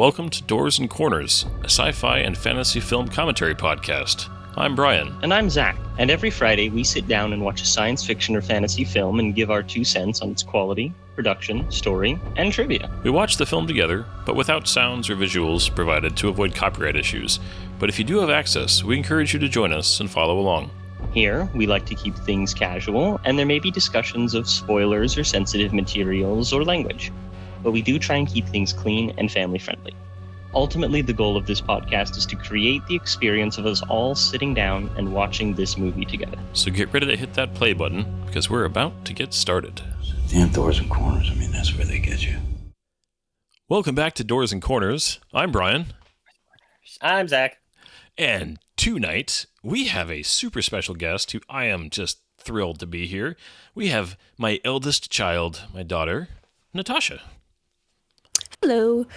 welcome to Doors and Corners, a sci-fi and fantasy film commentary podcast. I'm Brian. And I'm Zach. And every Friday we sit down and watch a science fiction or fantasy film and give our 2 cents on its quality, production, story, and trivia. We watch the film together, but without sounds or visuals provided to avoid copyright issues. But if you do have access, we encourage you to join us and follow along. Here, we like to keep things casual, and there may be discussions of spoilers or sensitive materials or language. But we do try and keep things clean and family-friendly. Ultimately, the goal of this podcast is to create the experience of us all sitting down and watching this movie together. So get ready to hit that play button, because we're about to get started. Damn doors and corners, I mean, that's where they get you. Welcome back to Doors and Corners. I'm Brian. I'm Zach. And tonight, we have a super special guest who I am just thrilled to be here. We have my eldest child, my daughter, Natasha. Hello.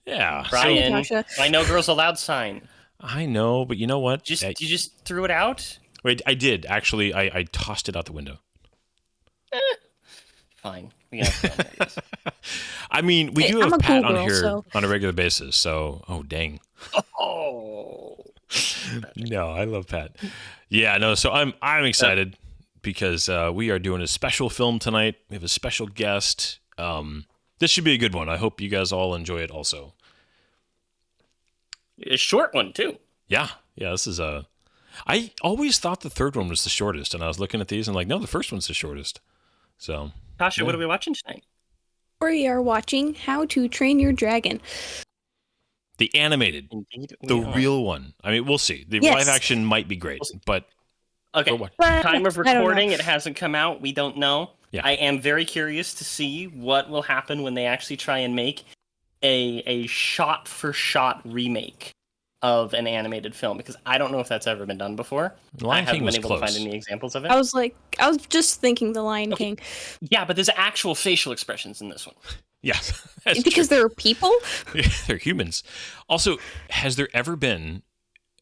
Yeah. Brian, Natasha. my No Girls Allowed sign. I know, but you know what? You just threw it out? Wait, I did. Actually, I tossed it out the window. Fine. We got film, I guess. I mean, we do I'm have a Pat cool on girl, here so- on a regular basis, so... Oh, dang. Oh. No, I love Pat. Yeah, no, so I'm excited because we are doing a special film tonight. We have a special guest. This should be a good one. I hope you guys all enjoy it also. A short one, too. Yeah, this is a... I always thought the third one was the shortest, and I was looking at these and like, no, the first one's the shortest. So... Tasha, Yeah. what are we watching tonight? We are watching How to Train Your Dragon. The animated, Indeed. the we are. real one. I mean, we'll see. The Yes. live action might be great, but Okay. or what? Time of I don't know. recording, it hasn't come out. We don't know. Yeah. I am very curious to see what will happen when they actually try and make a shot-for-shot remake of an animated film, because I don't know if that's ever been done before. Lion I haven't King been was able to close. find any examples of it. I was just thinking The Lion Okay. King. Yeah, but there's actual facial expressions in this one. Yeah, that's Because there are people? true. They're humans. Also, has there ever been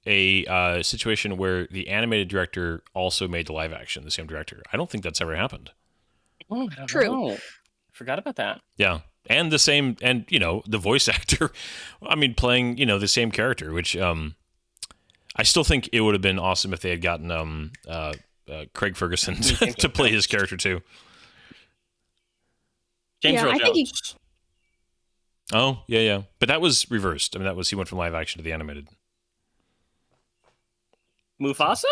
a situation where the animated director also made the live action, the same director? I don't think that's ever happened. Oh, I don't True. know. Forgot about that. Yeah, and the same, and the voice actor. I mean, playing the same character, which I still think it would have been awesome if they had gotten Craig Ferguson to play his character too. James Yeah, Earl I think Jones. Oh yeah, but that was reversed. I mean, he went from live action to the animated. Mufasa?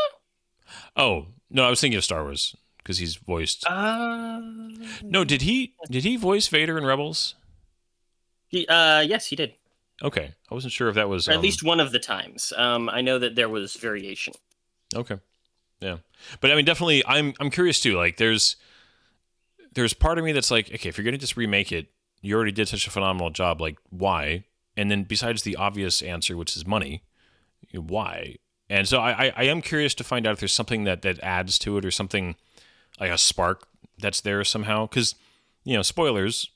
Oh no, I was thinking of Star Wars because he's voiced. No, did he voice Vader in Rebels? Yes, he did. Okay, I wasn't sure if that was Or at least one of the times. I know that there was variation. okay. Yeah, but I mean, definitely, I'm curious too. Like, there's part of me that's like, okay, if you're gonna just remake it, you already did such a phenomenal job. Like, why? And then besides the obvious answer, which is money, why? And so I am curious to find out if there's something that adds to it or something like a spark that's there somehow. Because spoilers,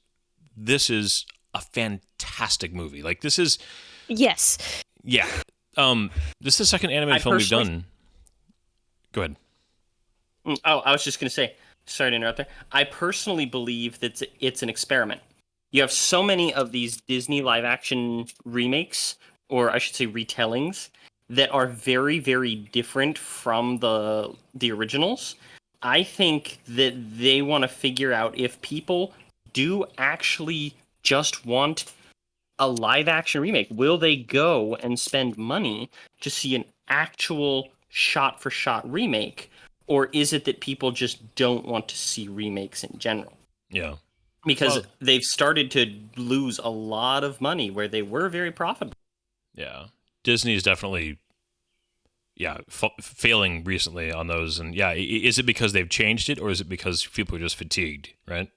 this is a fantastic movie. Like, this is Yes. yeah. This is the second animated film we've done. Go ahead. Oh, I was just going to say, sorry to interrupt there. I personally believe that it's an experiment. You have so many of these Disney live-action remakes, or I should say retellings, that are very, very different from the originals. I think that they want to figure out if people do actually just want a live-action remake. Will they go and spend money to see an actual shot-for-shot remake, or is it that people just don't want to see remakes in general? Yeah. Because Well- they've started to lose a lot of money where they were very profitable. Yeah, Disney is definitely, failing recently on those. And is it because they've changed it, or is it because people are just fatigued? Right?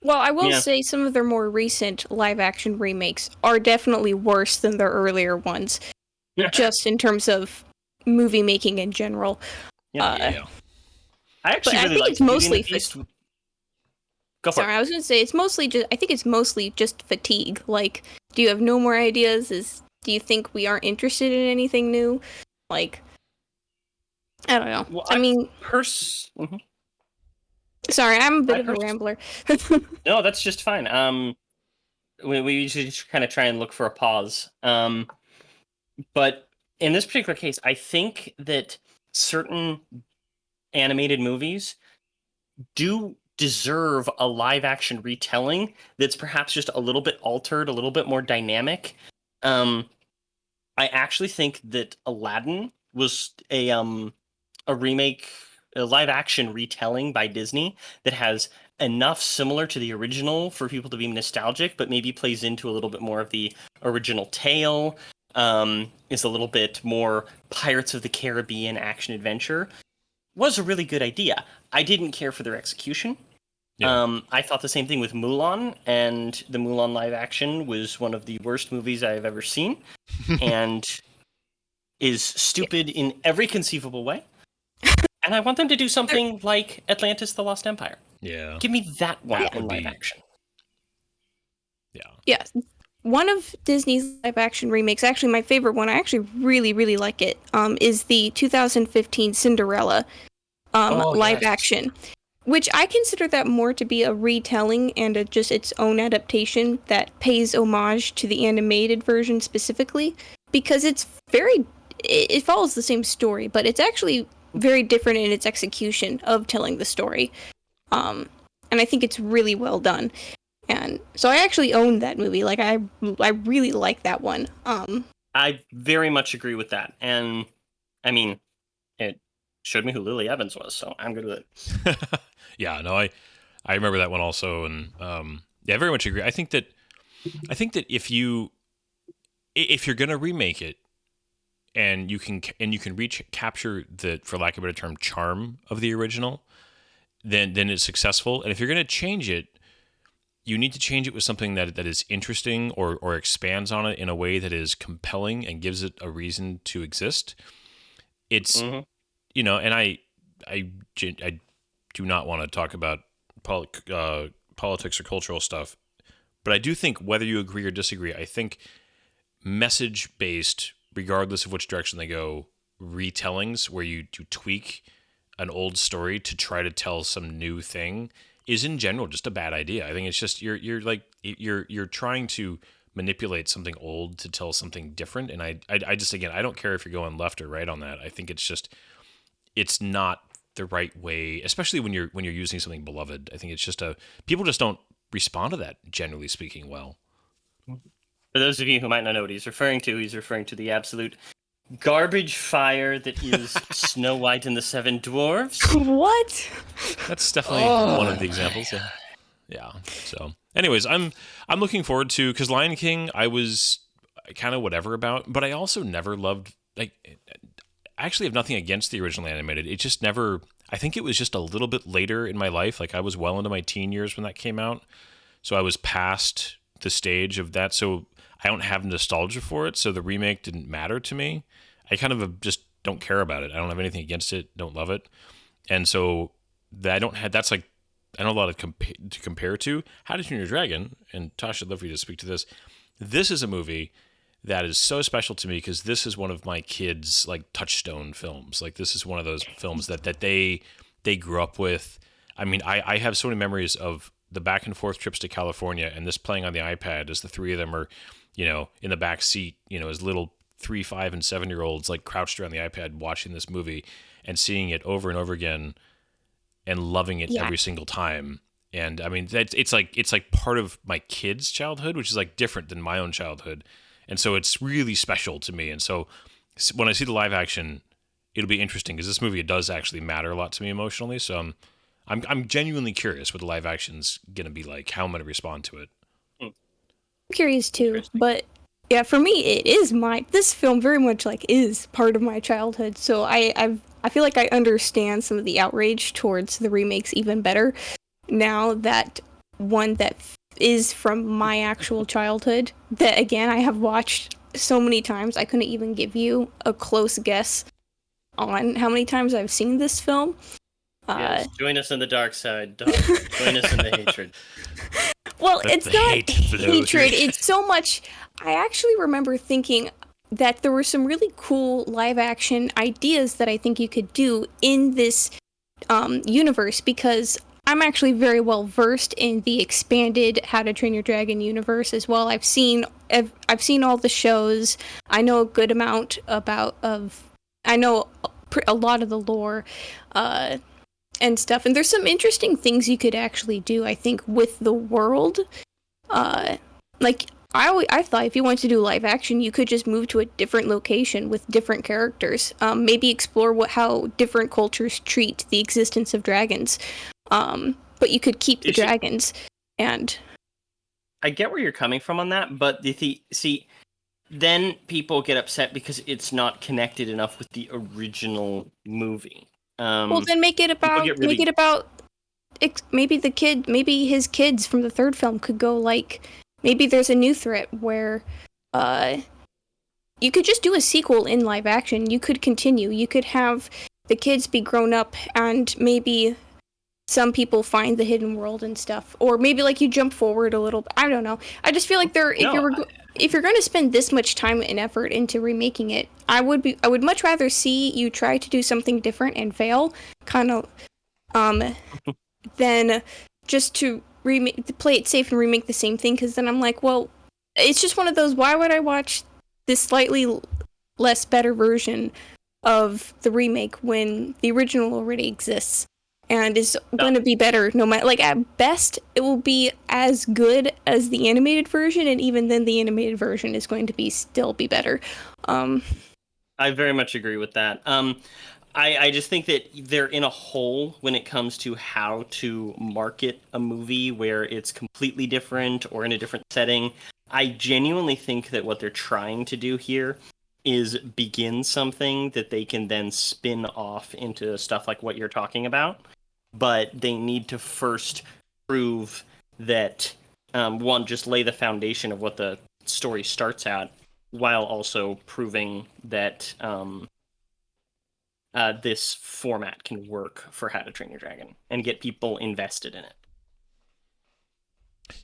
Well, I will Yeah. say some of their more recent live-action remakes are definitely worse than their earlier ones, just in terms of movie making in general. Yeah. I actually But I really think like it's mostly Go for Sorry, it. I was going to say it's mostly just. I think it's mostly just fatigue. Like, do you have no more ideas? Do you think we aren't interested in anything new? Like, I don't know. Well, I mean, Mhm. sorry, I'm a bit I of a rambler. No, that's just fine. we usually just kind of try and look for a pause. But in this particular case, I think that certain animated movies do deserve a live action retelling that's perhaps just a little bit altered, a little bit more dynamic. I actually think that Aladdin was a remake, a live action retelling by Disney that has enough similar to the original for people to be nostalgic, but maybe plays into a little bit more of the original tale. Is a little bit more Pirates of the Caribbean action adventure. Was a really good idea. I didn't care for their execution. Yeah. I thought the same thing with Mulan, and the Mulan live action was one of the worst movies I've ever seen, and is stupid in every conceivable way. And I want them to do something like Atlantis: The Lost Empire. Yeah. Give me that one That in would live be- action. Yeah. Yes. One of Disney's live action remakes, actually my favorite one, I actually really, really like it, is the 2015 Cinderella live action. Which I consider that more to be a retelling and just its own adaptation that pays homage to the animated version specifically, because it follows the same story, but it's actually very different in its execution of telling the story. And I think it's really well done. And so I actually own that movie. Like I really like that one. I very much agree with that. And I mean, it showed me who Lily Evans was, so I'm good with it. Yeah, no, I remember that one also, and yeah, I very much agree. I think that if you're gonna remake it, and you can capture the, for lack of a better term, charm of the original, then it's successful. And if you're gonna change it, you need to change it with something that is interesting or expands on it in a way that is compelling and gives it a reason to exist. It's you know, and I do not want to talk about politics or cultural stuff, but I do think, whether you agree or disagree, I think message-based, regardless of which direction they go, retellings where you tweak an old story to try to tell some new thing is in general just a bad idea. I think it's just you're trying to manipulate something old to tell something different, and I just, again, I don't care if you're going left or right on that. I think it's not the right way, especially when you're using something beloved. I think it's just people just don't respond to that, generally speaking, well. For those of you who might not know what he's referring to the absolute garbage fire that is Snow White and the Seven Dwarfs. What? That's definitely one of the examples. Yeah. So, anyways, I'm looking forward to, because Lion King I was kind of whatever about, but I also never loved, like, I actually have nothing against the original animated. It just never, I think it was just a little bit later in my life. Like, I was well into my teen years when that came out, so I was past the stage of that. So I don't have nostalgia for it. So the remake didn't matter to me. I kind of just don't care about it. I don't have anything against it. Don't love it. And so that's like, I don't know a lot to compare to. How to Train Your Dragon, and Tasha, I'd love for you to speak to this. This is a movie that is so special to me because this is one of my kids' like touchstone films. Like, this is one of those films that they grew up with. I mean, I have so many memories of the back and forth trips to California and this playing on the iPad as the three of them are, in the back seat, as little 3, 5, and 7-year-olds, like, crouched around the iPad watching this movie and seeing it over and over again and loving it every single time. And I mean, it's like part of my kids' childhood, which is like different than my own childhood. And so it's really special to me. And so when I see the live action, it'll be interesting because this movie, it does actually matter a lot to me emotionally. So I'm genuinely curious what the live action's going to be like, how I'm going to respond to it. I'm curious too, but yeah, for me, this film very much like is part of my childhood. So I feel like I understand some of the outrage towards the remakes even better now that one that is from my actual childhood, that again I have watched so many times I couldn't even give you a close guess on how many times I've seen this film. Yes, join us on the dark side, dog. Join us in the hatred. Well, Let it's the not hate flow hatred. through. It's so much. I actually remember thinking that there were some really cool live action ideas that I think you could do in this universe, because I'm actually very well versed in the expanded How to Train Your Dragon universe as well. I've seen all the shows. I know a good amount I know a lot of the lore and stuff. And there's some interesting things you could actually do, I think, with the world. Like I thought if you wanted to do live action, you could just move to a different location with different characters. Maybe explore how different cultures treat the existence of dragons. But you could keep the dragons. And I get where you're coming from on that, but see, then people get upset because it's not connected enough with the original movie. Well, then make it about maybe his kids from the third film could go like. Maybe there's a new threat where you could just do a sequel in live action. You could continue. You could have the kids be grown up and maybe some people find the hidden world and stuff. Or maybe like you jump forward a little. I don't know. I just feel like if you're going to spend this much time and effort into remaking it, I would much rather see you try to do something different and fail, kind of, than just to play it safe and remake the same thing, because then I'm like, well, it's just one of those, why would I watch this slightly less better version of the remake when the original already exists and is going to be better no matter, like, at best it will be as good as the animated version, and even then the animated version is going to still be better. I very much agree with that. I just think that they're in a hole when it comes to how to market a movie where it's completely different or in a different setting. I genuinely think that what they're trying to do here is begin something that they can then spin off into stuff like what you're talking about. But they need to first prove that, one, just lay the foundation of what the story starts at, while also proving that this format can work for How to Train Your Dragon and get people invested in it.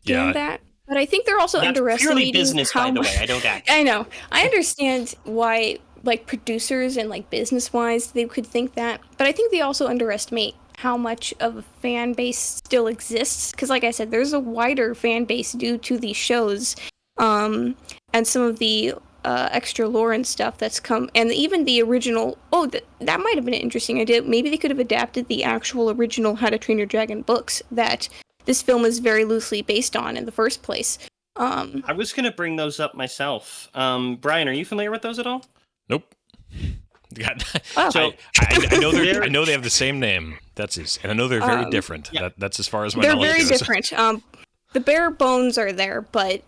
Yeah, that. But I think they're also underestimating purely business, by the way. I don't act. I know. I understand why, like, producers and, like, business-wise, they could think that. But I think they also underestimate how much of a fan base still exists. Because, like I said, there's a wider fan base due to these shows. And some of the extra lore and stuff that's come, and even the original. That might have been an interesting idea. Maybe they could have adapted the actual original How to Train Your Dragon books that this film is very loosely based on in the first place. I was going to bring those up myself. Brian, are you familiar with those at all? Nope. God. Wow. So I know they have the same name. And I know they're very different. Yeah. That's as far as my they're knowledge very goes. different. The bare bones are there, but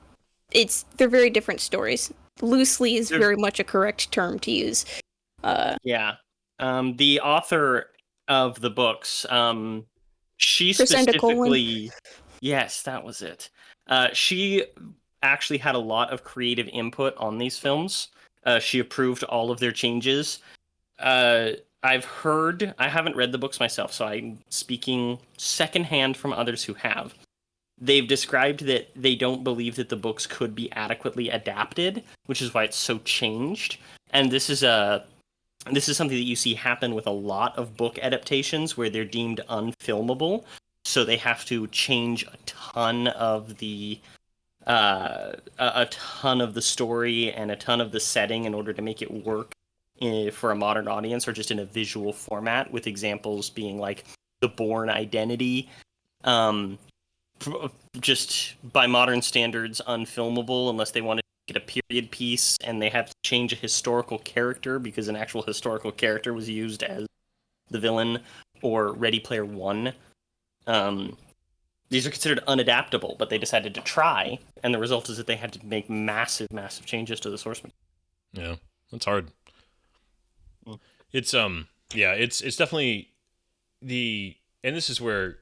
they're very different stories. Loosely is very much a correct term to use. Yeah. The author of the books, she Crescenda specifically... Yes, that was it. She actually had a lot of creative input on these films. She approved all of their changes. I've heard... I haven't read the books myself, so I'm speaking secondhand from others who have. They've described that they don't believe that the books could be adequately adapted, which is why it's so changed. And this is something that you see happen with a lot of book adaptations where they're deemed unfilmable, so they have to change a ton of the story and a ton of the setting in order to make it work for a modern audience, or just in a visual format, with examples being like the Bourne Identity. Just by modern standards unfilmable unless they wanted to get a period piece, and they have to change a historical character because an actual historical character was used as the villain, or Ready Player One. These are considered unadaptable, but they decided to try, and the result is that they had to make massive changes to the source material. Yeah, that's hard. It's it's definitely and this is where,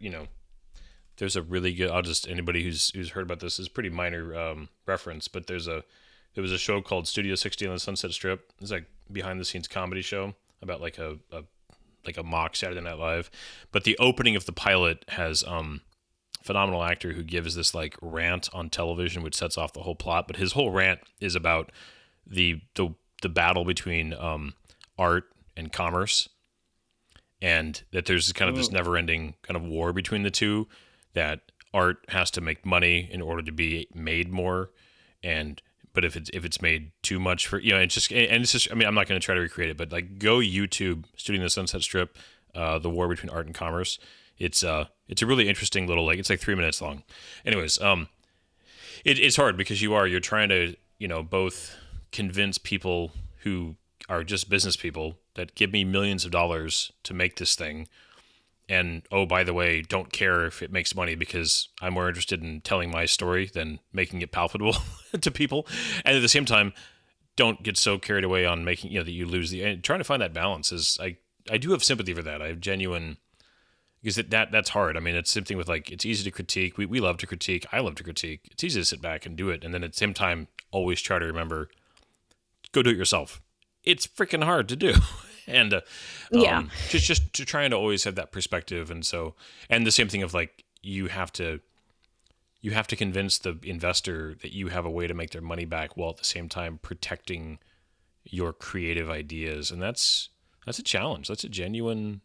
there's a really good. Anybody who's heard about this is pretty minor reference, but there was a show called Studio 60 on the Sunset Strip. It's like behind the scenes comedy show about like a mock Saturday Night Live. But the opening of the pilot has phenomenal actor who gives this like rant on television, which sets off the whole plot. But his whole rant is about the battle between art and commerce. and that there's kind of this never-ending kind of war between the two, that art has to make money in order to be made more, but if it's made too much for, it's just, and it's just, I mean, I'm not going to try to recreate it, but like go YouTube Studying the Sunset Strip, the war between art and commerce. It's a really interesting little, like, it's like 3 minutes long. Anyways, it's hard because you're trying to, both convince people who are just business people that give me millions of dollars to make this thing, and oh, by the way, don't care if it makes money because I'm more interested in telling my story than making it palatable to people. And at the same time, don't get so carried away on making, that you lose and trying to find that balance is, I do have sympathy for that. I have genuine, because that's hard. I mean, it's something with, like, it's easy to critique. We love to critique. I love to critique. It's easy to sit back and do it. And then at the same time, always try to remember, go do it yourself. It's freaking hard to do. And just to trying to always have that perspective. And so, and the same thing of, like, you have to convince the investor that you have a way to make their money back while at the same time protecting your creative ideas. And that's a challenge. That's a genuine,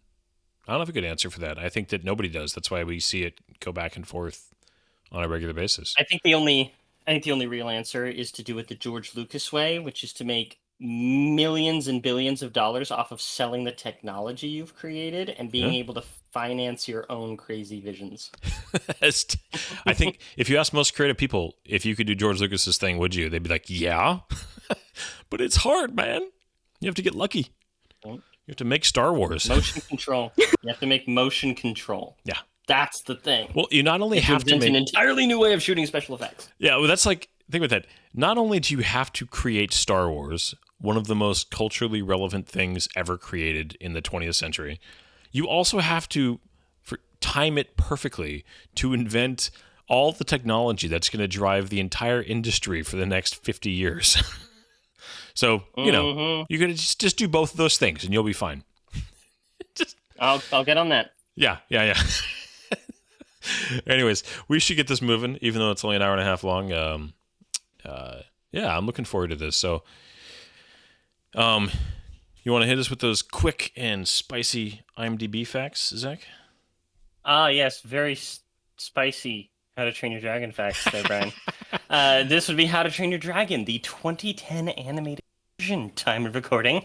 I don't have a good answer for that. I think that nobody does. That's why we see it go back and forth on a regular basis. I think the only real answer is to do it the George Lucas way, which is to make millions and billions of dollars off of selling the technology you've created and being able to finance your own crazy visions. I think if you ask most creative people if you could do George Lucas's thing, would you? They'd be like, yeah. But it's hard, man. You have to get lucky. You have to make Star Wars. Motion control. You have to make motion control. Yeah. That's the thing. Well, you not only have to make an entirely new way of shooting special effects. Yeah, well, that's like, think about that. Not only do you have to create Star Wars, one of the most culturally relevant things ever created in the 20th century, you also have to time it perfectly to invent all the technology that's going to drive the entire industry for the next 50 years. So, you could just do both of those things and you'll be fine. I'll get on that. Yeah. Anyways, we should get this moving, even though it's only an hour and a half long. I'm looking forward to this. So, you want to hit us with those quick and spicy IMDb facts, Zach? Yes, very spicy How to Train Your Dragon facts there, Brian. This would be How to Train Your Dragon, the 2010 animated version. Time of recording.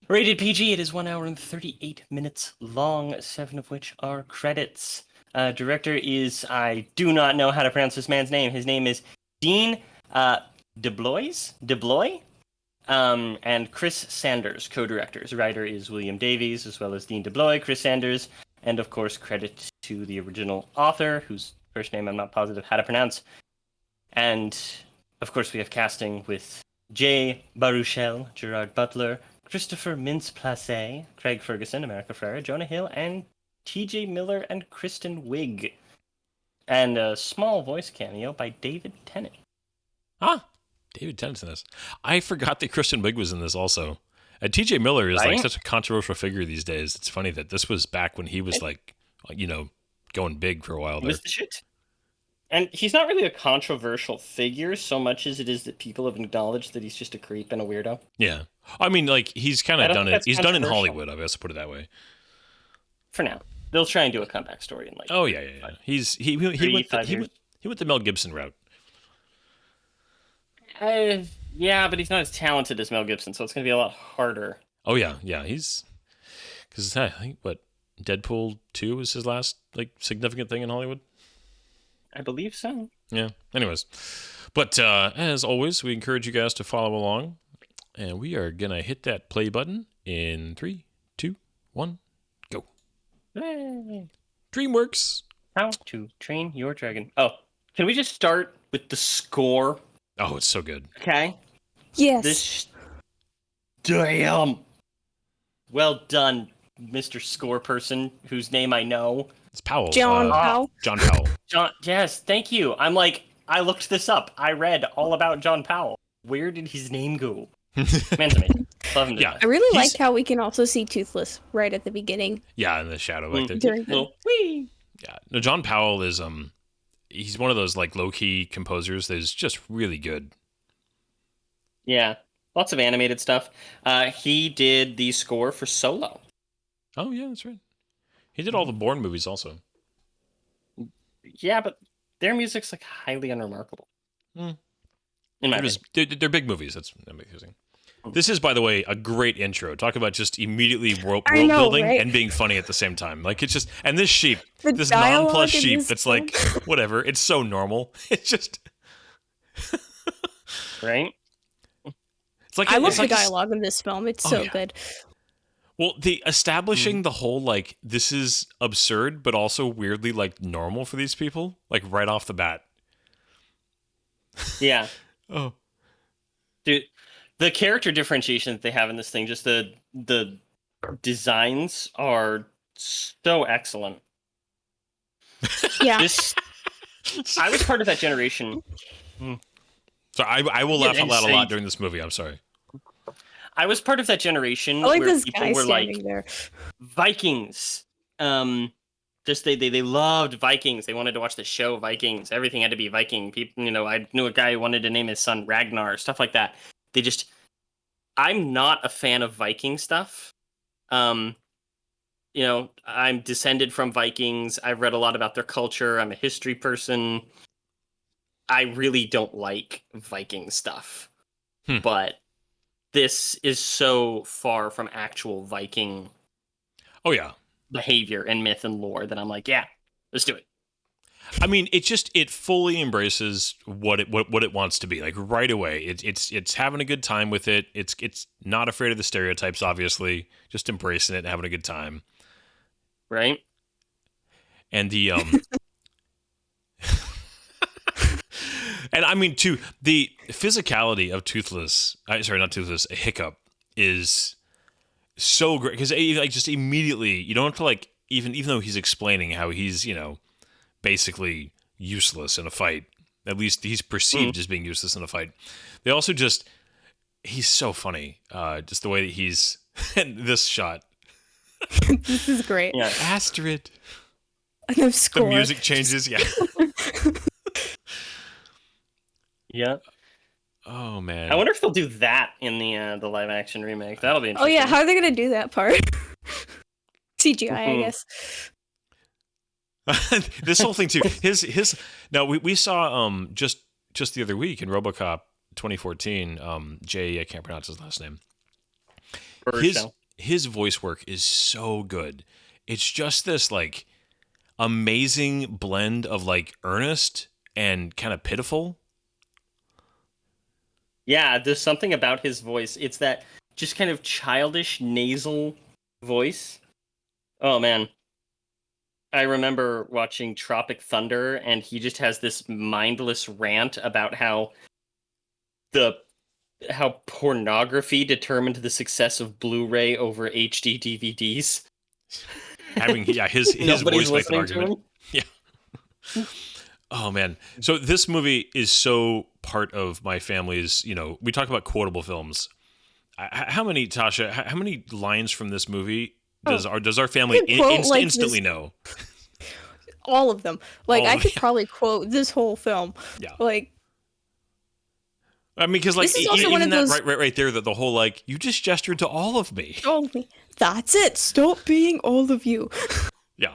Rated PG, it is 1 hour and 38 minutes long, 7 of which are credits. Director is, I do not know how to pronounce this man's name. His name is Dean DeBlois? And Chris Sanders, co-directors. Writer is William Davies, as well as Dean DeBlois, Chris Sanders, and of course credit to the original author, whose first name I'm not positive how to pronounce. And of course we have casting with Jay Baruchel, Gerard Butler, Christopher Mintz-Plasse, Craig Ferguson, America Ferrera, Jonah Hill, and T.J. Miller and Kristen Wiig. And a small voice cameo by David Tennant. Huh? David Tennant's in this. I forgot that Kristen Wiig was in this also. T.J. Miller is like such a controversial figure these days. It's funny that this was back when he was like, going big for a while there. Was the shit. And he's not really a controversial figure so much as it is that people have acknowledged that he's just a creep and a weirdo. Yeah. I mean, like, he's kind of done it. He's done it in Hollywood, I guess to put it that way. For now. They'll try and do a comeback story in like... Oh, yeah. He went the Mel Gibson route. Yeah, but he's not as talented as Mel Gibson, so it's going to be a lot harder. Oh, yeah. He's... Because I think, Deadpool 2 was his last, significant thing in Hollywood? I believe so. Yeah. Anyways. But, as always, we encourage you guys to follow along. And we are going to hit that play button in 3, 2, 1, go. Hey. DreamWorks. How to Train Your Dragon. Oh, can we just start with the score? Oh, it's so good. Okay. Yes. Damn. Well done, Mr. Score person, whose name I know. It's Powell. John Powell. John Powell. Yes, thank you. I looked this up. I read all about John Powell. Where did his name go? Man's amazing. Love him to death. I really like how we can also see Toothless right at the beginning. Yeah, in the shadow, there. Whee! Yeah. No, John Powell is he's one of those low-key composers that is just really good. Yeah, lots of animated stuff. He did the score for Solo. Oh yeah, that's right. He did all the Bourne movies also. Yeah, but their music's like highly unremarkable. Mm. In my They're, opinion. they're big movies. That's amazing. This is, by the way, a great intro. Talk about just immediately world I know, building right? and being funny at the same time. Like it's just, and this sheep, The this dialogue nonplussed in sheep this that's film. like whatever. It's so normal. It's just, Right? it's like I love it's the like dialogue in this film. It's so yeah. good. Well, the establishing the whole like this is absurd, but also weirdly like normal for these people, like right off the bat. Yeah. Oh, Dude, the character differentiation that they have in this thing, just the designs are so excellent. Yeah. This I was part of that generation. so I will Yeah, laugh out loud a insane. lot during this movie. I'm sorry. I was part of that generation I like where this people guy were standing like there. Vikings. Just they loved Vikings. They wanted to watch the show Vikings. Everything had to be Viking. People, I knew a guy who wanted to name his son Ragnar, stuff like that. I'm not a fan of Viking stuff. I'm descended from Vikings. I've read a lot about their culture. I'm a history person. I really don't like Viking stuff. But this is so far from actual Viking Oh yeah. behavior and myth and lore that I'm like, yeah, let's do it. I mean, it fully embraces what it wants to be. Like right away, it's having a good time with it. It's not afraid of the stereotypes. Obviously, just embracing it and having a good time. Right? And the and I mean too, the physicality of Hiccup is so great because like just immediately you don't have to like even though he's explaining how he's basically useless in a fight. At least he's perceived as being useless in a fight. They also he's so funny. Just the way that he's and this shot. This is great. Yeah. Astrid. And the score. The music changes. Yeah. Yeah. Oh man. I wonder if they'll do that in the live action remake. That'll be Oh interesting. yeah, how are they gonna do that part? CGI, I Mhm. guess. This whole thing too. His now we saw just the other week in RoboCop 2014. Jay, I can't pronounce his last name. His voice work is so good. It's just this like amazing blend of like earnest and kind of pitiful. Yeah, there's something about his voice. It's that just kind of childish nasal voice. Oh man. I remember watching Tropic Thunder and he just has this mindless rant about how pornography determined the success of Blu-ray over HD DVDs. Having his Nobody's voice make an listening to argument. him. Yeah. Oh man. So this movie is so part of my family's, we talk about quotable films. How many, Tasha, how many lines from this movie does our family instantly know? All of them. Like, All I of could them. probably quote this whole film. Yeah. Like, I mean, because like This is also even one of that those- right there, the whole like you just gestured to all of me. all of me. That's it. Stop being all of you. Yeah.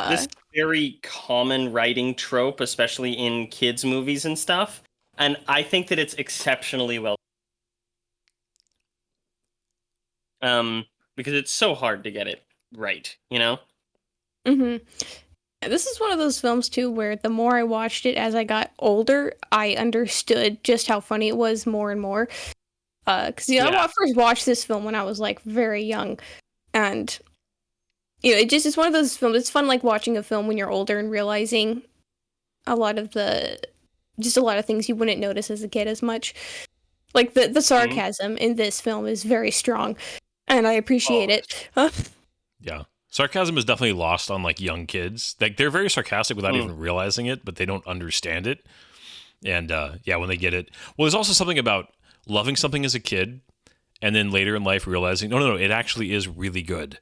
This very common writing trope, especially in kids' movies and stuff. And I think that it's exceptionally well. Because it's so hard to get it right, Mm-hmm. This is one of those films too where the more I watched it as I got older, I understood just how funny it was more and more. Because I first watched this film when I was like very young, and it's one of those films. It's fun like watching a film when you're older and realizing a lot of things you wouldn't notice as a kid as much. Like the sarcasm in this film is very strong, and I appreciate it. Yeah. Sarcasm is definitely lost on like young kids. Like they're very sarcastic without even realizing it, but they don't understand it. And when they get it, well, there's also something about loving something as a kid, and then later in life realizing, no, it actually is really good.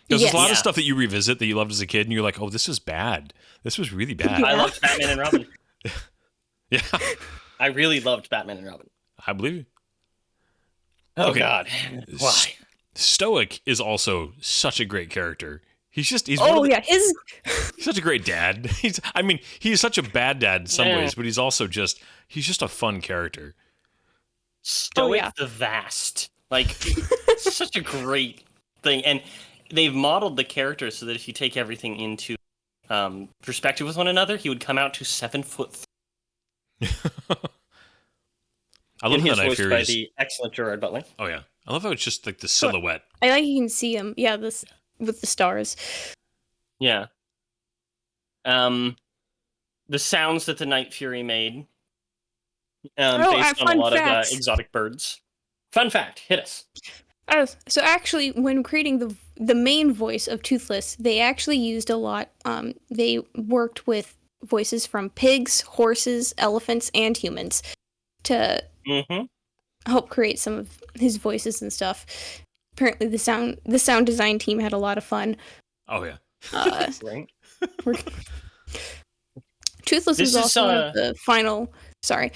There's a lot of stuff that you revisit that you loved as a kid, and you're like, oh, this is bad. This was really bad. I loved Batman and Robin. Yeah, I really loved Batman and Robin. I believe you. Oh Okay. God, why? Stoic is also such a great character. He's Oh yeah, his he's such a great dad. He's such a bad dad in some Yeah. ways, but he's just a fun character. Stoic yeah. the Vast. Like, such a great thing. And they've modeled the character so that if you take everything into perspective with one another, he would come out to 7'3". I love And how he's Night voiced Fury by is. the excellent Gerard Butler. Oh yeah, I love how it's just like the silhouette. I like you can see him. Yeah, this with the stars. Yeah. The sounds that the Night Fury made, based on a fun lot facts. of exotic birds. Fun fact, hit us. Oh, so actually, when creating the main voice of Toothless, they actually used a lot. They worked with voices from pigs, horses, elephants, and humans to Mm-hmm. help create some of his voices and stuff. Apparently, the sound design team had a lot of fun. Oh yeah. Right. Toothless This was is, also one of the final. Sorry.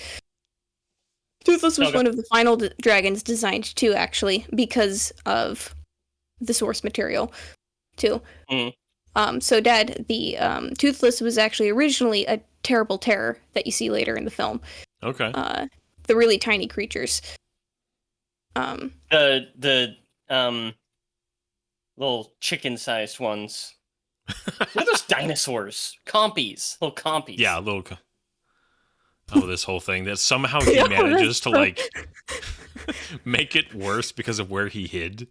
Toothless was Okay. one of the final dragons designed too, actually, because of the source material, too. So, Dad, the Toothless was actually originally a terrible terror that you see later in the film. Okay. The really tiny creatures. The little chicken-sized ones. What are those dinosaurs? Compies. Little compies. Yeah, a little. This whole thing that somehow he Yeah, manages to that's like make it worse because of where he hid.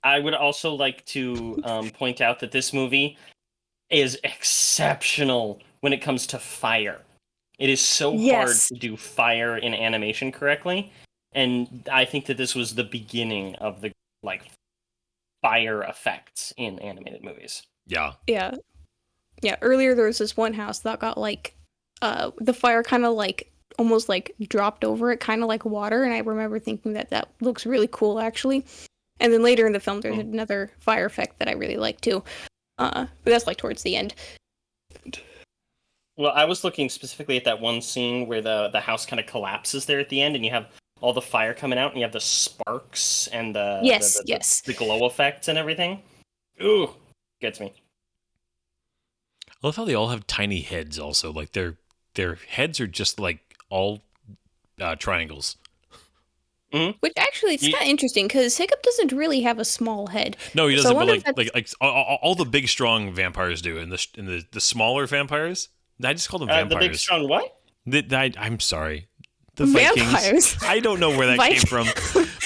I would also like to point out that this movie is exceptional when it comes to fire. It is so hard Yes. to do fire in animation correctly, and I think that this was the beginning of the like fire effects in animated movies. Yeah. Yeah. Yeah, earlier there was this one house that got like the fire kind of like almost like dropped over it, kind of like water, and I remember thinking that looks really cool actually. And then later in the film there's another fire effect that I really like too. But that's like towards the end. Well, I was looking specifically at that one scene where the house kind of collapses there at the end, and you have all the fire coming out, and you have the sparks and the glow effects and everything. Ooh, gets me. I love how they all have tiny heads. Also, like their heads are just like all triangles. Which actually it's kind of interesting because Hiccup doesn't really have a small head. No, he So doesn't. I But wonder if like all the big strong vampires do, and the smaller vampires. I just call them vampires. The big strong what? I'm sorry. The Vampires. Vikings. I don't know where that came from,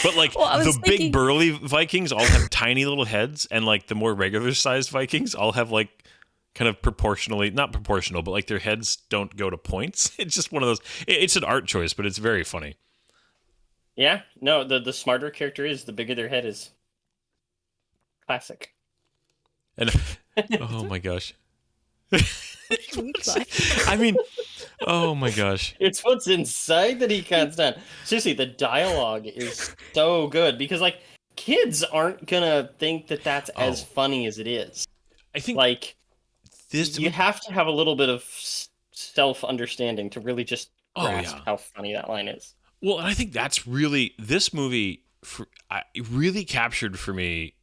but like Well, I was the big thinking- burly Vikings all have tiny little heads, and like the more regular sized Vikings all have like kind of proportionally, not proportional, but like their heads don't go to points. It's just one of those. It's an art choice, but it's very funny. Yeah, no, the smarter character is, the bigger their head is. Classic. And oh my gosh. I mean, oh my gosh. It's what's inside that he can't stand. Seriously, the dialogue is so good because, like, kids aren't gonna think that that's as funny as it is. I think Like, this. you have to have a little bit of self-understanding to really just grasp yeah. how funny that line is. Well, and I think that's really this movie. It really captured for me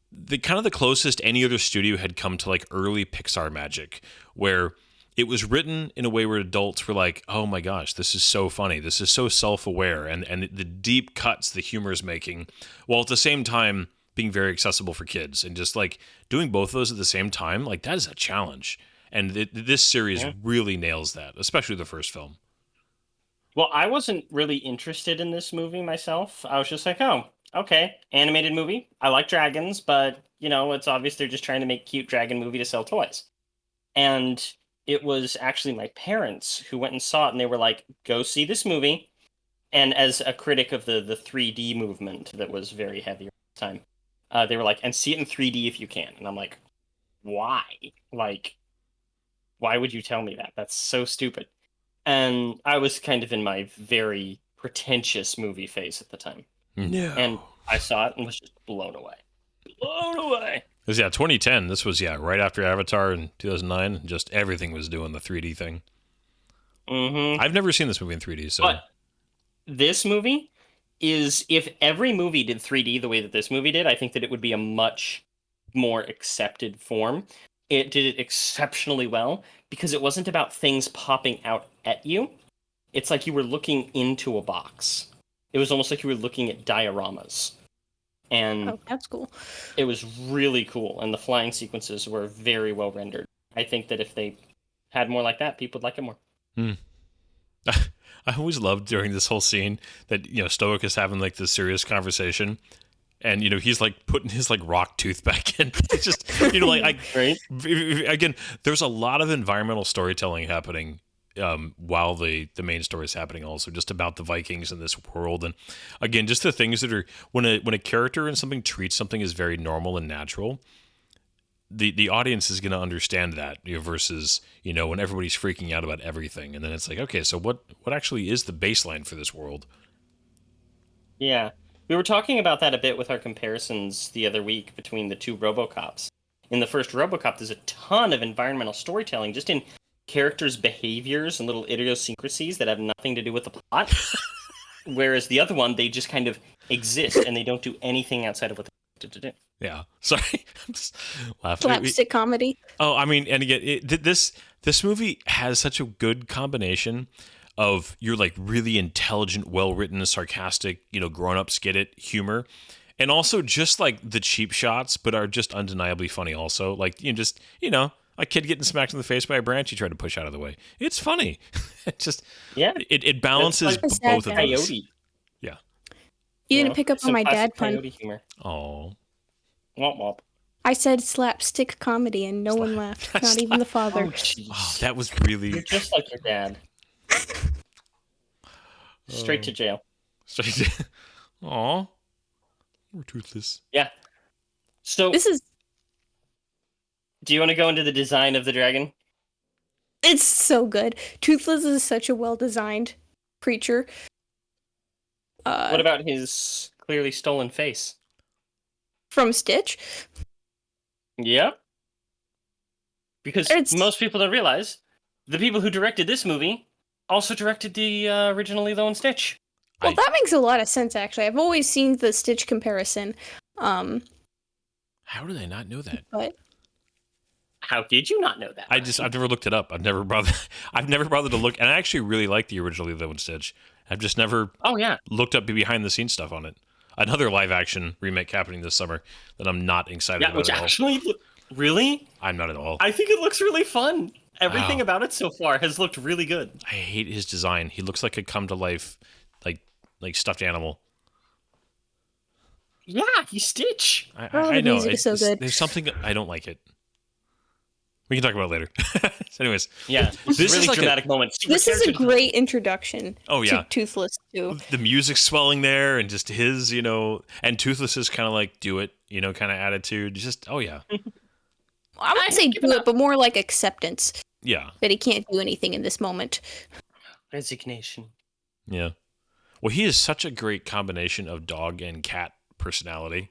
the kind of the closest any other studio had come to like early Pixar magic, where it was written in a way where adults were like, "Oh my gosh, this is so funny. This is so self-aware," and the deep cuts the humor is making, while at the same time being very accessible for kids, and just like doing both of those at the same time, like that is a challenge. And this series really nails that, especially the first film. Well, I wasn't really interested in this movie myself. I was just like, oh, okay, animated movie. I like dragons, but, you know, it's obvious they're just trying to make a cute dragon movie to sell toys. And it was actually my parents who went and saw it, and they were like, go see this movie. And as a critic of the 3D movement that was very heavy at the time, they were like, and see it in 3D if you can. And I'm like, why? Like, why would you tell me that? That's so stupid. And I was kind of in my very pretentious movie phase at the time. No. And I saw it and was just blown away. Blown away. Because 2010. This was right after Avatar in 2009. And just everything was doing the 3D thing. Mm-hmm. I've never seen this movie in 3D, so But this movie is if every movie did 3D the way that this movie did, I think that it would be a much more accepted form. It did it exceptionally well because it wasn't about things popping out at you. It's like you were looking into a box. It was almost like you were looking at dioramas. And Oh, that's cool. it was really cool, and the flying sequences were very well rendered. I think that if they had more like that, people would like it more. I always loved during this whole scene that, Stoic is having like this serious conversation, and he's like putting his like rock tooth back in. It's just Right? again, there's a lot of environmental storytelling happening while the main story is happening, also just about the Vikings in this world, and again, just the things that are when a character in something treats something as very normal and natural. The audience is going to understand that, versus when everybody's freaking out about everything, and then it's like, okay, so what actually is the baseline for this world? Yeah. We were talking about that a bit with our comparisons the other week between the two RoboCops. In the first RoboCop, there's a ton of environmental storytelling just in characters' behaviors and little idiosyncrasies that have nothing to do with the plot. Whereas the other one, they just kind of exist and they don't do anything outside of what they have to do. Yeah, sorry, I'm just laughing. Slapstick comedy. Oh, I mean, and again, this movie has such a good combination of your like really intelligent, well-written, sarcastic, grown-up skid it humor, and also just like the cheap shots, but are just undeniably funny. Also, like a kid getting smacked in the face by a branch he tried to push out of the way. It's funny. It just it balances It's like both of those. Coyote. Yeah. You didn't pick up on Some my dad classic pun. Coyote humor. Oh. Womp womp. I said slapstick comedy, and no one laughed. Not even the father. Oh, jeez. Oh, that was really You're just like your dad. Straight to jail. straight. Aw. We're toothless. Yeah. So, This is. do you want to go into the design of the dragon? It's so good. Toothless is such a well-designed creature. What about his clearly stolen face? From Stitch? Yeah. Because It's- most people don't realize the people who directed this movie also directed the original Lilo and Stitch. Well, that makes a lot of sense, actually. I've always seen the Stitch comparison. How did I not know that? But How did you not know that? I've never looked it up. I've never bothered to look, and I actually really like the original Lilo and Stitch. I've just never Oh yeah. looked up behind the scenes stuff on it. Another live action remake happening this summer that I'm not excited Yeah, about which at all. actually, really, I'm not at all. I think it looks really fun. Everything Wow. about it so far has looked really good. I hate his design. He looks like a come to life, like stuffed animal. Yeah, he's Stitch. I the know. music is so good. There's something I don't like it. We can talk about it later. Anyways, Yeah, This this is really like a- dramatic moment. this is a great introduction Oh, yeah. to Toothless, too. the music's swelling there, and just his, and Toothless's kind of like do it, kind of attitude. Just yeah, I wouldn't say do it, but more like acceptance yeah, that he can't do anything in this moment. Resignation. yeah. Well, he is such a great combination of dog and cat personality.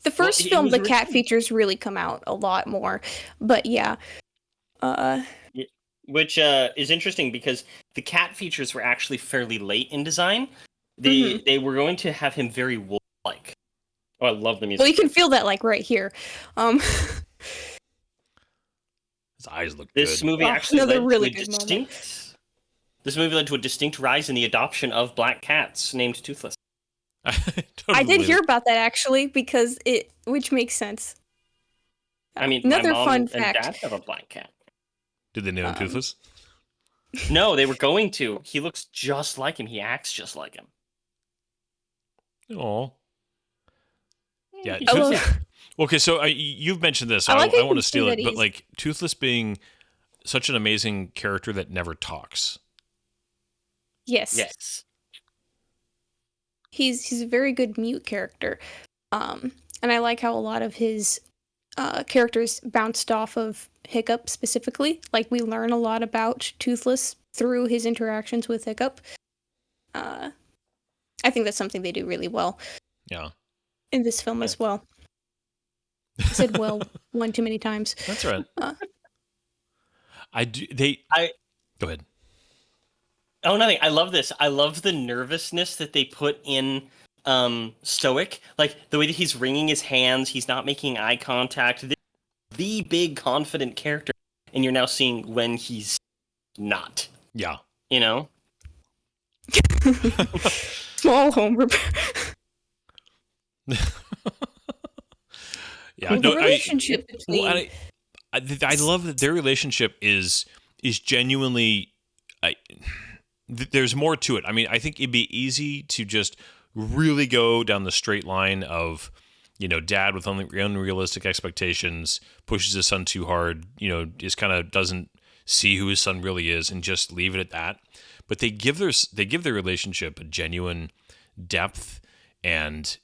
The first it film, was the cat originally- features really come out a lot more. But yeah. Which is interesting because the cat features were actually fairly late in design. They were going to have him very wolf-like. Oh, I love the music. Well, you can feel that, like, right here. His eyes look This good. movie Oh, actually another led really to a good moment. distinct. This movie led to a distinct rise in the adoption of black cats named Toothless. I did hear about that, actually, because which makes sense. I mean, Another my mom fun and fact. dad have a black cat. Did they name him Toothless? No, they were going to. He looks just like him. He acts just like him. Oh, yeah. He's I just- love- Okay, so you've mentioned this. So I like how I you want to can steal see it, that but he's- like Toothless being such an amazing character that never talks. Yes. Yes. He's a very good mute character. And I like how a lot of his characters bounced off of Hiccup specifically. Like, we learn a lot about Toothless through his interactions with Hiccup. I think that's something they do really well Yeah, in this film as well. I said well one too many times. that's right. Uh. I do. Go ahead. Oh, nothing. I love this. I love the nervousness that they put in Stoic. Like the way that he's wringing his hands, he's not making eye contact. The big confident character, and you're now seeing when he's not. Yeah. You know? Small home repair. Yeah, The relationship between I love that their relationship is genuinely. There's more to it. I mean, I think it'd be easy to just really go down the straight line of, dad with unrealistic expectations, pushes his son too hard, just kind of doesn't see who his son really is, and just leave it at that. But they give their relationship a genuine depth, and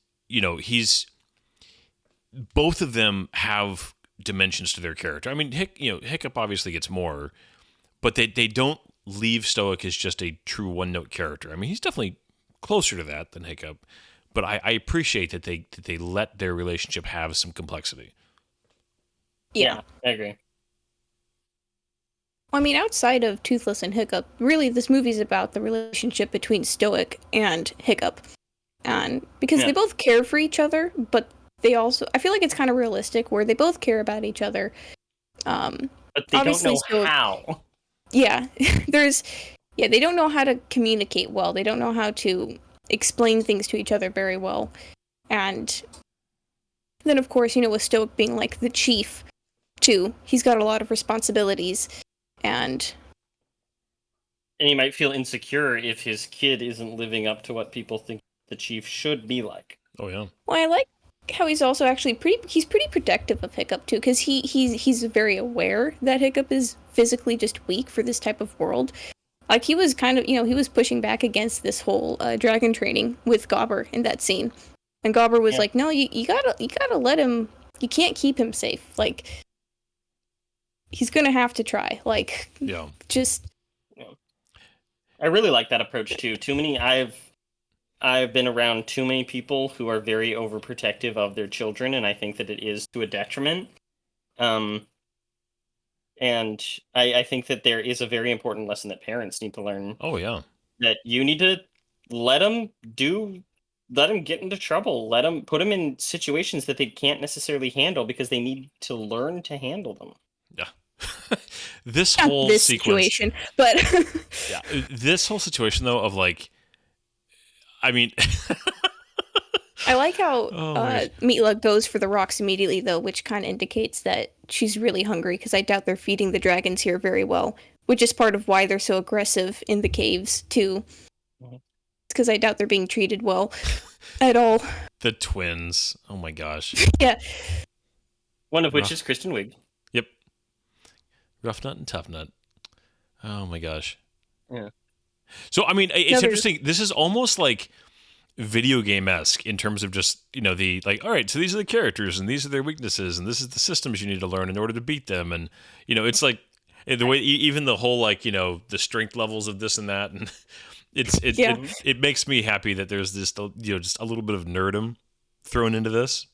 both of them have dimensions to their character. I mean, Hiccup obviously gets more, but they don't leave Stoic as just a true one-note character. I mean, he's definitely closer to that than Hiccup, but I appreciate that they let their relationship have some complexity. Yeah, I agree. I mean, outside of Toothless and Hiccup, really this movie's about the relationship between Stoic and Hiccup. And because they both care for each other, but they also, I feel like it's kind of realistic where they both care about each other. But they don't know Stoic, how. Yeah, they don't know how to communicate well. They don't know how to explain things to each other very well. And then, of course, with Stoic being like the chief, too, he's got a lot of responsibilities. And he might feel insecure if his kid isn't living up to what people think the chief should be like. Oh, yeah. Well, I like how he's also actually pretty protective of Hiccup, too, because he's very aware that Hiccup is physically just weak for this type of world. Like, he was kind of, he was pushing back against this whole dragon training with Gobber in that scene. And Gobber was like, no, you gotta let him, you can't keep him safe. Like, he's gonna have to try. Like, just... I really like that approach, too. I've been around too many people who are very overprotective of their children, and I think that it is to a detriment. And I think that there is a very important lesson that parents need to learn. Oh, yeah. That you need to let them get into trouble. Put them in situations that they can't necessarily handle because they need to learn to handle them. Yeah. This whole situation, but yeah, this whole situation though of like, I mean, I like how Meatla goes for the rocks immediately though, which kind of indicates that she's really hungry because I doubt they're feeding the dragons here very well, which is part of why they're so aggressive in the caves too. Because I doubt they're being treated well at all. The twins, oh my gosh. Yeah. One of which is Kristen Wiig. Yep. Rough Nut and Tough Nut. Oh my gosh. Yeah. So I mean, it's interesting. This is almost like video game-esque in terms of just the like. All right, so these are the characters, and these are their weaknesses, and this is the systems you need to learn in order to beat them, and it's like the way even the whole like the strength levels of this and that, and it makes me happy that there's this just a little bit of nerdom thrown into this.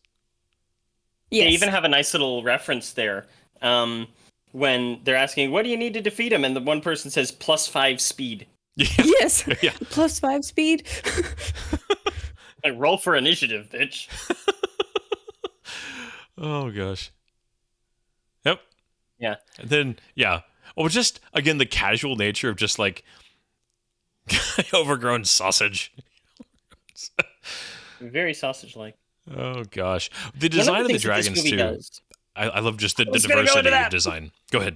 Yes. They even have a nice little reference there. When they're asking, what do you need to defeat him? And the one person says, +5 speed. Yeah. Yes. Yeah. +5 speed. Like, roll for initiative, bitch. Oh, gosh. Yep. Yeah. And then, just, again, the casual nature of just, like, overgrown sausage. Very sausage-like. Oh, gosh. The design of the dragons, too. I love just the diversity of design. Go ahead.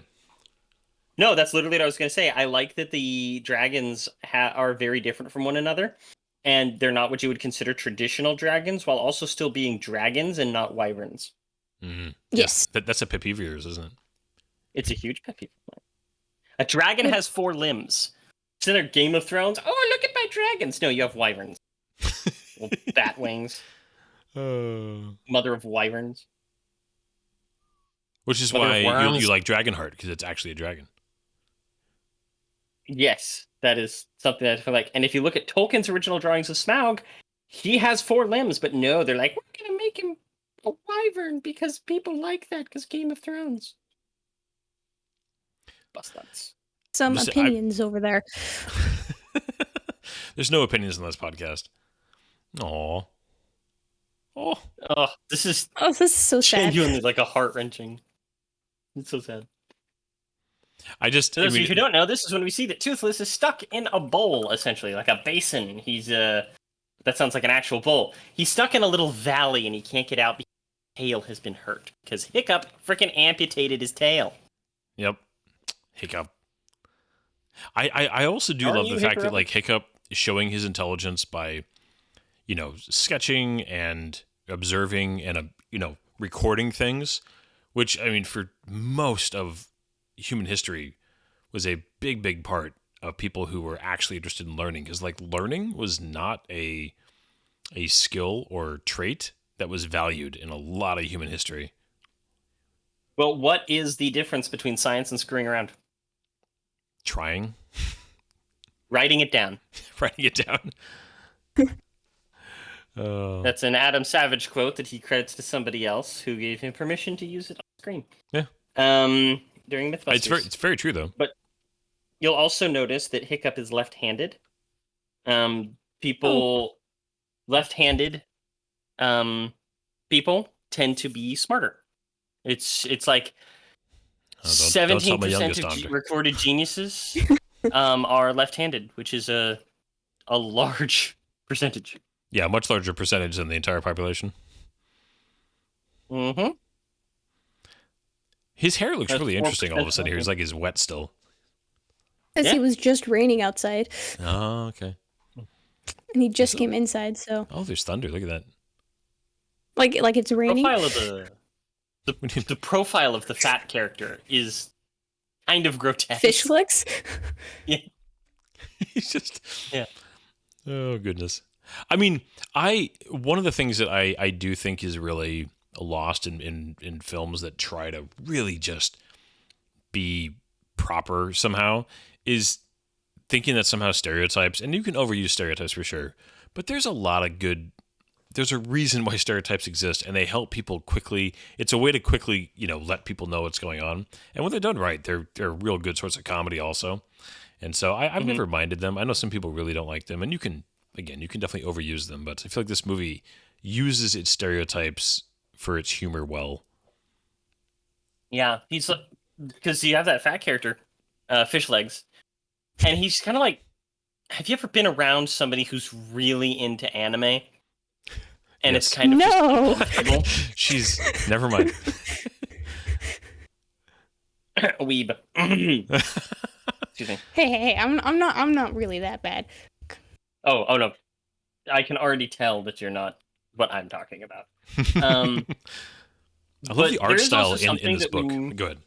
No, that's literally what I was going to say. I like that the dragons are very different from one another, and they're not what you would consider traditional dragons, while also still being dragons and not wyverns. Mm-hmm. Yes. That's a pet peeve of yours, isn't it? It's a huge pet peeve. A dragon has 4 limbs. It's in their Game of Thrones. Oh, look at my dragons. No, you have wyverns. Little bat wings. Mother of wyverns. Which is why you like Dragonheart, because it's actually a dragon. Yes, that is something that I feel like. And if you look at Tolkien's original drawings of Smaug, he has 4 limbs, but no, they're like, we're going to make him a wyvern because people like that because Game of Thrones. Bust nuts. Some opinions over there. There's no opinions on this podcast. Aw. Oh. Oh, this is Oh, this is so sad. genuinely like a heart-wrenching. It's so sad. I just... For those of you who don't know, this is when we see that Toothless is stuck in a bowl, essentially, like a basin. He's, that sounds like an actual bowl. He's stuck in a little valley, and he can't get out because his tail has been hurt. Because Hiccup freaking amputated his tail. Yep. Hiccup. I also do love the fact that, like, Hiccup is showing his intelligence by, you know, sketching and observing and, you know, recording things, which, I mean, for most of human history was a big part of people who were actually interested in learning, because like learning was not a skill or trait that was valued in a lot of human history. Well, what is the difference between science and screwing around? Trying. Writing it down. Writing it down. That's an Adam Savage quote that he credits to somebody else who gave him permission to use it on screen. Yeah. During Mythbusters. It's very true, though. But you'll also notice that Hiccup is left-handed. Left-handed people tend to be smarter. It's like 17% of recorded geniuses are left-handed, which is a large percentage. Yeah, a much larger percentage than the entire population. Mm-hmm. His hair looks really interesting all of a sudden here. He's like, he's wet still. Because it was just raining outside. Oh, okay. And he just came inside, so. Oh, there's thunder. Look at that. Like it's raining? The profile of the fat character is kind of grotesque. Fish flicks? Yeah. He's just... Yeah. Oh, goodness. I mean, one of the things that I do think is really lost in films that try to really just be proper somehow is thinking that somehow stereotypes, and you can overuse stereotypes for sure, but there's a reason why stereotypes exist, and they help people quickly. It's a way to quickly, you know, let people know what's going on. And when they're done right, they're a real good source of comedy also. And so I've never minded them. I know some people really don't like them, and you can definitely overuse them, but I feel like this movie uses its stereotypes for its humor well. Yeah, he's because you have that fat character, Fish Legs, and he's kind of like, have you ever been around somebody who's really into anime? And Yes. it's kind of No. She's never mind. weeb. Excuse me. Hey, I'm not really that bad. Oh no, I can already tell that you're not what I'm talking about. I love the art style in this book. Go ahead.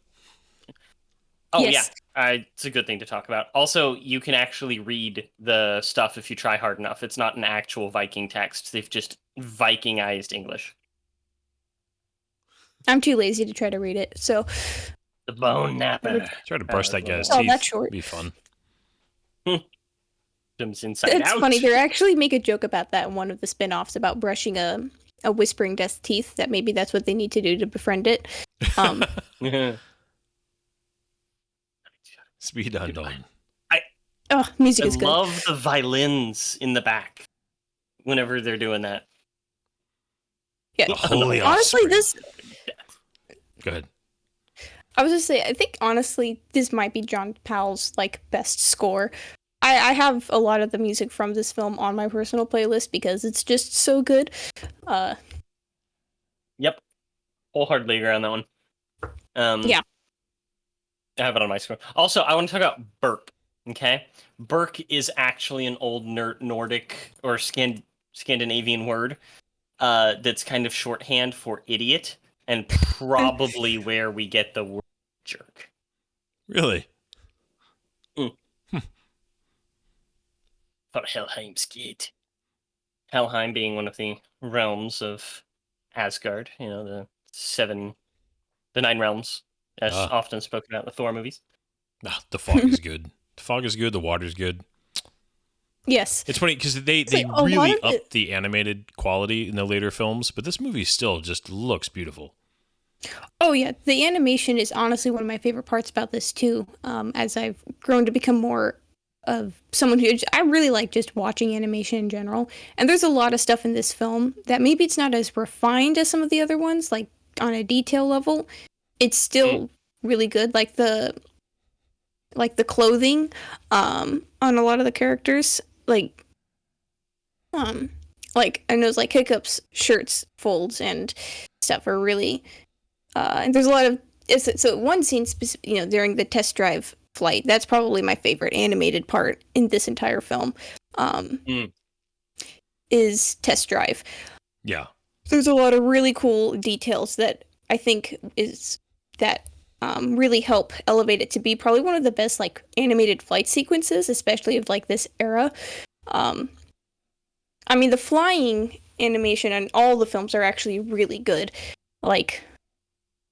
Oh Yes. yeah, it's a good thing to talk about. Also, you can actually read the stuff if you try hard enough. It's not an actual Viking text. They've just Vikingized English. I'm too lazy to try to read it, so. The Bone Napper. Try to brush that guy's Oh, teeth. that's short. Be fun. Inside It's out. funny. They actually make a joke about that in one of the spin-offs about brushing a whispering death's teeth, that maybe that's what they need to do to befriend it. Speed unknown. Oh, music is I good. love the violins in the back whenever they're doing that. Yeah. The holy Honestly, offspring. Go ahead. I was just say, I think honestly, this might be John Powell's like best score. I have a lot of the music from this film on my personal playlist because it's just so good. Yep. Wholeheartedly agree on that one. Yeah. I have it on my screen. Also, I want to talk about burp. Okay? Burp is actually an old Nordic or Scandinavian word that's kind of shorthand for idiot, and probably where we get the word jerk. Really? For Helheim's Gate. Helheim being one of the realms of Asgard, you know, the 9 realms, as often spoken about in the Thor movies. The fog is good. The fog is good. The water's good. Yes. It's funny because they like a really lot of upped the animated quality in the later films, but this movie still just looks beautiful. Oh yeah, the animation is honestly one of my favorite parts about this too. As I've grown to become more someone who I really like just watching animation in general. And there's a lot of stuff in this film that maybe it's not as refined as some of the other ones, like on a detail level. It's still really good. Like the clothing on a lot of the characters, like I know like Hiccup's shirts folds and stuff are really and there's a lot of so one scene during the test drive flight, that's probably my favorite animated part in this entire film, is test drive. Yeah. There's a lot of really cool details that I think really help elevate it to be probably one of the best like animated flight sequences, especially of like this era. I mean, the flying animation in all the films are actually really good. Like,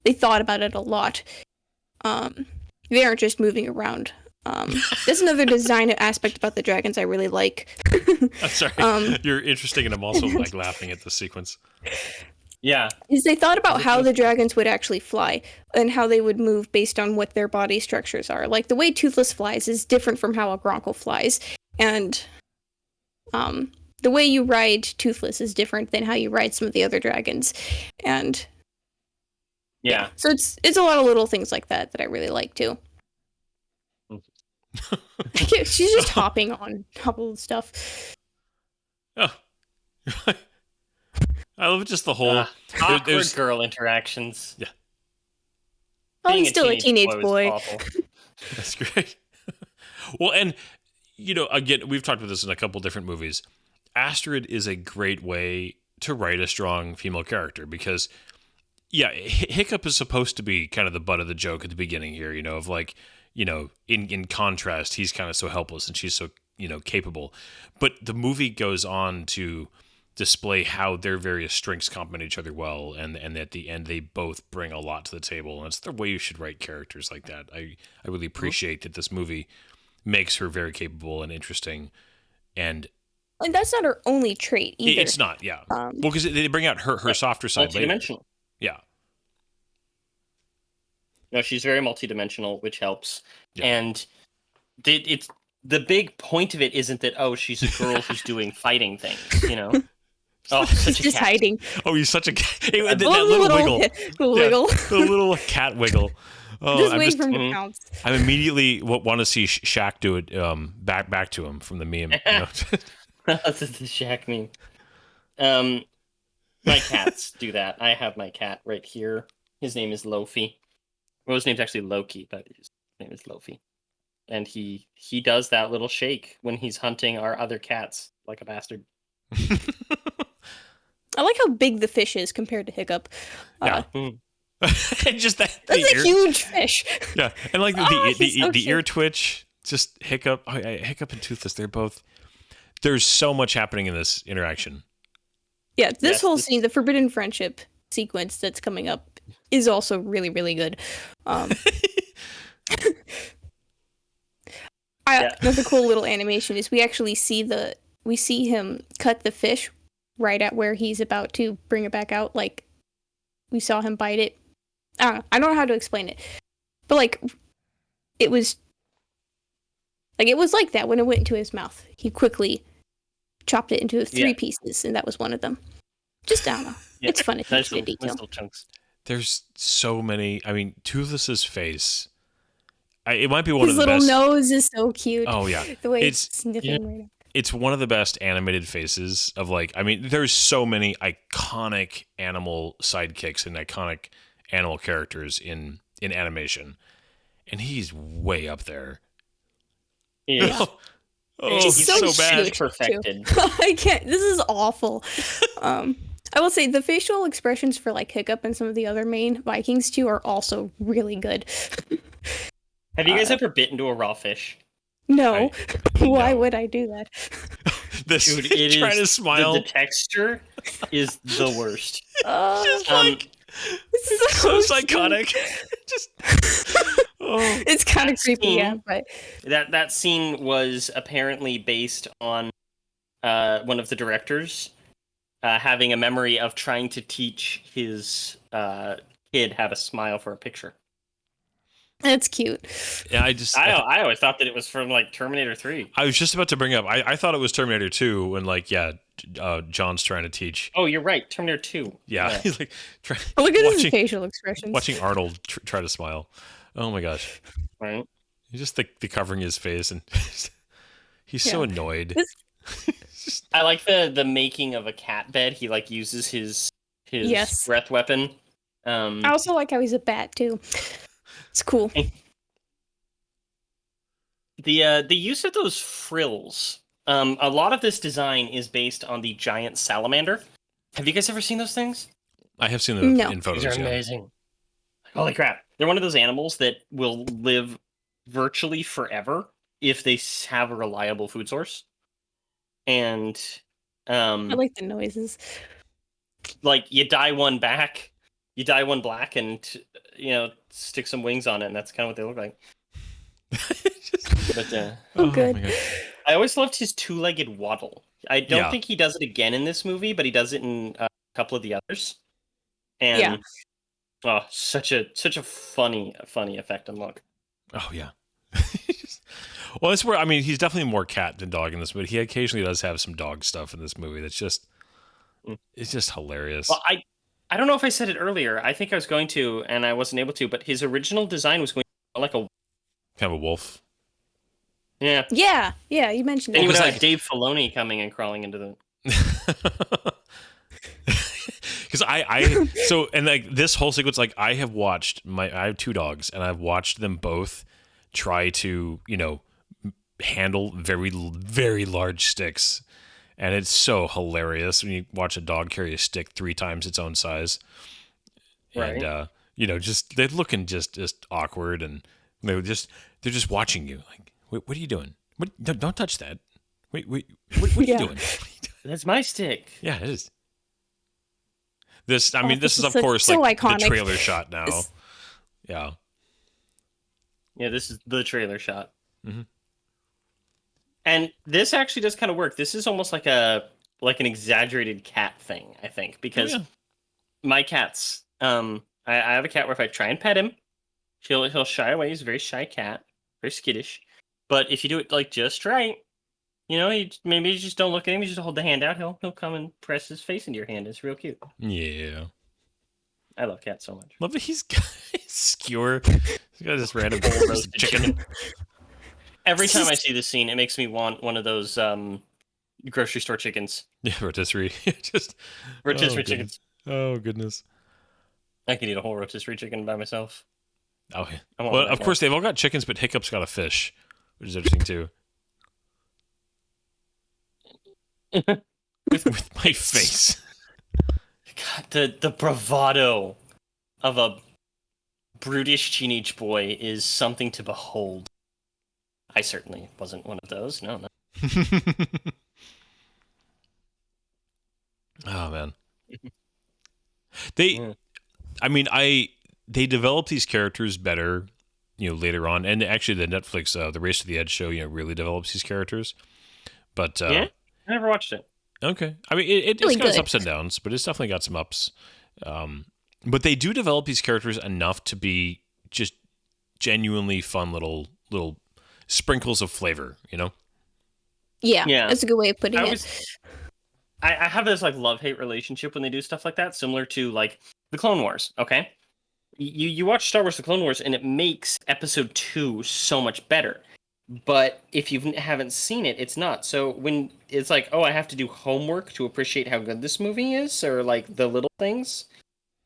they thought about it a lot. They aren't just moving around. There's another design aspect about the dragons I really like. I'm sorry. You're interesting, and I'm also like laughing at the sequence. Yeah. Is they thought about how the dragons would actually fly and how they would move based on what their body structures are. Like, the way Toothless flies is different from how a Gronkle flies. And, the way you ride Toothless is different than how you ride some of the other dragons. And yeah. So it's a lot of little things like that I really like too. She's just hopping on top of stuff. Oh. I love just the whole awkward girl interactions. Yeah. Oh, he's still a teenage boy. That's great. Well, and again, we've talked about this in a couple different movies. Astrid is a great way to write a strong female character because, yeah, Hiccup is supposed to be kind of the butt of the joke at the beginning here, of like, in contrast, he's kind of so helpless and she's so, capable. But the movie goes on to display how their various strengths complement each other well, and at the end, they both bring a lot to the table. And it's the way you should write characters like that. I really appreciate that this movie makes her very capable and interesting. And that's not her only trait either. It's not, yeah. Well, because they bring out her softer side. Multidimensional. Yeah. No, she's very multidimensional, which helps. Yeah. And it's the big point of it isn't that she's a girl who's doing fighting things, Oh, such a just cat. hiding. Oh, he's such a cat. That little wiggle. Wiggle. The little cat wiggle. Oh, just wait for him to pounce. I immediately want to see Shaq do it back to him from the meme. That's the Shaq meme. My cats do that. I have my cat right here. His name is Lofi. Well, his name's actually Loki, but his name is Lofi. And he does that little shake when he's hunting our other cats like a bastard. I like how big the fish is compared to Hiccup. Yeah. Just that's a huge fish. Yeah, and like the so ear twitch, just Hiccup. Hiccup and Toothless, there's so much happening in this interaction. Yeah, this whole scene, the forbidden friendship sequence that's coming up, is also really, really good. Another cool little animation is we actually see him cut the fish right at where he's about to bring it back out. Like, we saw him bite it. I don't know how to explain it, but like, it was like that when it went into his mouth. He quickly chopped it into 3 pieces, and that was one of them. Just, I don't know. Yeah. It's fun. It's nice little detail. Chunks. There's so many. I mean, Toothless's face. It might be one his of the best. His little nose is so cute. Oh yeah, the way it's sniffing right now. It's one of the best animated faces of like. I mean, there's so many iconic animal sidekicks and iconic animal characters in animation, and he's way up there. Yeah. He's so bad. Perfected. I can't. This is awful. I will say the facial expressions for like Hiccup and some of the other main Vikings too are also really good. Have you guys ever bit into a raw fish? No. Why would I do that? Dude, it trying to smile. The texture is the worst. Just like it's so psychotic. It's kind of creepy, yeah. But that scene was apparently based on one of the directors having a memory of trying to teach his kid how to smile for a picture. That's cute. Yeah, I always thought that it was from like Terminator 3. I was just about to bring up. I thought it was Terminator 2 when John's trying to teach. Oh, you're right, Terminator 2. Yeah, he's like Look at his facial expressions. watching Arnold try to smile. Oh my gosh, Right. he's just the covering his face and he's so annoyed. I like the making of a cat bed. He like uses his breath weapon. I also like how he's a bat too. It's cool. The use of those frills. A lot of this design is based on the giant salamander. Have you guys ever seen those things? I have seen them in photos. These are amazing. Holy crap! They're one of those animals that will live virtually forever if they have a reliable food source. And I like the noises. like you dye one black, and stick some wings on it, and that's kind of what they look like. But Good. I always loved his two-legged waddle. I don't think he does it again in this movie, but he does it in a couple of the others. And such a funny effect and look. Oh yeah. Well, that's where he's definitely more cat than dog in this movie. He occasionally does have some dog stuff in this movie. That's just it's just hilarious. Well, I don't know if I said it earlier. I think I was going to, and I wasn't able to. But his original design was going to be like a kind of a wolf. Yeah. Yeah. You mentioned and that. he was like Dave Filoni coming and crawling into the. Because this whole sequence, like I have 2 dogs and I've watched them both try to handle very very large sticks, and it's so hilarious when you watch a dog carry a stick 3 times its own size, right. And just they're looking just awkward, and they're just watching you like, what are you doing? Don't touch that. Wait, what are you doing? That's my stick. Yeah, it is. This is of so course like iconic. the trailer shot now. Yeah. Yeah, this is the trailer shot. Mm-hmm. And this actually does kind of work. This is almost like an exaggerated cat thing, I think, because my cats, I have a cat where if I try and pet him, he'll shy away. He's a very shy cat, very skittish. But if you do it like just right, maybe you just don't look at him. You just hold the hand out. He'll come and press his face into your hand. It's real cute. Yeah. I love cats so much. Love that he's got a skewer. He's got this random roasted chicken. Every time I see this scene, it makes me want one of those grocery store chickens. Yeah, rotisserie. Rotisserie chickens. Oh, goodness. I could eat a whole rotisserie chicken by myself. Oh, yeah. Well, of course, they've all got chickens, but Hiccup's got a fish, which is interesting, too. with my face. God, the bravado of a brutish teenage boy is something to behold. I certainly wasn't one of those. No. Oh man. They develop these characters better, later on, and actually the Netflix the Race to the Edge show, really develops these characters. But I never watched it. Okay, it's got its ups and downs, but it's definitely got some ups. But they do develop these characters enough to be just genuinely fun little sprinkles of flavor, Yeah, that's a good way of putting it. I have this like love-hate relationship when they do stuff like that, similar to like the Clone Wars. Okay, you watch Star Wars: The Clone Wars, and it makes Episode 2 so much better. But if you haven't seen it, it's not. So when it's like, oh, I have to do homework to appreciate how good this movie is, or like the little things,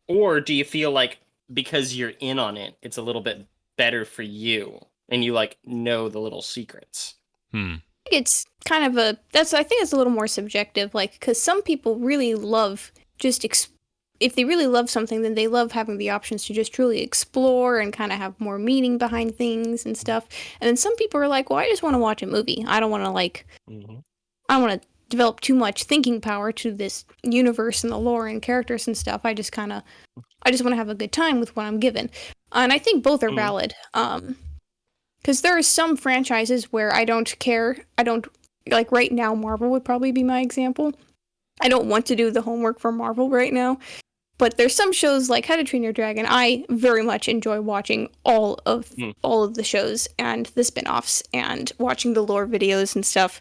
or do you feel like because you're in on it, it's a little bit better for you, and you like know the little secrets? It's kind of I think it's a little more subjective, like, because some people really love if they really love something, then they love having the options to just truly explore and kind of have more meaning behind things and stuff. And then some people are like, well, I just want to watch a movie. I don't want to I don't want to develop too much thinking power to this universe and the lore and characters and stuff. I just want to have a good time with what I'm given. And I think both are valid. Because there are some franchises where I don't care. I don't, like right now, Marvel would probably be my example. I don't want to do the homework for Marvel right now. But there's some shows like How to Train Your Dragon. I very much enjoy watching all of the shows and the spin-offs and watching the lore videos and stuff.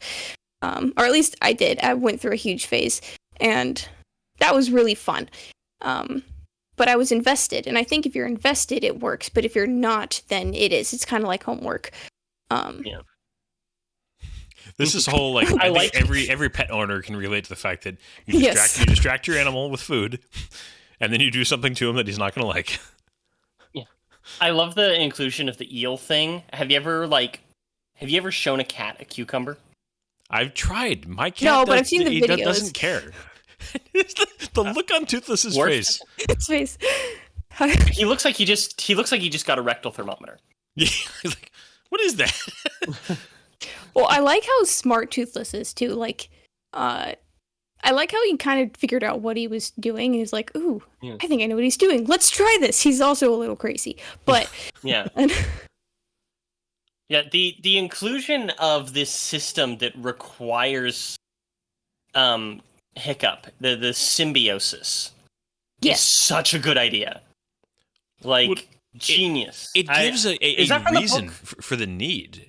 Or at least I did. I went through a huge phase, and that was really fun. But I was invested, and I think if you're invested, it works. But if you're not, then it is. It's kind of like homework. Yeah. This is whole like I think every pet owner can relate to the fact that you distract your animal with food, and then you do something to him that he's not going to like. Yeah, I love the inclusion of the eel thing. Have you ever shown a cat a cucumber? I've tried. My cat. No, but I've seen the videos. He doesn't care. the look on Toothless's face. His face. He looks like he just got a rectal thermometer. Yeah, he's like, what is that? Well, I like how smart Toothless is too. Like, I like how he kind of figured out what he was doing. And he was like, "Ooh, I think I know what he's doing. Let's try this." He's also a little crazy, but yeah, yeah. The inclusion of this system that requires Hiccup, the symbiosis, is such a good idea. Like, genius. It gives a reason for the need.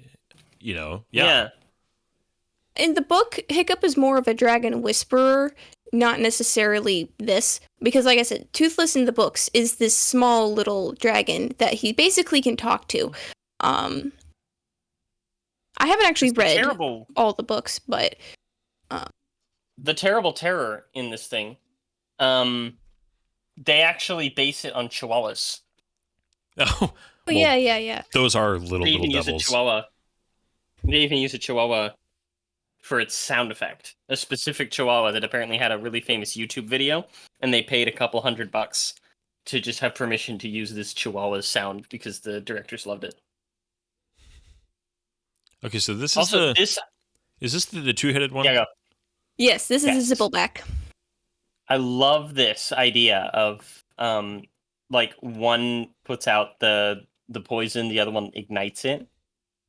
You know, yeah. In the book, Hiccup is more of a dragon whisperer, not necessarily this. Because, like I said, Toothless in the books is this small little dragon that he basically can talk to. I haven't actually read all the books, but... The terrible terror in this thing, they actually base it on chihuahuas. Oh, well, yeah. Those are little devils. They even use a chihuahua for its sound effect. A specific chihuahua that apparently had a really famous YouTube video, and they paid a couple $100 to just have permission to use this chihuahua's sound because the directors loved it. Okay, so this is also, is this the two-headed one? Yeah, go. Yes, this is a zippleback. I love this idea of like one puts out the poison, the other one ignites it.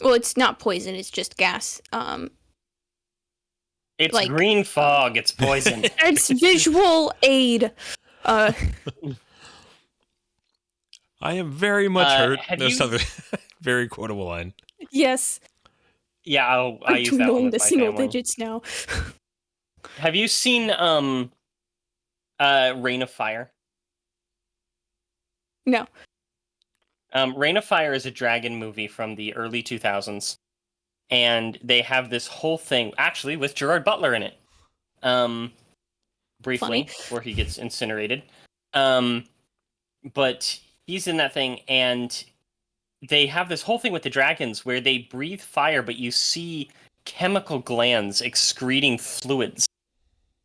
Well, it's not poison; it's just gas. It's like, green fog. It's poison. It's visual aid. I am very much hurt. That's a very quotable line. Yes. Yeah, I use that one with the my single family. digits now. Have you seen Reign of Fire? No. Reign of Fire is a dragon movie from the early 2000s, and they have this whole thing, actually, with Gerard Butler in it. Briefly, before he gets incinerated. But he's in that thing, and they have this whole thing with the dragons where they breathe fire, but you see chemical glands excreting fluids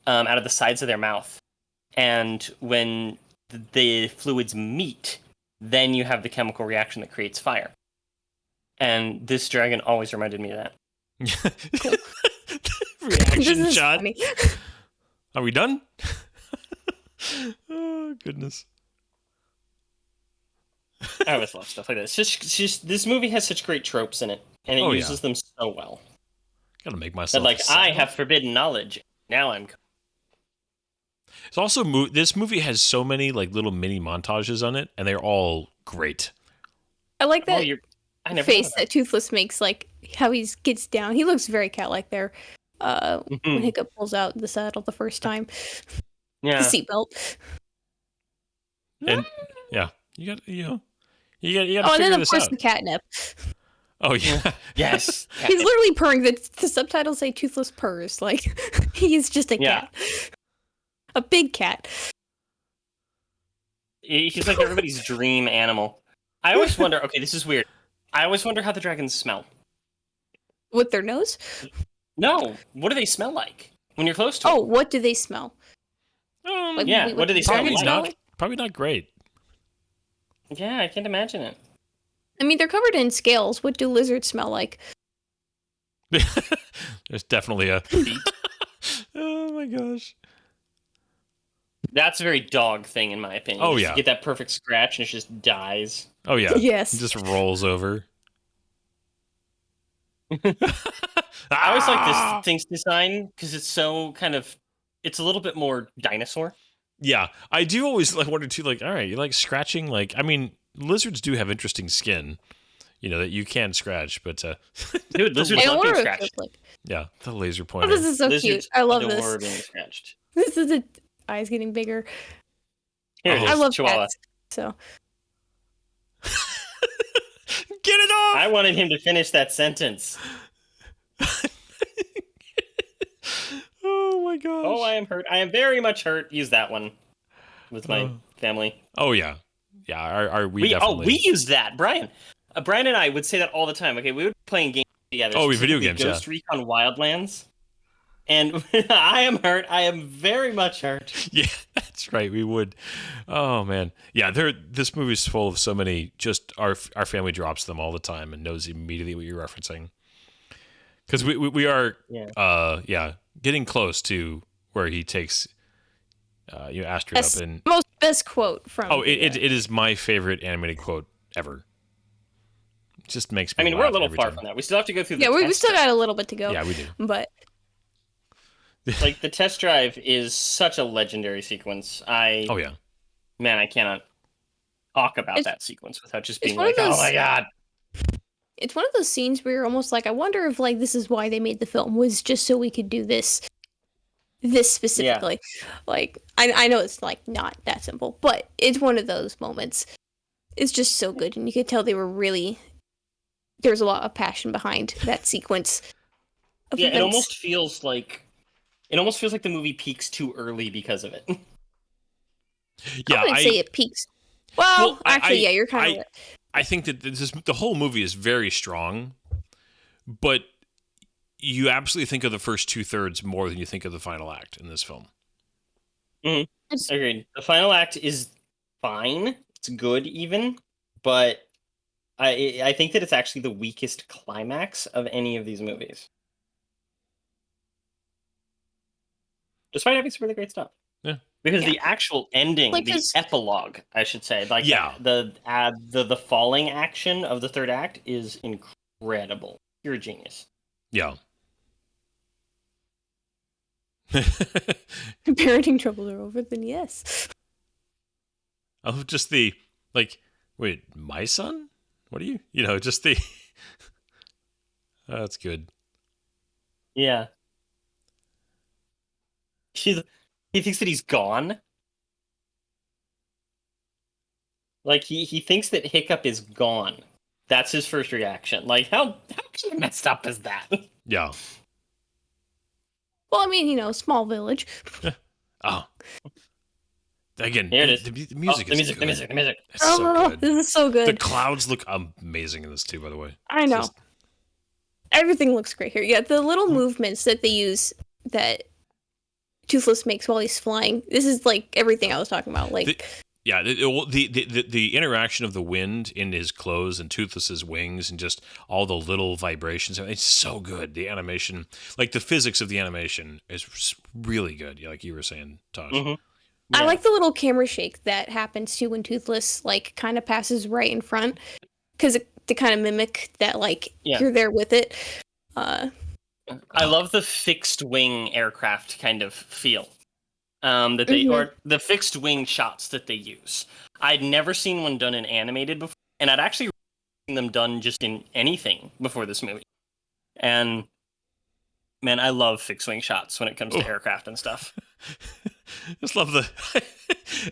out of the sides of their mouth. And when the fluids meet, then you have the chemical reaction that creates fire. And this dragon always reminded me of that. Reaction shot. Are we done? Oh, goodness. I always love stuff like that. It's just this movie has such great tropes in it, and it uses them so well. Gotta make myself. But like, I have forbidden knowledge. Now I'm. It's also this movie has so many like little mini montages on it, and they're all great. I like that face that Toothless makes, like how he gets down. He looks very cat-like there. When Hiccup pulls out the saddle the first time. Yeah. The seatbelt. And yeah, you got to figure this out. Oh, and then of course the catnip. Oh yeah. Yes. He's literally purring. The subtitles say Toothless purrs. Like, he's just a cat. A big cat. He's like everybody's dream animal. I always wonder, okay, this is weird. I always wonder how the dragons smell. With their nose? No. What do they smell like when you're close to them? Oh, what do they smell? What do they smell like? Probably not great. Yeah, I can't imagine it. I mean, they're covered in scales. What do lizards smell like? There's definitely a... Oh my gosh. That's a very dog thing, in my opinion. Oh, you yeah. Get that perfect scratch and it just dies. Oh, yeah. Yes. It just rolls over. I always like this thing's design because it's so kind of... It's a little bit more dinosaur. Yeah, I do always like wonder too. Like, all right, you like scratching? Like, I mean, lizards do have interesting skin, that you can scratch. But Dude, lizards I love being wonder if scratched. like, yeah, the laser oh, pointer. this is so cute. Lizards I love adore this. being scratched. This is the eyes getting bigger. Here it Oh. is, I love Chihuahua. cats. So Get it off! I wanted him to finish that sentence. Oh my gosh! Oh, I am hurt. I am very much hurt. Use that one with my family. Oh yeah, yeah. We definitely. We used that, Brian. Brian and I would say that all the time. Okay, we would be playing games together. Oh, video specifically games, Ghost Recon Wildlands. And I am hurt. I am very much hurt. Yeah, that's right. We would. Oh man, yeah. This movie's full of so many. Just our family drops them all the time and knows immediately what you're referencing. Because we are getting close to where he takes Astrid up and best quote from. oh it is my favorite animated quote ever. It just makes me. I mean, we're a laugh little every far time. from that. We still have to go through. Yeah, the we test still drive. got a little bit to go. Yeah, we do. But Like the test drive is such a legendary sequence. Oh yeah. Man, I cannot talk about It's- that sequence without just being one of like, those- oh my god. it's one of those scenes where you're almost like, I wonder if like this is why they made the film, was just so we could do this specifically. Like I know it's like not that simple, but it's one of those moments. It's just so good, and you could tell there was a lot of passion behind that sequence of Yeah, it events. almost feels like the movie peaks too early because of it. Yeah, I wouldn't say it peaks. Well, Well, actually, yeah, you're kind of. I think that the whole movie is very strong, but you absolutely think of the first 2/3 more than you think of the final act in this film. Agreed. The final act is fine. It's good even, but I think that it's actually the weakest climax of any of these movies. Despite having some really great stuff. Yeah. Because the actual ending, Like the this- epilogue, I should say, like Yeah. the falling action of the third act is incredible. You're a genius. Yeah. Parenting troubles are over, then yes. Oh, just the wait, my son? What are you? Just the. That's good. Yeah. He thinks that he's gone. Like he thinks that Hiccup is gone. That's his first reaction. Like how kind of messed up is that? Yeah. Well, I mean, small village. Oh. Again, Here it is. the music the is music, good. the music, the music. It's so good. This is so good. The clouds look amazing in this too, by the way. I It's know. just- Everything looks great here. Yeah, the little movements that they use that Toothless makes while he's flying. This is like everything I was talking about. Like, Yeah, the interaction of the wind in his clothes and Toothless's wings and just all the little vibrations. It's so good. The animation, like the physics of the animation, is really good. Yeah, like you were saying, Tosh. Mhm. I Yeah. like the little camera shake that happens too when Toothless like kind of passes right in front, because to kind of mimic that you're there with it. I love the fixed wing aircraft kind of feel. That they or the fixed wing shots that they use. I'd never seen one done in animated before, and I'd actually seen them done just in anything before this movie. And man, I love fixed wing shots when it comes to aircraft and stuff. Just love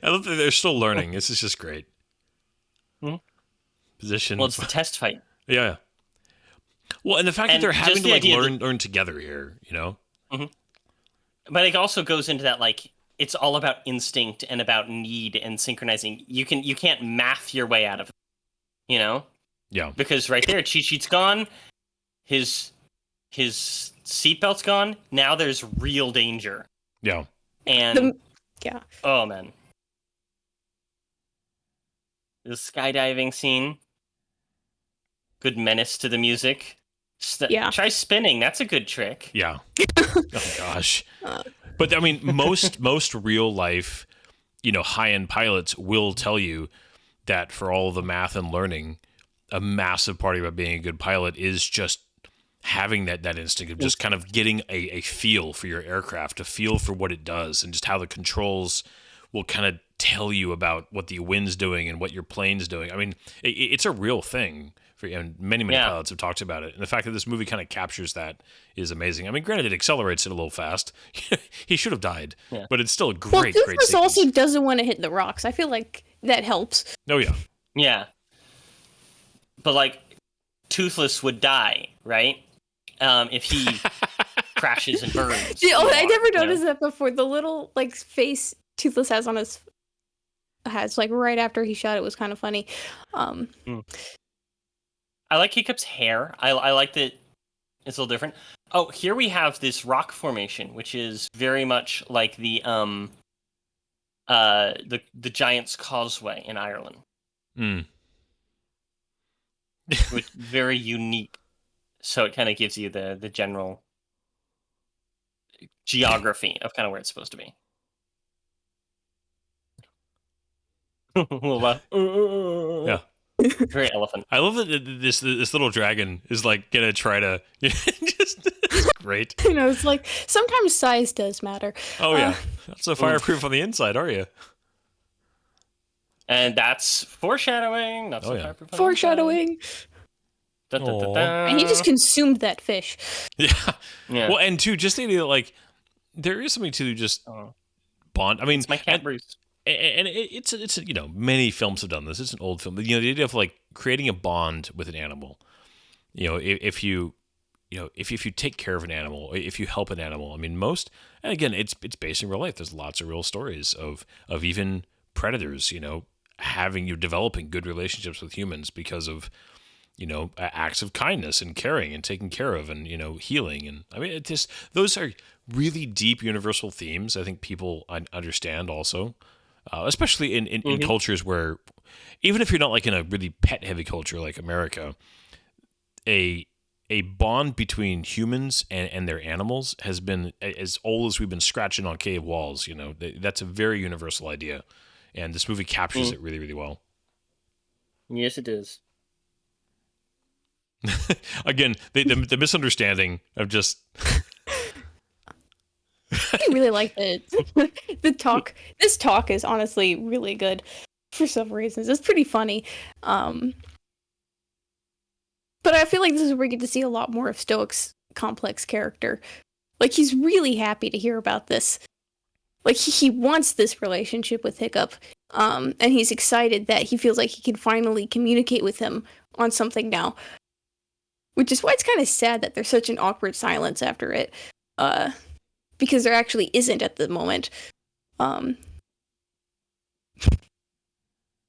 I love that they're still learning. This is just great. Mhm. Position. Well, it's the test fight. Yeah. Well, and the fact that And they're just having the to idea learn together here, But it also goes into that it's all about instinct and about need and synchronizing. You can't math your way out of it. Yeah. Because right there, cheat sheet's gone. His seatbelt's gone. Now there's real danger. Yeah. And Yeah. oh man, the skydiving scene. Good menace to the music. Yeah. Try spinning. That's a good trick. Yeah. Oh gosh. But I mean, most real life, high-end pilots will tell you that for all of the math and learning, a massive part about being a good pilot is just having that instinct of just kind of getting a feel for your aircraft, a feel for what it does, and just how the controls will kind of tell you about what the wind's doing and what your plane's doing. I mean, it's a real thing. And many pilots have talked about it. And the fact that this movie kind of captures that is amazing. I mean, granted, it accelerates it a little fast. He should have died, but it's still a great Toothless sequence. also doesn't want to hit the rocks. I feel like that helps. Oh, yeah. Yeah. But, like, Toothless would die, right? If he crashes and burns. I never noticed that before. The little, like, face Toothless has on his... like, right after he shot it was kind of funny. I like Hiccup's hair. I like that it's a little different. Oh, here we have this rock formation, which is very much like the Giant's Causeway in Ireland. Which very unique. So it kind of gives you the general geography of kind of where it's supposed to be. Yeah. Very elephant. I love that this little dragon is like gonna try to just it's great. You know, it's like sometimes size does matter. Oh yeah, that's so fireproof on the inside, are you? And that's foreshadowing. Not so fireproof. Foreshadowing. Da, da, da, da. And he just consumed that fish. Yeah. Well, and two, just the idea that, like, there is something to just bond. I mean, it's my cat Bruce. And it's you know, many films have done this. It's an old film. You know, the idea of like creating a bond with an animal. You know, if you take care of an animal, if you help an animal. I mean, and again, it's based in real life. There's lots of real stories of even predators, you know, developing good relationships with humans because of, you know, acts of kindness and caring and taking care of and, you know, healing. And I mean, those are really deep universal themes. I think people understand also. Especially in cultures where, even if you're not like in a really pet heavy culture like America, a bond between humans and their animals has been as old as we've been scratching on cave walls. You know, that's a very universal idea, and this movie captures it really, really well. Yes, it is. Again, the misunderstanding of just. I really like the talk. This talk is honestly really good for some reasons. It's pretty funny. But I feel like this is where we get to see a lot more of Stoick's complex character. Like, he's really happy to hear about this. Like, he wants this relationship with Hiccup. And he's excited that he feels like he can finally communicate with him on something now. Which is why it's kind of sad that there's such an awkward silence after it. Because there actually isn't at the moment.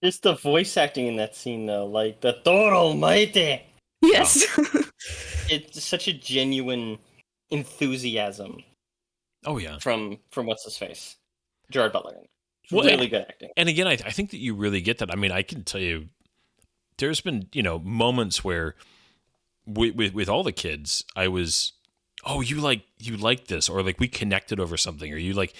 Just the voice acting in that scene, though, like the Thor Almighty. Yes. It's such a genuine enthusiasm. Oh yeah. From what's his face, Gerard Butler. Well, really good acting. And again, I think that you really get that. I mean, I can tell you, there's been, you know, moments where with all the kids, I was, oh, you like this, or like we connected over something, or you like,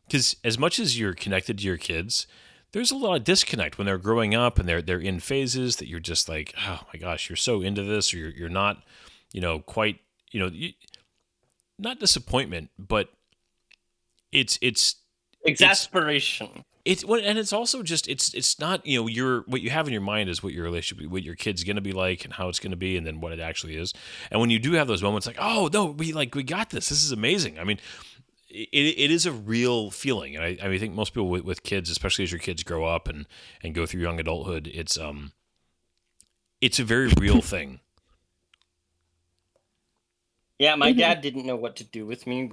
because as much as you're connected to your kids, there's a lot of disconnect when they're growing up and they're in phases that you're just like, oh my gosh, you're so into this, or you're not, you know, quite, you know, not disappointment, but it's exasperation. And it's also just it's not, you know, what you have in your mind is what your relationship with your kid's gonna be like and how it's gonna be, and then what it actually is. And when you do have those moments, like, oh no, we got this. This is amazing. I mean, it is a real feeling, and I think most people with kids, especially as your kids grow up and go through young adulthood, it's a very real thing. Yeah, my dad didn't know what to do with me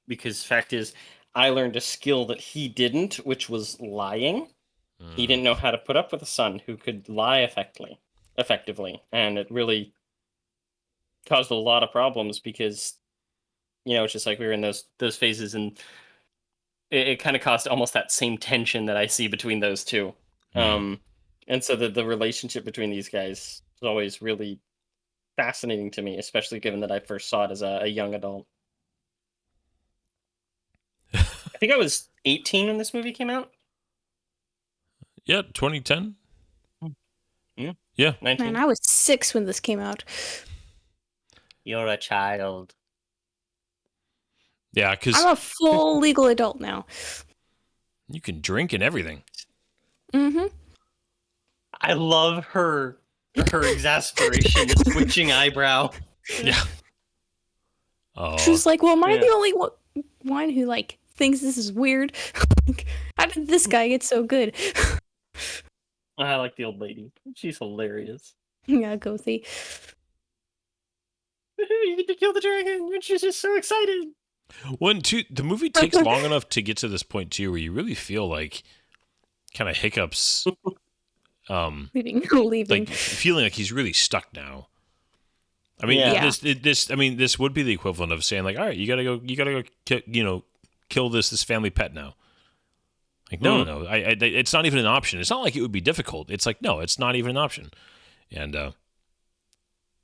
because fact is, I learned a skill that he didn't, which was lying. He didn't know how to put up with a son who could lie effectively, and it really caused a lot of problems because, you know, it's just like we were in those phases, and it kind of caused almost that same tension that I see between those two. And so the relationship between these guys is always really fascinating to me, especially given that I first saw it as a young adult. I think I was 18 when this movie came out. Yeah, 2010. Yeah. 19. Man, I was 6 when this came out. You're a child. Yeah, because I'm a full legal adult now. You can drink and everything. Mm-hmm. I love her exasperation, the twitching eyebrow. Yeah. Oh, She's like, well, am I Yeah. the only one who like thinks this is weird? Like, how did this guy get so good? I like the old lady. She's hilarious. Yeah, Gothi. You get to kill the dragon, and she's just so excited. the movie takes long enough to get to this point too, where you really feel like kind of hiccups. Leaving. Like feeling like he's really stuck now. I mean, Yeah. this would be the equivalent of saying like, all right, you gotta go, kill this family pet now. Like, no, it's not even an option. It's not like it would be difficult. It's like, no, it's not even an option. And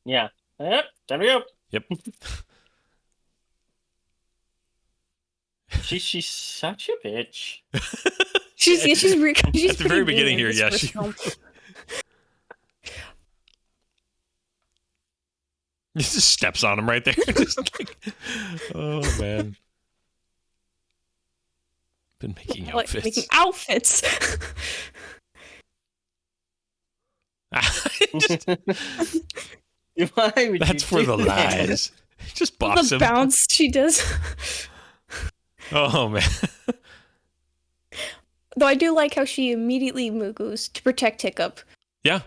Yeah. Yep. Time to go. yep, She's such a bitch. she's at the pretty very mean beginning in here, this yeah, first she- film. he just steps on him right there. Just like, oh man, been making Like, outfits. making outfits. Just- Why would that's you for do the that? lies. Just bops The him. bounce she does. Oh man. Though I do like how she immediately moves to protect Hiccup Yeah.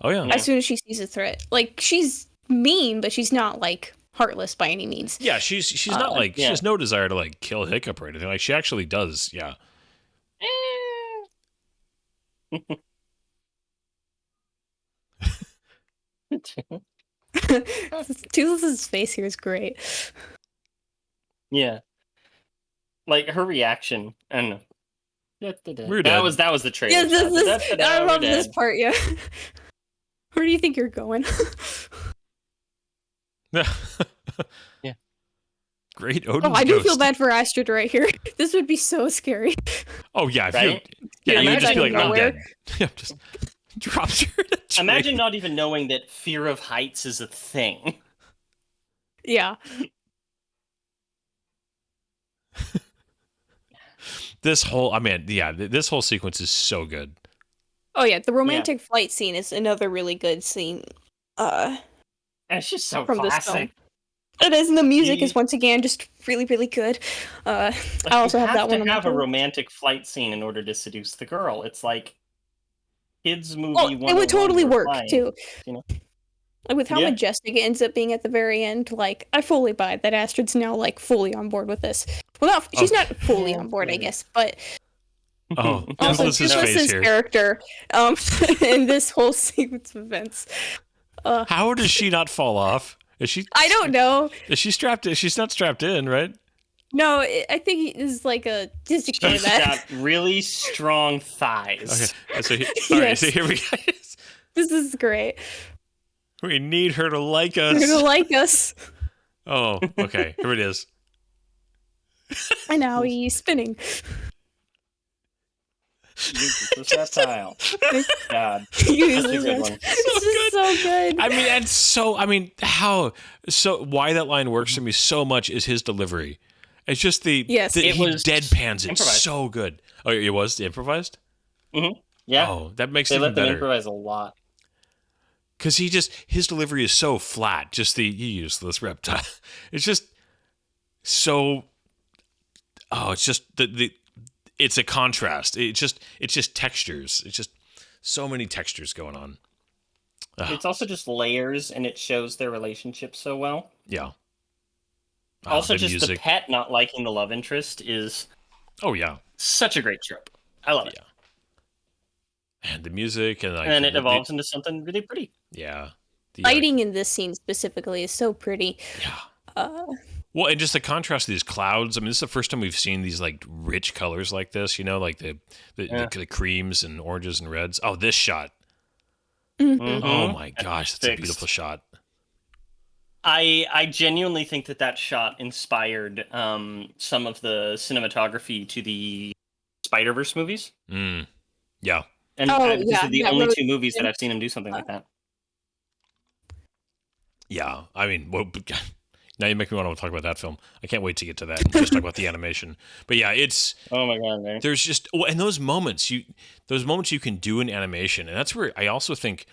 Oh yeah. as soon as she sees a threat. Like, she's mean, but she's not like heartless by any means. Yeah, she's not like she yeah. has no desire to like kill Hiccup or anything. Like she actually does. Yeah. Toothless's face here is great. Yeah. Like her reaction. I don't know. We're dead. That was the trailer. Yes, shot. I We're love this dead. part. Yeah. Where do you think you're going? Yeah. Great Odin's Oh, I do ghost. feel bad for Astrid right here. This would be so scary. Oh yeah, if Right? you Yeah, would just be like, imagine I'm nowhere. dead. Yeah, just drops her. in a tree. Imagine not even knowing that fear of heights is a thing. Yeah. This whole this whole sequence is so good. Oh yeah, the romantic flight scene is another really good scene. And it's just so From this film. classic. It is, and the music You- is once again just really, really good. I Like, also you have that one. to on have my a phone. romantic flight scene in order to seduce the girl. It's like kids movie. Oh, it 101 would totally we're work flying, too. you know? Like, with how Yeah. majestic it ends up being at the very end, like I fully buy that Astrid's now like fully on board with this. Well, not she's not fully on board, I guess, but Oh, also Toothless's face Toothless's here. character in this whole sequence of events. How does she not fall off? Is she? I don't know. Is she strapped? She's not strapped in, right? No, I think it is like a just ignore She's that. got really strong thighs. Okay. So all right. Yes. So here we go. This is great. We need her to like us. You're gonna like us. Oh, okay. Here it is. And now he's spinning. This reptile. God, This that's a good one. is so good. I mean, and so how so why that line works for me so much is his delivery. It's just Yes. he It was deadpans it improvised. so good. Oh, it was improvised. Yeah, Oh, that makes they it let even them better. improvise a lot. Because his delivery is so flat. Just you useless reptile. It's just so. Oh, it's just it's a contrast. It's just textures. It's just so many textures going on. It's also just layers, and it shows their relationship so well. Yeah. Oh, Also, the just the music. pet not liking the love interest is Oh yeah, such a great trope. I love it. and the music and like And then it the- evolves into something really pretty. Yeah. The, Fighting in this scene specifically is so pretty. yeah. Well, and just the contrast of these clouds. I mean, this is the first time we've seen these like rich colors like this. You know, like the creams and oranges and reds. Oh, this shot. Mhm. Oh my gosh, that's a Fixed. beautiful shot. I genuinely think that shot inspired some of the cinematography to the Spider-Verse movies. Mm. Yeah. And Oh, these yeah, are the that only really- two movies that I've seen him do something like that. Yeah. I mean, well, Now you make me want to talk about that film. I can't wait to get to that and just talk about the animation. But yeah, it's Oh my god, man. there's just and those moments you can do in animation, and that's where I also think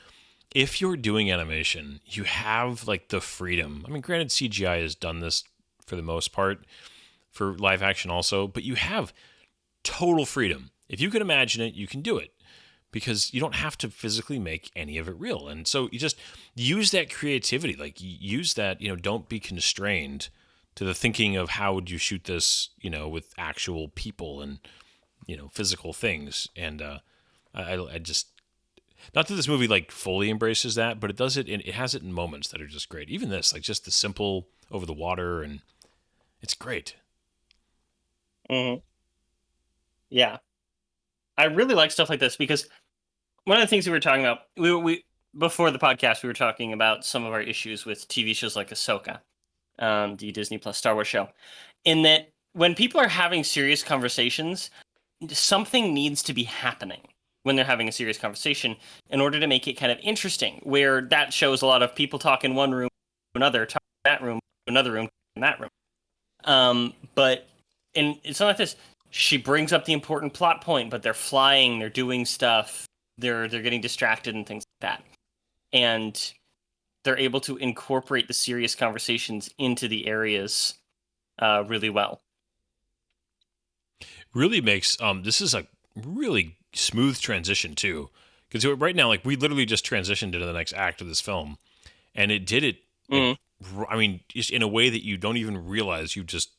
if you're doing animation, you have like the freedom. I mean, granted, CGI has done this for the most part for live action also, but you have total freedom. If you can imagine it, you can do it because you don't have to physically make any of it real. And so you just use that creativity, like use that, don't be constrained to the thinking of how would you shoot this, with actual people and, physical things. And I just, not that this movie like fully embraces that, but it does it, and it has it in moments that are just great. Even this, like just the simple over the water, and it's great. Mm-hmm. Yeah. I really like stuff like this because one of the things we were talking about, we before the podcast, we were talking about some of our issues with TV shows like Ahsoka, the Disney Plus Star Wars show, in that when people are having serious conversations, something needs to be happening when they're having a serious conversation in order to make it kind of interesting, where that shows a lot of people talk in one room to another, talk in that room to another room in that room. But it's not like this. She brings up the important plot point, but they're flying, they're doing stuff, they're getting distracted and things like that. And they're able to incorporate the serious conversations into the areas really well. Really makes this is a really smooth transition too, because right now, like, we literally just transitioned into the next act of this film, and it did it. I mean, just in a way that you don't even realize you just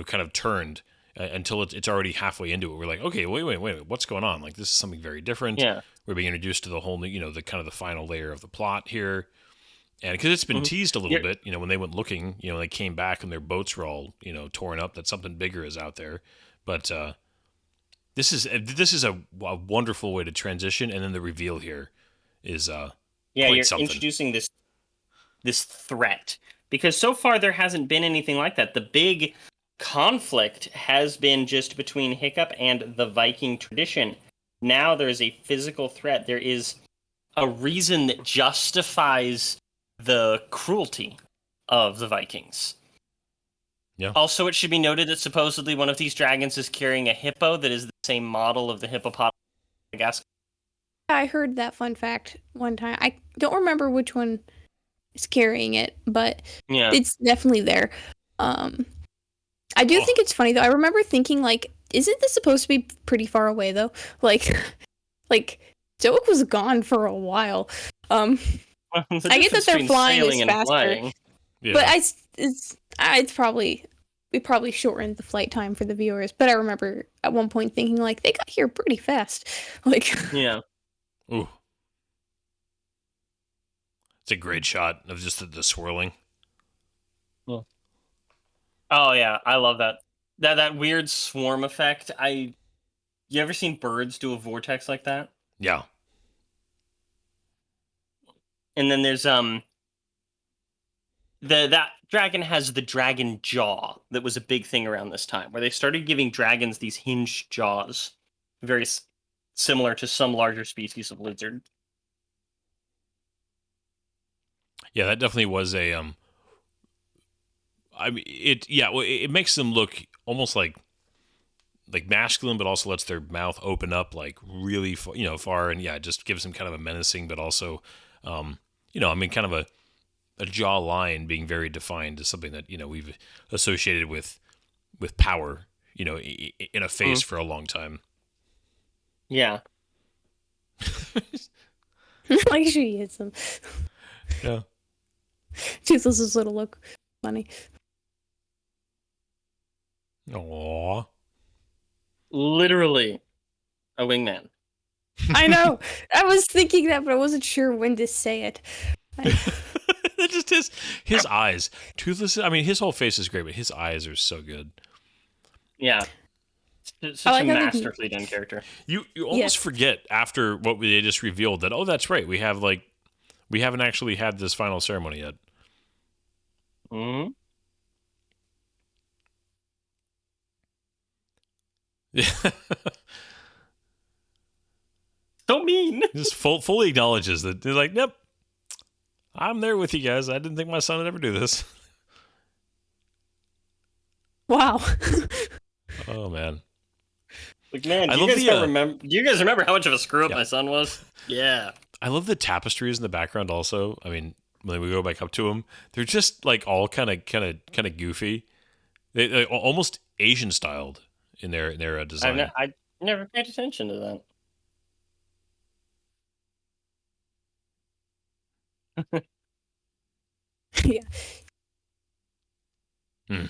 kind of turned until it's already halfway into it. We're like, okay, wait, what's going on? Like, this is something very different. Yeah. We're being introduced to the whole new, the kind of the final layer of the plot here. And because it's been teased a little bit, when they went looking, they came back and their boats were all, torn up, that something bigger is out there. But this is a wonderful way to transition, and then the reveal here is you're something. Introducing this threat, because so far there hasn't been anything like that. The big conflict has been just between Hiccup and the Viking tradition. Now there's a physical threat. There is a reason that justifies the cruelty of the Vikings. Yeah. Also, it should be noted that supposedly one of these dragons is carrying a hippo that is the same model of the hippopotamus. I heard that fun fact one time. I don't remember which one is carrying it, but it's definitely there. I do think it's funny though. I remember thinking, like, isn't this supposed to be pretty far away though? Like Zoic was gone for a while. I get that they're flying is faster, but it's probably we probably shortened the flight time for the viewers. But I remember at one point thinking, like, they got here pretty fast. Like, yeah. Ooh. It's a great shot of just the swirling. Yeah. Oh yeah, I love that. That weird swarm effect. You ever seen birds do a vortex like that? Yeah. And then there's that dragon has the dragon jaw that was a big thing around this time, where they started giving dragons these hinged jaws, very similar to some larger species of lizard. Yeah, that definitely was a I mean, it makes them look almost like masculine, but also lets their mouth open up like really far, and it just gives them kind of a menacing, but also, I mean, kind of a jaw line being very defined is something that we've associated with power, in a face for a long time. Yeah. like she hits them. Yeah. Toothless's little look funny. Aww. Literally a wingman. I know. I was thinking that, but I wasn't sure when to say it. Just his eyes. Toothless, I mean, his whole face is great, but his eyes are so good. Yeah. Such a masterfully done character. You almost forget after what they just revealed that, that's right, we haven't actually had this final ceremony yet. Mm-hmm. So mean. Just fully acknowledges that they're like, yep, I'm there with you guys. I didn't think my son would ever do this. Wow. Oh man. Like, man, I do you love guys the, remember? Do you guys remember how much of a screw up Yeah. my son was? Yeah. I love the tapestries in the background. Also, I mean, when we go back up to them, they're just like all kind of goofy. They're almost Asian styled in their design. I never paid attention to that. Yeah. Hmm.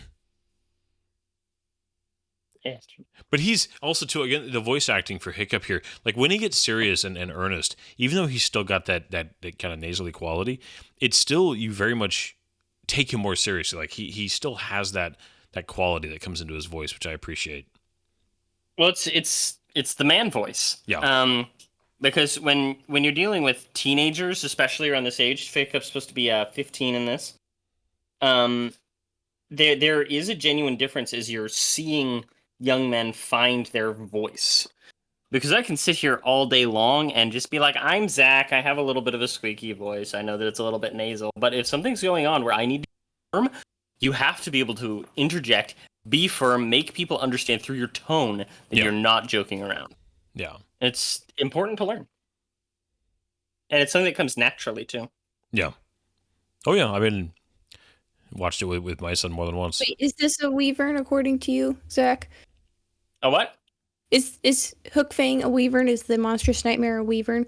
Yeah, it's true. But he's also too, again, the voice acting for Hiccup here. Like when he gets serious and earnest, even though he's still got that kind of nasally quality, it's still, you very much take him more seriously. Like he still has that quality that comes into his voice, which I appreciate. Well, it's the man voice. Yeah. Because when you're dealing with teenagers, especially around this age, Hiccup's supposed to be 15 in this. There is a genuine difference as you're seeing young men find their voice. Because I can sit here all day long and just be like, I'm Zach, I have a little bit of a squeaky voice. I know that it's a little bit nasal. But if something's going on where I need to be firm, you have to be able to interject, be firm, make people understand through your tone that Yeah. you're not joking around. Yeah. It's important to learn. And it's something that comes naturally, too. Yeah. Oh yeah. I mean, watched it with my son more than once. Wait, is this a wyvern according to you, Zach? A what? Is Hook Fang a wyvern? Is the monstrous nightmare a wyvern?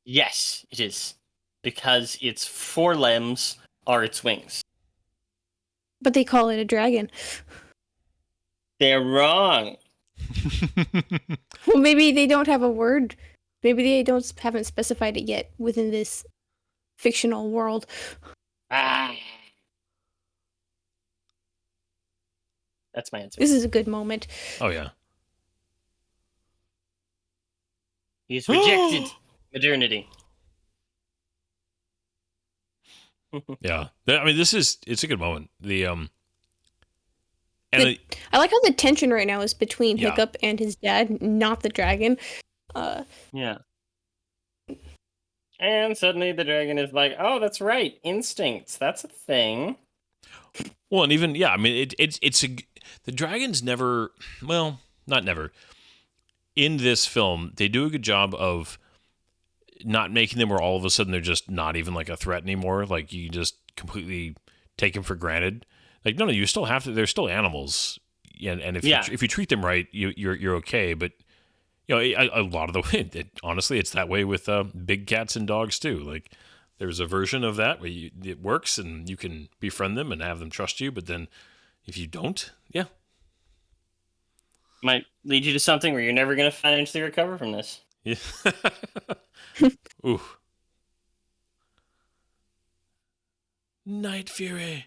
Yes, it is. Because its forelimbs are its wings. But they call it a dragon. They're wrong. Well, maybe they don't have a word. Maybe they haven't specified it yet within this fictional world. Ah. That's my answer. This is a good moment. Oh yeah. He's rejected modernity. Yeah. I mean, it's a good moment. And I like how the tension right now is between Yeah. Hiccup and his dad, not the dragon. Yeah. And suddenly the dragon is like, oh, that's right. Instincts. That's a thing. well, and even, yeah, I mean, the dragons never, well, not never. In this film, they do a good job of not making them where all of a sudden they're just not even like a threat anymore. Like you just completely take them for granted. Like no, you still have to. They're still animals, and if if you treat them right, you're okay. But you know, a lot of the way, honestly, it's that way with big cats and dogs too. Like there's a version of that where it works and you can befriend them and have them trust you. But then if you don't, yeah, Might lead you to something where you're never going to financially recover from this. yeah. Ooh. Night Fury.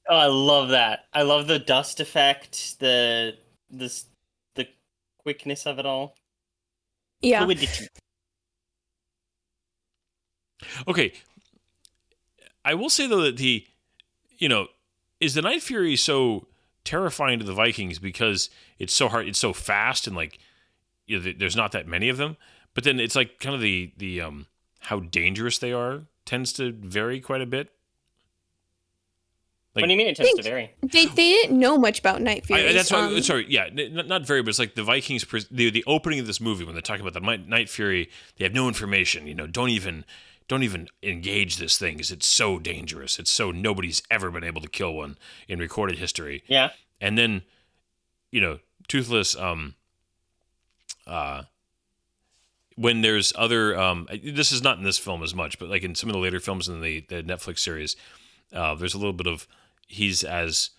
Oh, I love that. I love the dust effect, the quickness of it all. Yeah. Fluidity. Okay. I will say though that is the Night Fury so terrifying to the Vikings because it's so hard, it's so fast, and like there's not that many of them. But then it's like kind of the how dangerous they are tends to vary quite a bit. Like, What do you mean it tends to vary? They didn't know much about Night Fury. that's why. Sorry, yeah, not very, but it's like the Vikings. The opening of this movie when they're talking about the Night Fury, they have no information. Don't even engage this thing because it's so dangerous. It's so nobody's ever been able to kill one in recorded history. Yeah. And then, Toothless. When there's other, this is not in this film as much, but like in some of the later films in the Netflix series, there's a little bit of he's as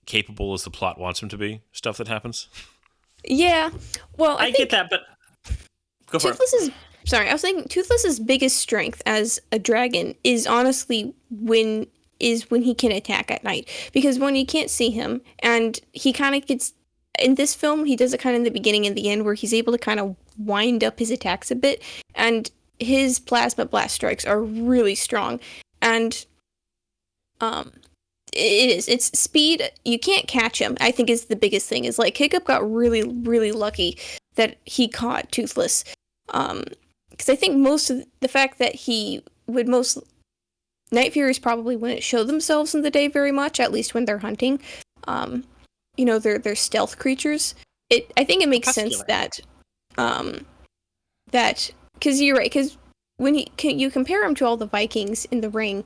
capable as the plot wants him to be stuff that happens. Yeah. Well, I think get that, but go for it. I was thinking Toothless's biggest strength as a dragon is honestly when he can attack at night, because when you can't see him, and he kind of gets in this film, he does it kind of in the beginning and the end where he's able to kind of wind up his attacks a bit, and his plasma blast strikes are really strong. And it's speed. You can't catch him, I think, is the biggest thing. Is like Hiccup got really, really lucky that he caught Toothless. Because I think most of the fact that Night Furies probably wouldn't show themselves in the day very much, at least when they're hunting. they're stealth creatures. I think it makes sense that because you're right, because when you compare him to all the Vikings in the ring,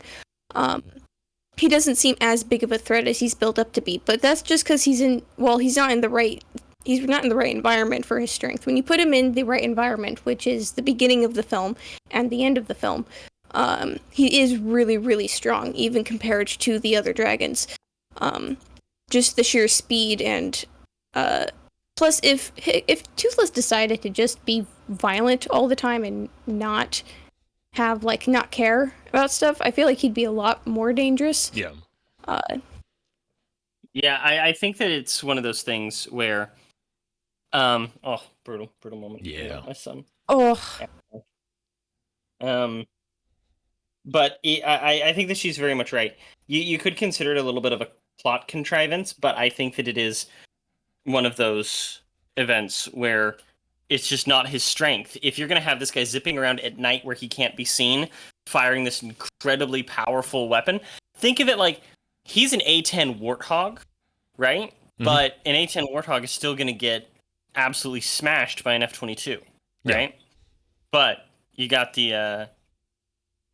he doesn't seem as big of a threat as he's built up to be. But that's just because he's not in the right environment for his strength. When you put him in the right environment, which is the beginning of the film and the end of the film, he is really, really strong, even compared to the other dragons. Just the sheer speed and plus, if Toothless decided to just be violent all the time and not care about stuff, I feel like he'd be a lot more dangerous. Yeah. Yeah, I think that it's one of those things where, brutal moment. Yeah. My son. Oh. But I think that she's very much right. You could consider it a little bit of a plot contrivance, but I think that it is one of those events where it's just not his strength. If you're going to have this guy zipping around at night where he can't be seen, firing this incredibly powerful weapon, think of it like he's an A10 Warthog, right? Mm-hmm. But an A10 Warthog is still going to get absolutely smashed by an F-22, right? Yeah. But you got the...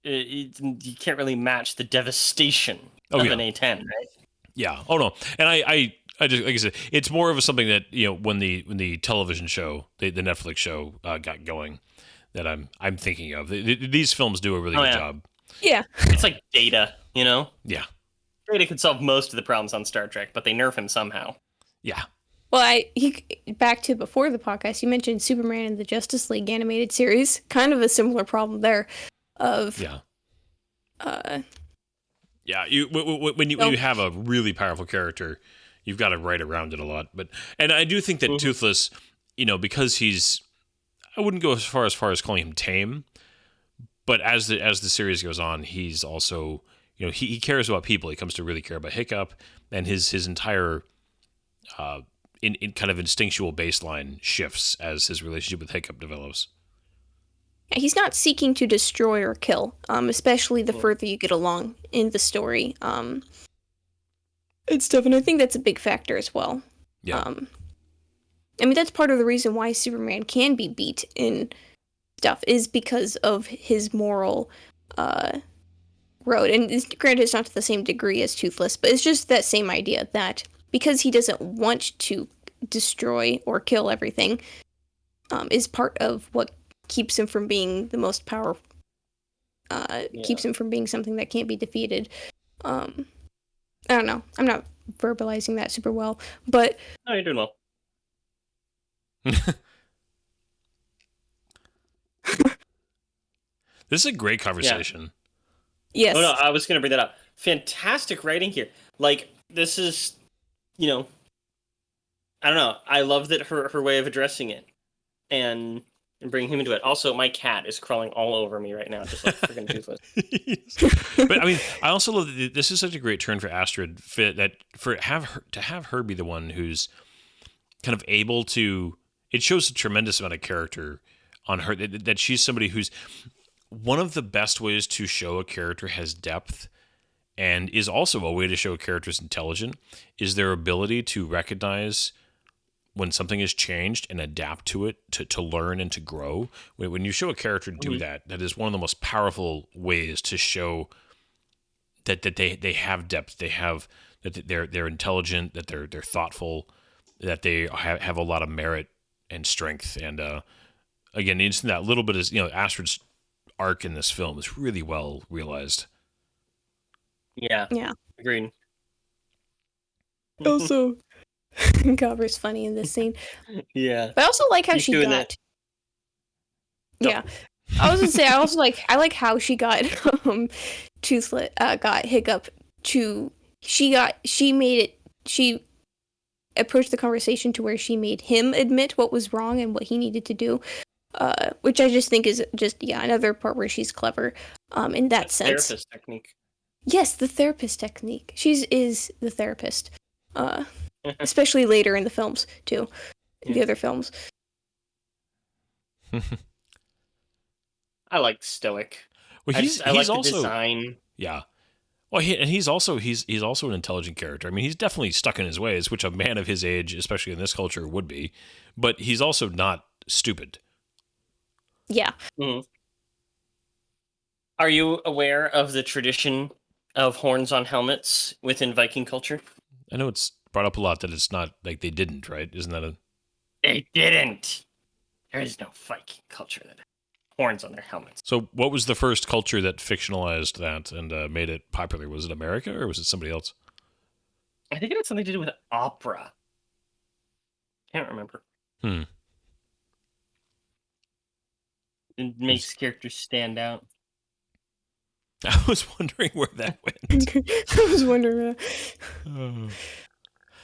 you can't really match the devastation of an A10, right? Yeah. Oh no. And I just, like I said, it's more of something that, when the television show, the Netflix show got going, that I'm thinking of. These films do a really good job. Yeah. It's like Data, Yeah. Data could solve most of the problems on Star Trek, but they nerf him somehow. Yeah. Well, back to before the podcast, you mentioned Superman and the Justice League animated series. Kind of a similar problem there. When you have a really powerful character, you've got to write around it a lot. And I do think that Toothless, because I wouldn't go as far as calling him tame, but as the series goes on, he's also, he cares about people. He comes to really care about Hiccup, and his entire in kind of instinctual baseline shifts as his relationship with Hiccup develops. He's not seeking to destroy or kill, especially the further you get along in the story. And stuff, and I think that's a big factor as well. Yeah. That's part of the reason why Superman can be beat in stuff, is because of his moral road. And granted, it's not to the same degree as Toothless, but it's just that same idea that because he doesn't want to destroy or kill everything, is part of what keeps him from being the most powerful, keeps him from being something that can't be defeated. I don't know. I'm not verbalizing that super well, but... No, you're doing well. This is a great conversation. Yeah. Yes. Oh, no, I was going to bring that up. Fantastic writing here. Like, this is, I don't know. I love that her way of addressing it and bringing him into it. Also, my cat is crawling all over me right now, just like freaking Toothless. But I also love that this is such a great turn for Astrid, to have her be the one who's kind of able to. It shows a tremendous amount of character on her. That she's somebody who's one of the best ways to show a character has depth, and is also a way to show a character is intelligent, is their ability to recognize when something has changed and adapt to it, to learn and to grow. When you show a character do that is one of the most powerful ways to show that they have depth, that they're intelligent, that they're thoughtful, that they have a lot of merit and strength. And again, it's that little bit is Astrid's arc in this film is really well realized. Yeah. Agreed. Also, Gobber's funny in this scene. Yeah. But I also like how she got... That. Yeah. I was gonna say, I like how she got Toothless, got Hiccup to... She approached the conversation to where she made him admit what was wrong and what he needed to do. Which I just think is another part where she's clever in that sense. Therapist technique. Yes, the therapist technique. She is the therapist. Especially later in the films, too. In the other films. I like Stoic. Well, he's like also, the design. Yeah. Well, he's also an intelligent character. I mean, he's definitely stuck in his ways, which a man of his age, especially in this culture, would be. But he's also not stupid. Yeah. Mhm. Are you aware of the tradition of horns on helmets within Viking culture? I know it's brought up a lot that it's not like they didn't, right? Isn't that a? They didn't. There is no Viking culture that has horns on their helmets. So, what was the first culture that fictionalized that and made it popular? Was it America or was it somebody else? I think it had something to do with opera. Can't remember. It makes characters stand out. I was wondering where that went. I was wondering.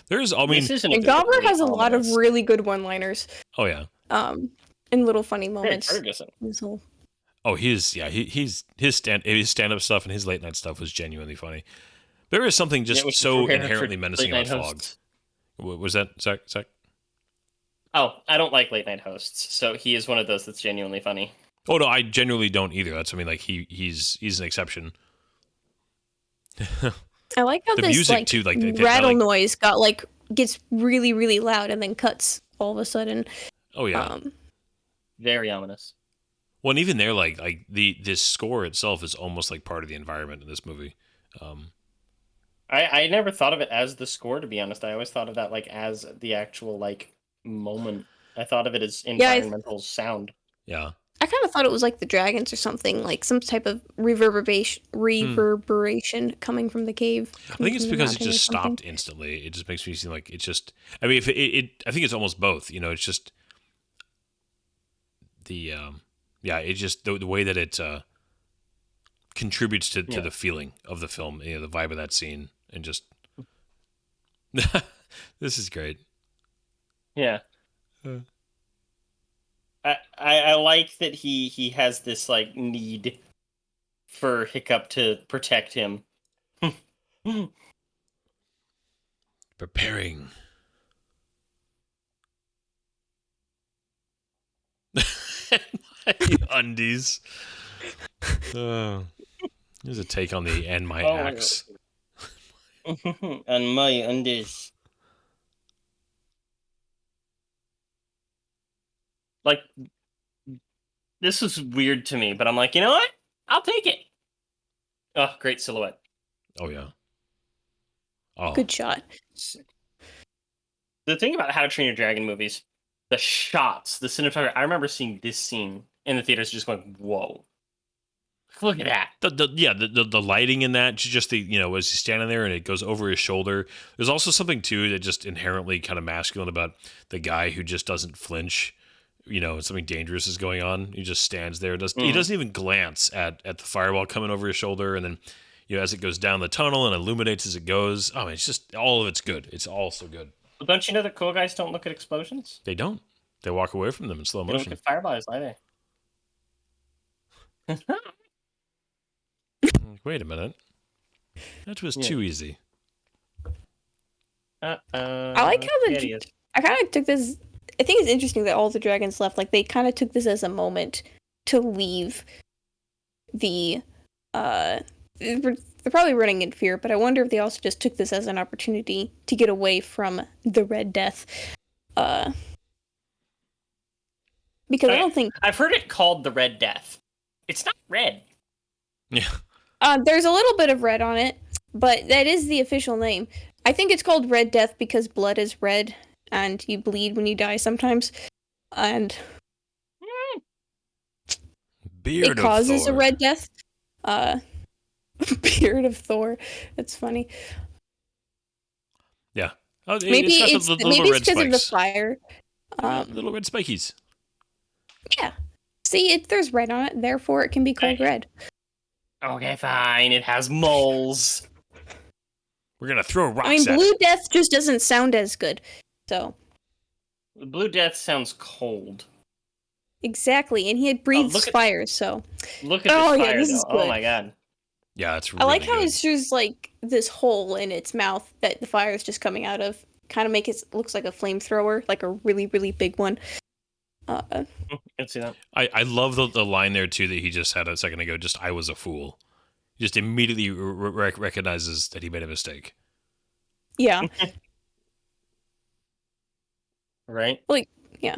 There's, I mean, This isn't And Gobbler has a lot of really good one-liners. oh yeah, And little funny moments. Ferguson. His whole- oh he's his stand-up stuff and his late night stuff was genuinely funny. There is something just which is so rare inherently for menacing late about night Fog. hosts. What was that, Zach? Oh, I don't like late night hosts, so he is one of those that's genuinely funny. Oh no, I genuinely don't either. That's, I mean, like he's an exception. I like how The this music, like too, like, they rattle like- noise gets really, really loud and then cuts all of a sudden. Oh yeah. Very ominous. Well, and even there, like this score itself is almost like part of the environment in this movie. I never thought of it as the score, to be honest. I always thought of that like as the actual like moment. I thought of it as environmental sound. Yeah. I kind of thought it was like the dragons or something, like some type of reverberation coming from the cave. I think it's because it just stopped instantly. It just makes me seem like it's just. I mean, if I think it's almost both. You know, it's just the it's just the way that it contributes to the feeling of the film. You know, the vibe of that scene, and just this is great. Yeah. I like that he has this like need for Hiccup to protect him. Preparing. My undies. Here's a take on the and my axe. And my undies. Like, this was weird to me, but I'm like, you know what? I'll take it. Oh, great silhouette. Oh yeah. Oh, Good shot. The thing about How to Train Your Dragon movies, the shots, the cinematography. I remember seeing this scene in the theaters, just going, "Whoa, look at that!" the lighting in that, just the, you know, as he's standing there and it goes over his shoulder. There's also something too that just inherently kind of masculine about the guy who just doesn't flinch. You know, something dangerous is going on. He just stands there. He doesn't even glance at the fireball coming over his shoulder, and then, you know, as it goes down the tunnel and illuminates as it goes. Oh, it's just, all of it's good. It's all so good. But don't you know that cool guys don't look at explosions? They don't. They walk away from them in slow They don't motion. look at fireballs either. Wait a minute. That was too easy. I like how I kind of took this. I think it's interesting that all the dragons left. Like, they kind of took this as a moment to leave the. They're probably running in fear, but I wonder if they also just took this as an opportunity to get away from the Red Death. Because I don't think I've heard it called the Red Death. It's not red. Yeah. There's a little bit of red on it, but that is the official name. I think it's called Red Death because blood is red and you bleed when you die sometimes, and Beard it causes of Thor. a red death. Beard of Thor. That's funny. Yeah. Oh, Maybe it's got the little red because of the spikes. fire. Little red spikies. Yeah. See, there's red on it, therefore it can be called red. Okay, fine. It has moles. We're gonna throw rocks I mean, at Blue it. Death just doesn't sound as good. So Blue Death sounds cold. exactly, and he had breathes look at- fire. So Look at Oh, this yeah, fire, this though. is Oh good. my god. Yeah, it's really I like how good. it's just like this hole in its mouth that the fire is just coming out of. Kind of make it looks like a flamethrower, like a really, really big one. Can see that. I love the line there too that he just had a second ago. Just, I was a fool. He just immediately recognizes that he made a mistake. Yeah. Right? Like, yeah.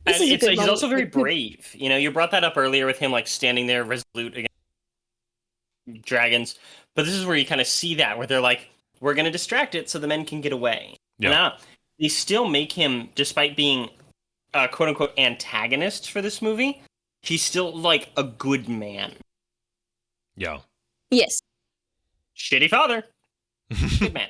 This And is a good he's moment. also very Like, good- brave. You know, you brought that up earlier with him like standing there resolute against dragons, but this is where you kind of see that where they're like, we're going to distract it so the men can get away. Yeah. Now, they still make him, despite being a quote unquote antagonist for this movie, he's still like a good man. Yeah. Yes. Shitty father, good man.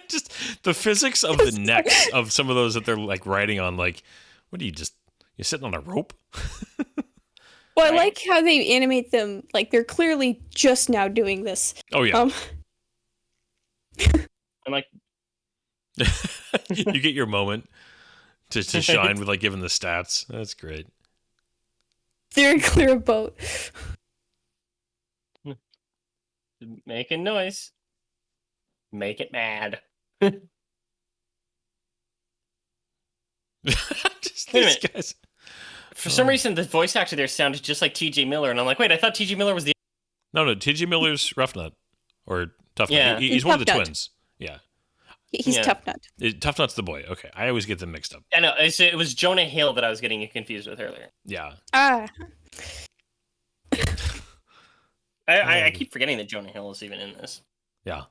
Just the physics of the necks of some of those that they're like riding on, like, what are you just, you're sitting on a rope? Well, I Right. like how they animate them. Like, they're clearly just now doing this. Oh, yeah. I'm like, You get your moment to shine with like giving the stats. That's great. Very clear boat. making noise. Make it mad. Just Wait a these minute. guys. For some reason, the voice actor there sounded just like T.J. Miller, and I'm like, wait, I thought T.J. Miller was the... No, T.J. Miller's Rough Nut or Tough Nut. Yeah. He's one of the Tough Nut. twins. Yeah. He's Yeah. Tough Nut. Tough Nut's the boy. Okay. I always get them mixed up. I know, it was Jonah Hill that I was getting confused with earlier. Yeah. Ah. I keep forgetting that Jonah Hill is even in this. Yeah.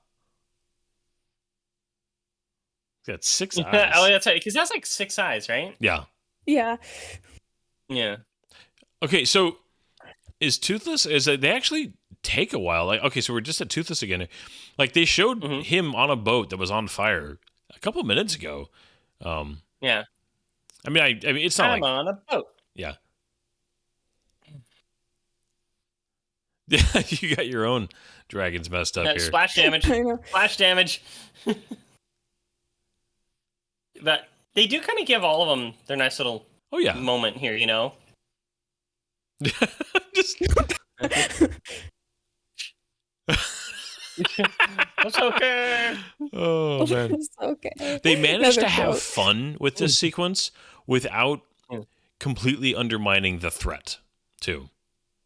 He's got 6 eyes. Oh, that's right, because that's like 6 eyes, right? Yeah. Yeah. Yeah. Okay, so is Toothless, is that they actually take a while. Like, okay, so we're just at Toothless again. Like, they showed Mhm. him on a boat that was on fire a couple of minutes ago. Yeah. I mean, it's not I'm like, on a boat. yeah. You got your own dragons messed up here. Splash damage. I know. Splash damage. But they do kind of give all of them their nice little Oh, yeah. moment here, you know? Just, It's okay. oh, man. It's okay. They managed to Another have quote. fun with this sequence without Mm. completely undermining the threat, too.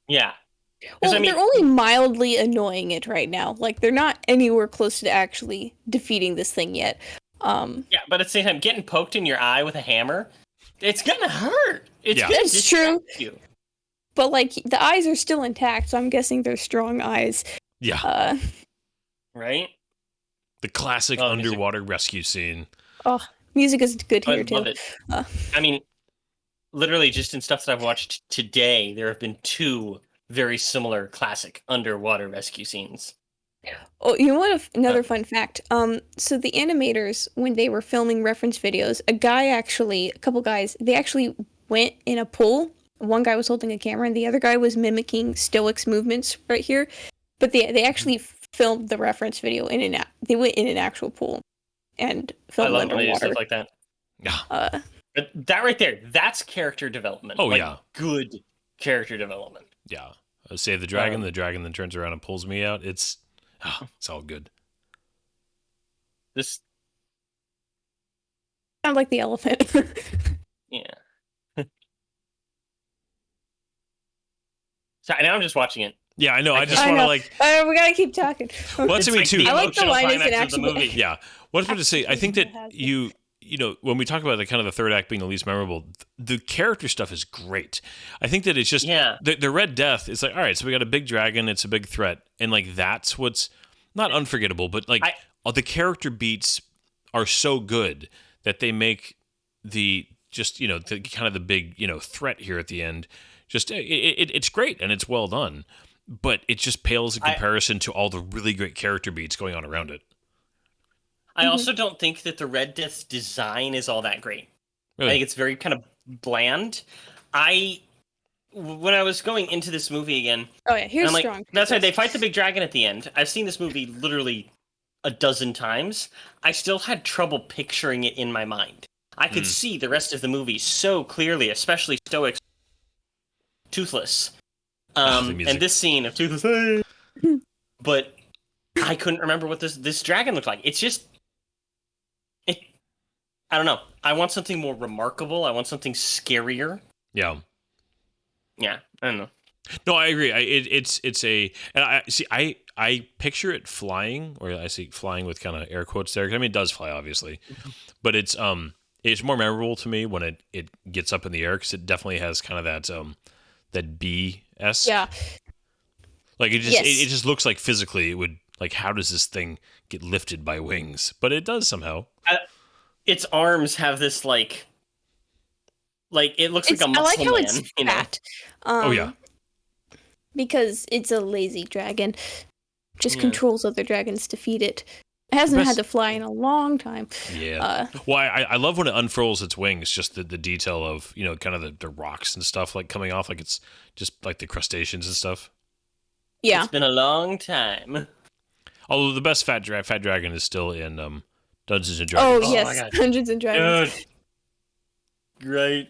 Yeah. 'Cause, Well, I mean, they're only mildly annoying it right now. Like, they're not anywhere close to actually defeating this thing yet. yeah, but at the same time, getting poked in your eye with a hammer, it's gonna hurt. It's Yeah. gonna That's distract true. you. But, like, the eyes are still intact, so I'm guessing they're strong eyes. Yeah. Right? The classic Oh, music. underwater rescue scene. Music is good I here, too. love it. Uh. I mean, literally, just in stuff that I've watched today, there have been 2 very similar classic underwater rescue scenes. Oh, you know what? Another fun fact. So the animators, when they were filming reference videos, a couple guys, they actually went in a pool. One guy was holding a camera, and the other guy was mimicking Stoic's movements right here. But they actually filmed the reference video they went in an actual pool and I filmed love when they do underwater. stuff like that. Yeah. But that right there, that's character development. Oh, Like, yeah. Good character development. Yeah. Save the dragon then turns around and pulls me out. It's all good. This, Sound like the elephant. yeah. So now I'm just watching it. Yeah, I know. I just I want to know. like. We gotta keep talking. Well, that's It's me like too. the I like the emotional line is climax it of the actually- movie. Yeah. What I was going to say, I think that Has it. you know, when we talk about the kind of the third act being the least memorable, the character stuff is great. I think that it's just Yeah. the Red Death. It's like, all right, so we got a big dragon. It's a big threat, and like that's what's not unforgettable, but like all the character beats are so good that they make the just the kind of the big threat here at the end. Just it's great and it's well done, but it just pales in comparison to all the really great character beats going on around it. I also don't think that the Red Death's design is all that great. Really? I think it's very kind of bland. When I was going into this movie again, Oh yeah, here's I'm like, strong. that's why they fight the big dragon at the end. I've seen this movie literally a dozen times. I still had trouble picturing it in my mind. I could see the rest of the movie so clearly, especially Stoic's Toothless. The music. And this scene of Toothless, but I couldn't remember what this dragon looked like. It's just I don't know. I want something more remarkable. I want something scarier. Yeah. Yeah, I don't know. No, I agree. It's a, and I see. I picture it flying, or I see flying with kind of air quotes there. I mean, it does fly, obviously, but it's more memorable to me when it gets up in the air because it definitely has kind of that bee esque. Yeah. Like it Yes. just looks like physically it would, like, how does this thing get lifted by wings? But it does somehow. Its arms have this like it looks like a I like muscle how man, it's you know. fat. Oh yeah. Because it's a lazy dragon. Just Yeah. controls other dragons to feed it. It hasn't had to fly in a long time. Yeah. Well, I love when it unfurls its wings, just the detail of, kind of the rocks and stuff like coming off, like it's just like the crustaceans and stuff. Yeah. It's been a long time. Although the best fat dragon is still in Dungeons and Oh, Dragons. Oh my yes. God. Dungeons and Dragons. Dude. Great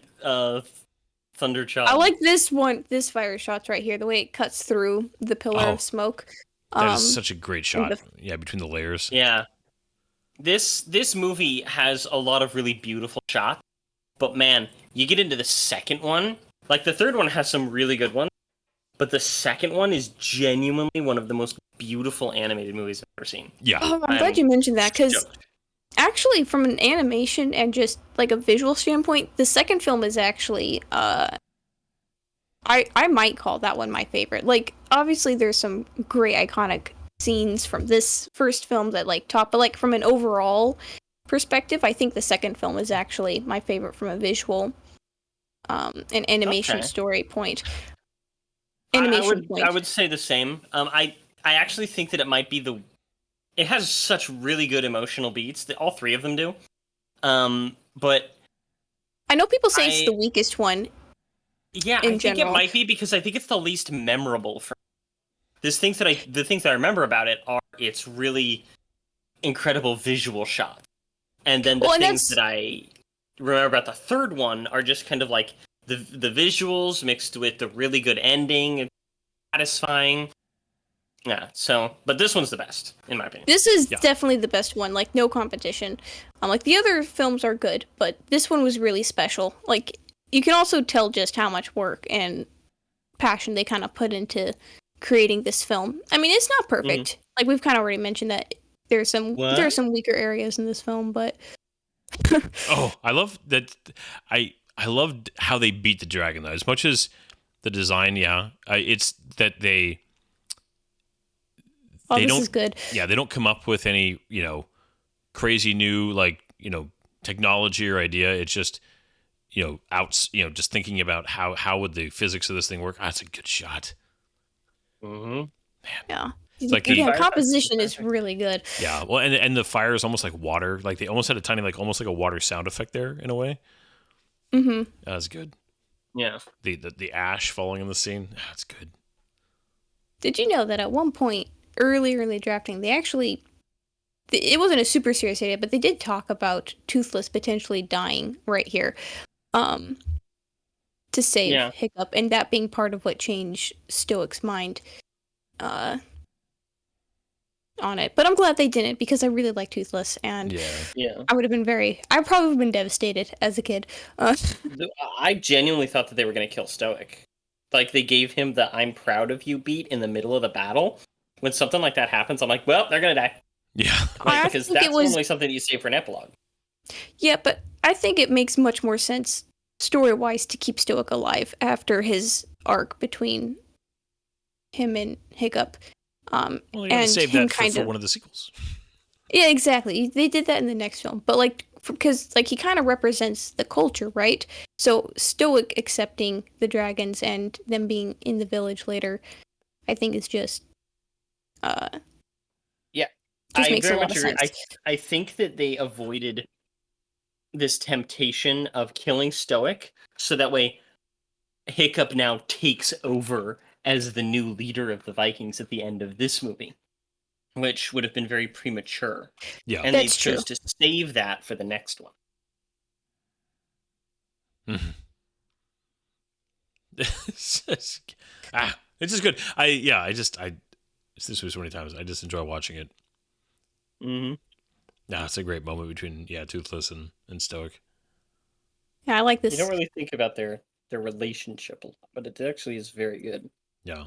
thunder child. I like this fire shots right here, the way it cuts through the pillar Oh. of smoke. That is such a great shot. the- Yeah, between the layers. Yeah. This movie has a lot of really beautiful shots, but man, you get into the second one, like the third one has some really good ones, but the second one is genuinely one of the most beautiful animated movies I've ever seen. Yeah. Oh, I'm glad you mentioned that, because Stoked. actually, from an animation and just like a visual standpoint, the second film is actually I might call that one my favorite. Like, obviously there's some great iconic scenes from this first film that like top, but like from an overall perspective, I think the second film is actually my favorite from a visual and animation Okay. story point. I would say the same. I actually think that it might be it has such really good emotional beats that all three of them do. But I know people say it's the weakest one. yeah, in I think general. it might be because I think it's the least memorable for the things that I remember about it are its really incredible visual shots. And then the Well, and things that's- that I remember about the third one are just kind of like the visuals mixed with the really good ending and satisfying. Yeah, so but this one's the best, in my opinion. This is Yeah. definitely the best one, like no competition. Like the other films are good, but this one was really special. Like you can also tell just how much work and passion they kind of put into creating this film. I mean, it's not perfect. Like we've kind of already mentioned that there are some weaker areas in this film, but Oh, I love that. I loved how they beat the dragon though. As much as the design, yeah, it's that they this don't. is good. Yeah, they don't come up with any crazy new technology or idea. It's just just thinking about how would the physics of this thing work. Ah, that's a good shot. Mm-hmm. Yeah. It's like Yeah, the composition is really good. yeah. Well, and the fire is almost like water. Like they almost had a tiny almost like a water sound effect there in a way. Mm-hmm. That was good. Yeah. The ash falling in the scene. That's good. Did you know that at one point earlier in the drafting, they actually it wasn't a super serious idea, but they did talk about Toothless potentially dying right here, to save Hiccup, and that being part of what changed Stoic's mind, on it. But I'm glad they didn't, because I really like Toothless, and Yeah. I'd probably been devastated as a kid. I genuinely thought that they were going to kill Stoic. Like they gave him the "I'm proud of you" beat in the middle of the battle. When something like that happens, I'm like, well, they're going to die. Yeah. Because that's normally something you save for an epilogue. Yeah, but I think it makes much more sense story-wise to keep Stoic alive after his arc between him and Hiccup. Well, you gotta and save him that for one of the sequels. Yeah, exactly. They did that in the next film, but because he kind of represents the culture, right? So Stoic accepting the dragons and them being in the village later, I think is just just makes a lot of sense. I think that they avoided this temptation of killing Stoic, so that way Hiccup now takes over as the new leader of the Vikings at the end of this movie, which would have been very premature. Yeah, and they chose to save that for the next one. Mm-hmm. It's just good. This was so many times. I just enjoy watching it. Mm-hmm. Yeah, it's a great moment between Toothless and Stoic. Yeah, I like this. You don't really think about their their relationship a lot, but it actually is very good. Yeah.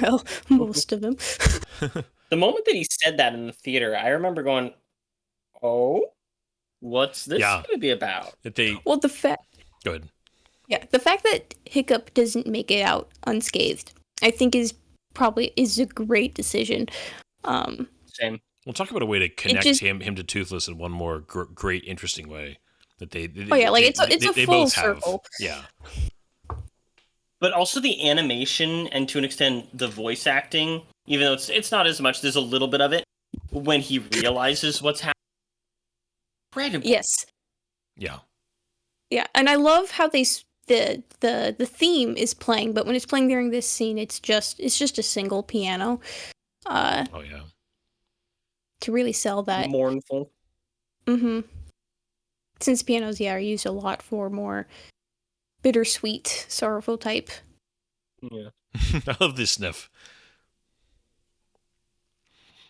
Well, most of them. The moment that he said that in the theater, I remember going, "Oh, what's this Yeah. going to be about?" That they Well, the fact, go ahead. yeah, the fact that Hiccup doesn't make it out unscathed, I think is a great decision. Same. We'll talk about a way to It connect just, him to Toothless in one more great, interesting way that oh yeah, like it's a they full both have. circle. Yeah. But also the animation and to an extent the voice acting, even though it's not as much, there's a little bit of it when he realizes what's happening. Incredible. Yes, Yeah. yeah, and I love how the theme is playing, but when it's playing during this scene, it's just a single piano. Oh yeah. To really sell that. Mournful. Mm-hmm. Since pianos, yeah, are used a lot for more bittersweet, sorrowful type. Yeah. I love this sniff.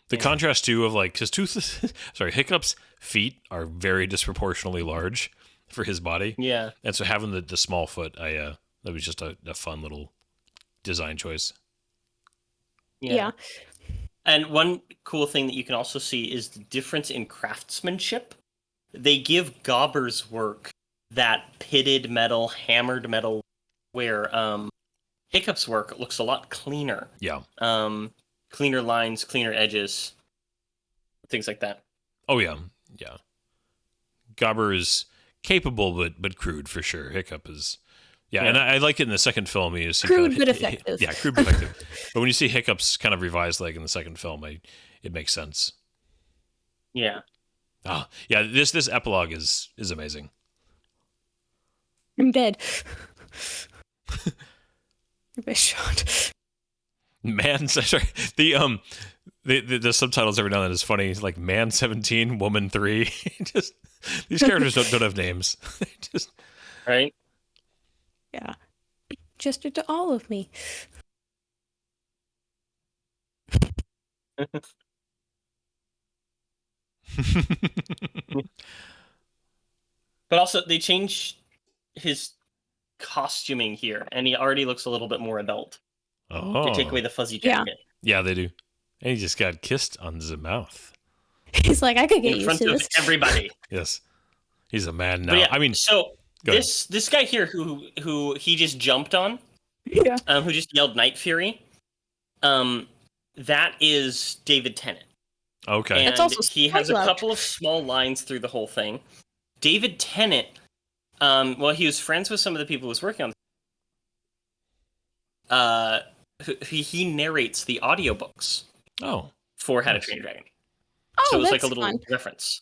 The contrast too of like, because Hiccup's feet are very disproportionately large for his body. Yeah. And so having the small foot, that was just a fun little design choice. Yeah. And one cool thing that you can also see is the difference in craftsmanship. They give Gobber's work that pitted metal, hammered metal, where Hiccup's work looks a lot cleaner. Yeah. Cleaner lines, cleaner edges, things like that. Oh yeah, yeah. Gobber is capable, but crude for sure. Hiccup is, yeah. And I like it in the second film. You see Crude but effective. Yeah, crude but effective. But when you see Hiccup's kind of revised leg in the second film, it makes sense. Yeah. Ah, yeah. This epilogue is amazing. I'm dead. Your best shot. Man, sorry. The subtitles every now and then is funny. It's like man 17, woman 3. Just these characters don't have names. They just Right? Yeah. Gestured to all of me. But also, they changed his costuming here, and he already looks a little bit more adult. Oh. They take away the fuzzy Yeah. jacket. Yeah, they do. And he just got kissed on the mouth. He's like, I could get In used front to of this. everybody. Yes. He's a man now. But yeah, I mean, so go ahead. this guy here who he just jumped on, Yeah. who just yelled Night Fury, that is David Tennant. Okay. And That's also he has a quite loud. couple of small lines through the whole thing. David Tennant, well, he was friends with some of the people who was working on he narrates the audiobooks Oh. for How to Nice. Train Your Dragon. Oh, So it was like that's a little fun. reference.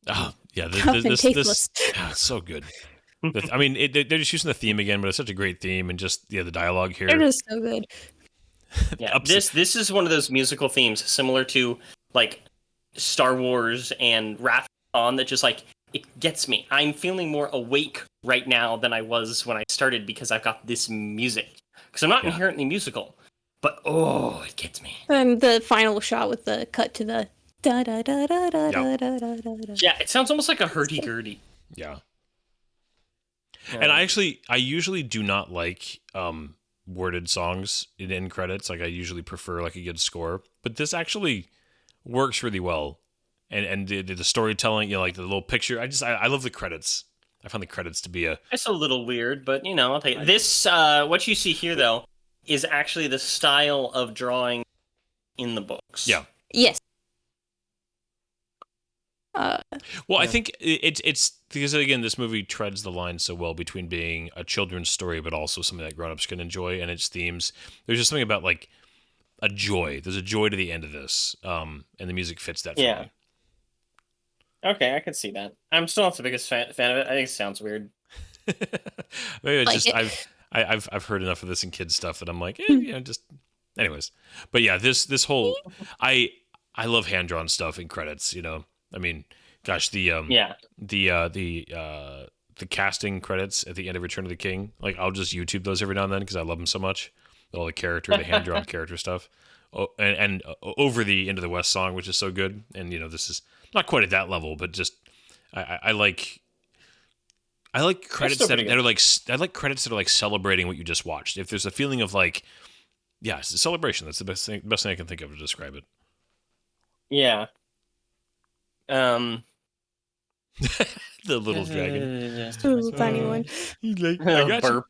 Oh, yeah. Tough and This tasteless. it's so good. I mean, they're just using the theme again, but it's such a great theme, and just the dialogue here. It is so good. Yeah, this is one of those musical themes similar to like Star Wars and Wrath on that just like it gets me. I'm feeling more awake right now than I was when I started because I've got this music. Because I'm not inherently musical, but it gets me. And the final shot with the cut to the da da da da da da da da da. Yeah, it sounds almost like a hurdy-gurdy. Yeah. And I usually do not like worded songs in end credits. Like I usually prefer like a good score, but this actually works really well. And the storytelling, you know, like the little picture. I love the credits. I found the credits to be It's a little weird, but I'll take it. This what you see here though is actually the style of drawing in the books. yeah. Yes. Well, I think it's because again, this movie treads the line so well between being a children's story, but also something that grown-ups can enjoy, and its themes. There's just something about like a joy. There's a joy to the end of this, and the music fits that. For me. Okay, I can see that. I'm still not the biggest fan of it. I think it sounds weird. Maybe it's Like just it. I've heard enough of this in kids stuff that I'm like, just. Anyways, but yeah, this whole I love hand drawn stuff in credits. You know, I mean, gosh, the casting credits at the end of Return of the King. Like, I'll just YouTube those every now and then because I love them so much. All the hand drawn character stuff. Oh, and over the Into the West song, which is so good. And this is not quite at that level, but just I I like credits still that pretty are like I like credits that are like celebrating what you just watched. If there's a feeling of like, yeah, it's a celebration. That's the best thing I can think of to describe it. Yeah. The little dragon. Just a little tiny one. He's like, I got you. Burp.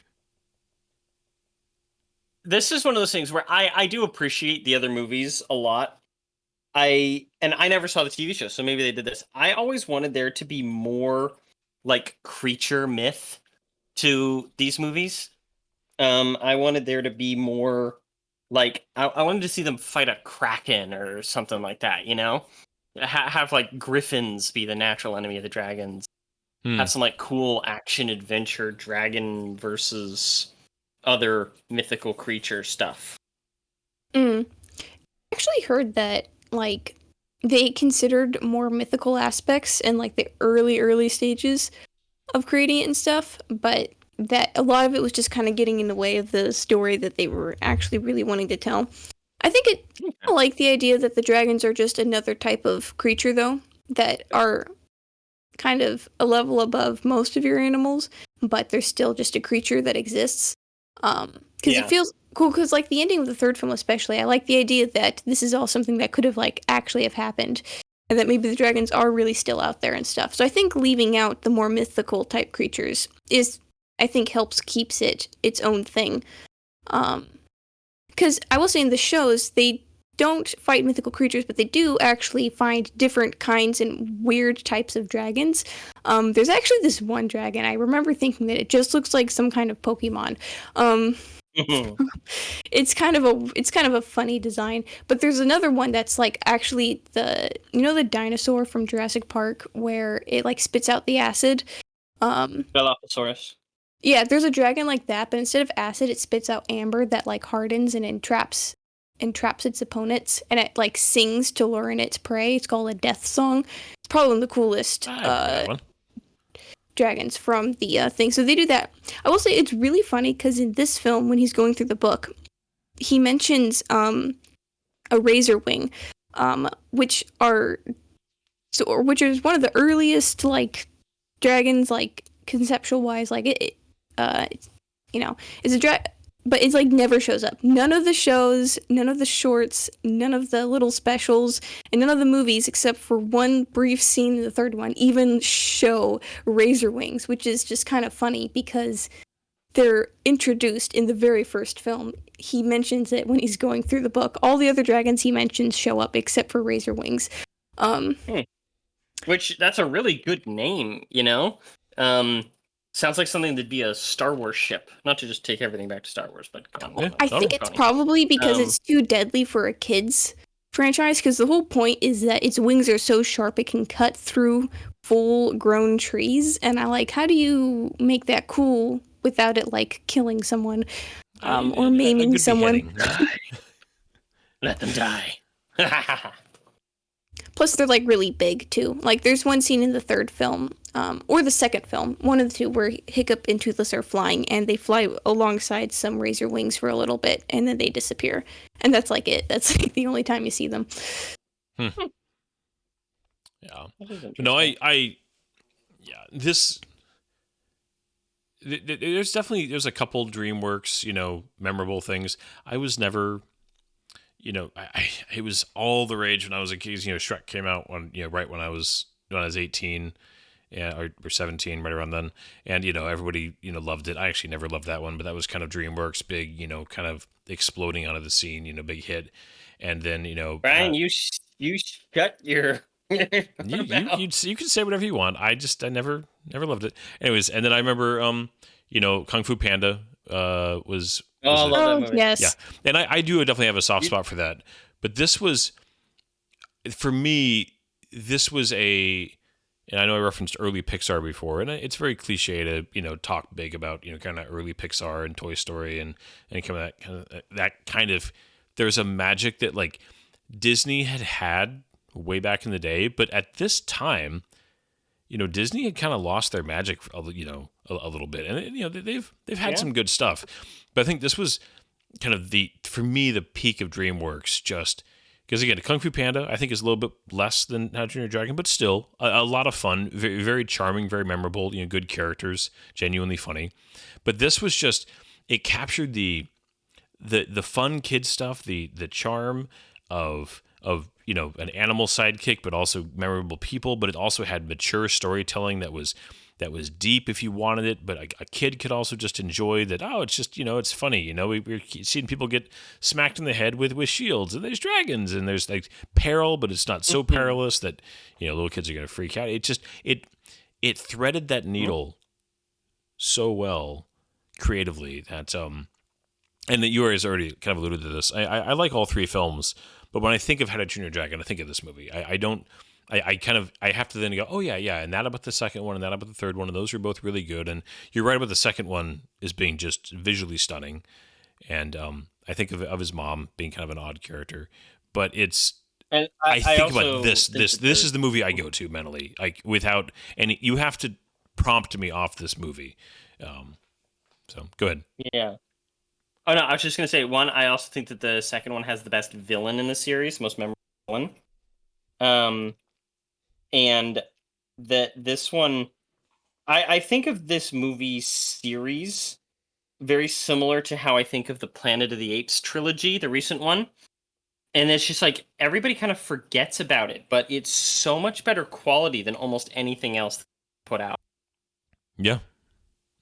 This is one of those things where I do appreciate the other movies a lot. I never saw the TV show, so maybe they did this. I always wanted there to be more like creature myth to these movies. I wanted there to be more like I wanted to see them fight a kraken or something like that, you know? Have like griffins be the natural enemy of the dragons. Have some like cool action adventure dragon versus other mythical creature stuff. I actually heard that like they considered more mythical aspects in like the early stages of creating it and stuff, but that a lot of it was just kind of getting in the way of the story that they were actually really wanting to tell. I think I like the idea that the dragons are just another type of creature though, that are kind of a level above most of your animals, but they're still just a creature that exists. Because it feels cool, because like the ending of the third film especially, I like the idea that this is all something that could have like actually have happened, and that maybe the dragons are really still out there and stuff. So I think leaving out the more mythical type creatures I think keeps it its own thing. Because I will say in the shows, they don't fight mythical creatures, but they do actually find different kinds and weird types of dragons. There's actually this one dragon. I remember thinking that it just looks like some kind of Pokemon. It's kind of a funny design. But there's another one that's like actually the dinosaur from Jurassic Park where it like spits out the acid. Dilophosaurus. Yeah, there's a dragon like that, but instead of acid, it spits out amber that like hardens and entraps its opponents, and it like sings to lure in its prey. It's called a death song. It's probably one of the coolest dragons from the thing. So they do that. I will say it's really funny because in this film, when he's going through the book, he mentions a razor wing, which is one of the earliest like dragons, like conceptual wise, like it's a drag. But it's like never shows up. None of the shows, none of the shorts, none of the little specials, and none of the movies, except for one brief scene in the third one, even show razor wings, which is just kind of funny because they're introduced in the very first film. He mentions it when he's going through the book. All the other dragons he mentions show up except for razor wings. Which that's a really good name, you know? Sounds like something that'd be a Star Wars ship. Not to just take everything back to Star Wars, but I think it's probably because it's too deadly for a kid's franchise, because the whole point is that its wings are so sharp it can cut through full-grown trees, and I like, how do you make that cool without it like killing someone or maiming someone? Let them die. Plus, they're like really big too. Like, there's one scene in the third film, or the second film, one of the two, where Hiccup and Toothless are flying, and they fly alongside some razor wings for a little bit, and then they disappear. And that's like it. That's like the only time you see them. Yeah. No, there's a couple DreamWorks, memorable things. I was never. It was all the rage when I was a kid. Shrek came out right when I was 18, or 17, right around then, and everybody loved it. I actually never loved that one, but that was kind of DreamWorks big, kind of exploding onto the scene, big hit, and then Brian, you shut your. you can say whatever you want. I never loved it. Anyways, and then I remember Kung Fu Panda was. I love that movie. Yes. Yeah, and I do definitely have a soft spot for that. But this was, for me, and I know I referenced early Pixar before, and it's very cliche to talk big about kind of early Pixar and Toy Story and kind of that kind of. There's a magic that like Disney had way back in the day, but at this time, Disney had kind of lost their magic, a little bit, and they've had some good stuff, but I think this was kind of for me the peak of DreamWorks, just Because again, Kung Fu Panda, I think, is a little bit less than How to Train Your Dragon, but still a lot of fun, very, very charming, very memorable. Good characters, genuinely funny. But this was just, it captured the fun kid stuff, the charm of an animal sidekick, but also memorable people. But it also had mature storytelling that was deep if you wanted it, but a kid could also just enjoy that. Oh, it's just, it's funny. We're seeing people get smacked in the head with shields, and there's dragons, and there's like peril, but it's not so perilous that, little kids are going to freak out. It just, it threaded that needle so well creatively that, and that you has already kind of alluded to this. I like all three films, but when I think of How to Train Your Dragon, I think of this movie. I don't, I have to then go, oh yeah, and that about the second one, and that about the third one, and those are both really good. And you're right about the second one is being just visually stunning, and I think of his mom being kind of an odd character, but it's. And I think also about this. think This that is the movie I go to mentally, like without, and you have to prompt me off this movie. So go ahead. Yeah. Oh no, I was just gonna say one. I also think that the second one has the best villain in the series, most memorable villain. And that this one, I think of this movie series very similar to how I think of the Planet of the Apes trilogy, the recent one. And it's just like everybody kind of forgets about it, but it's so much better quality than almost anything else put out Yeah,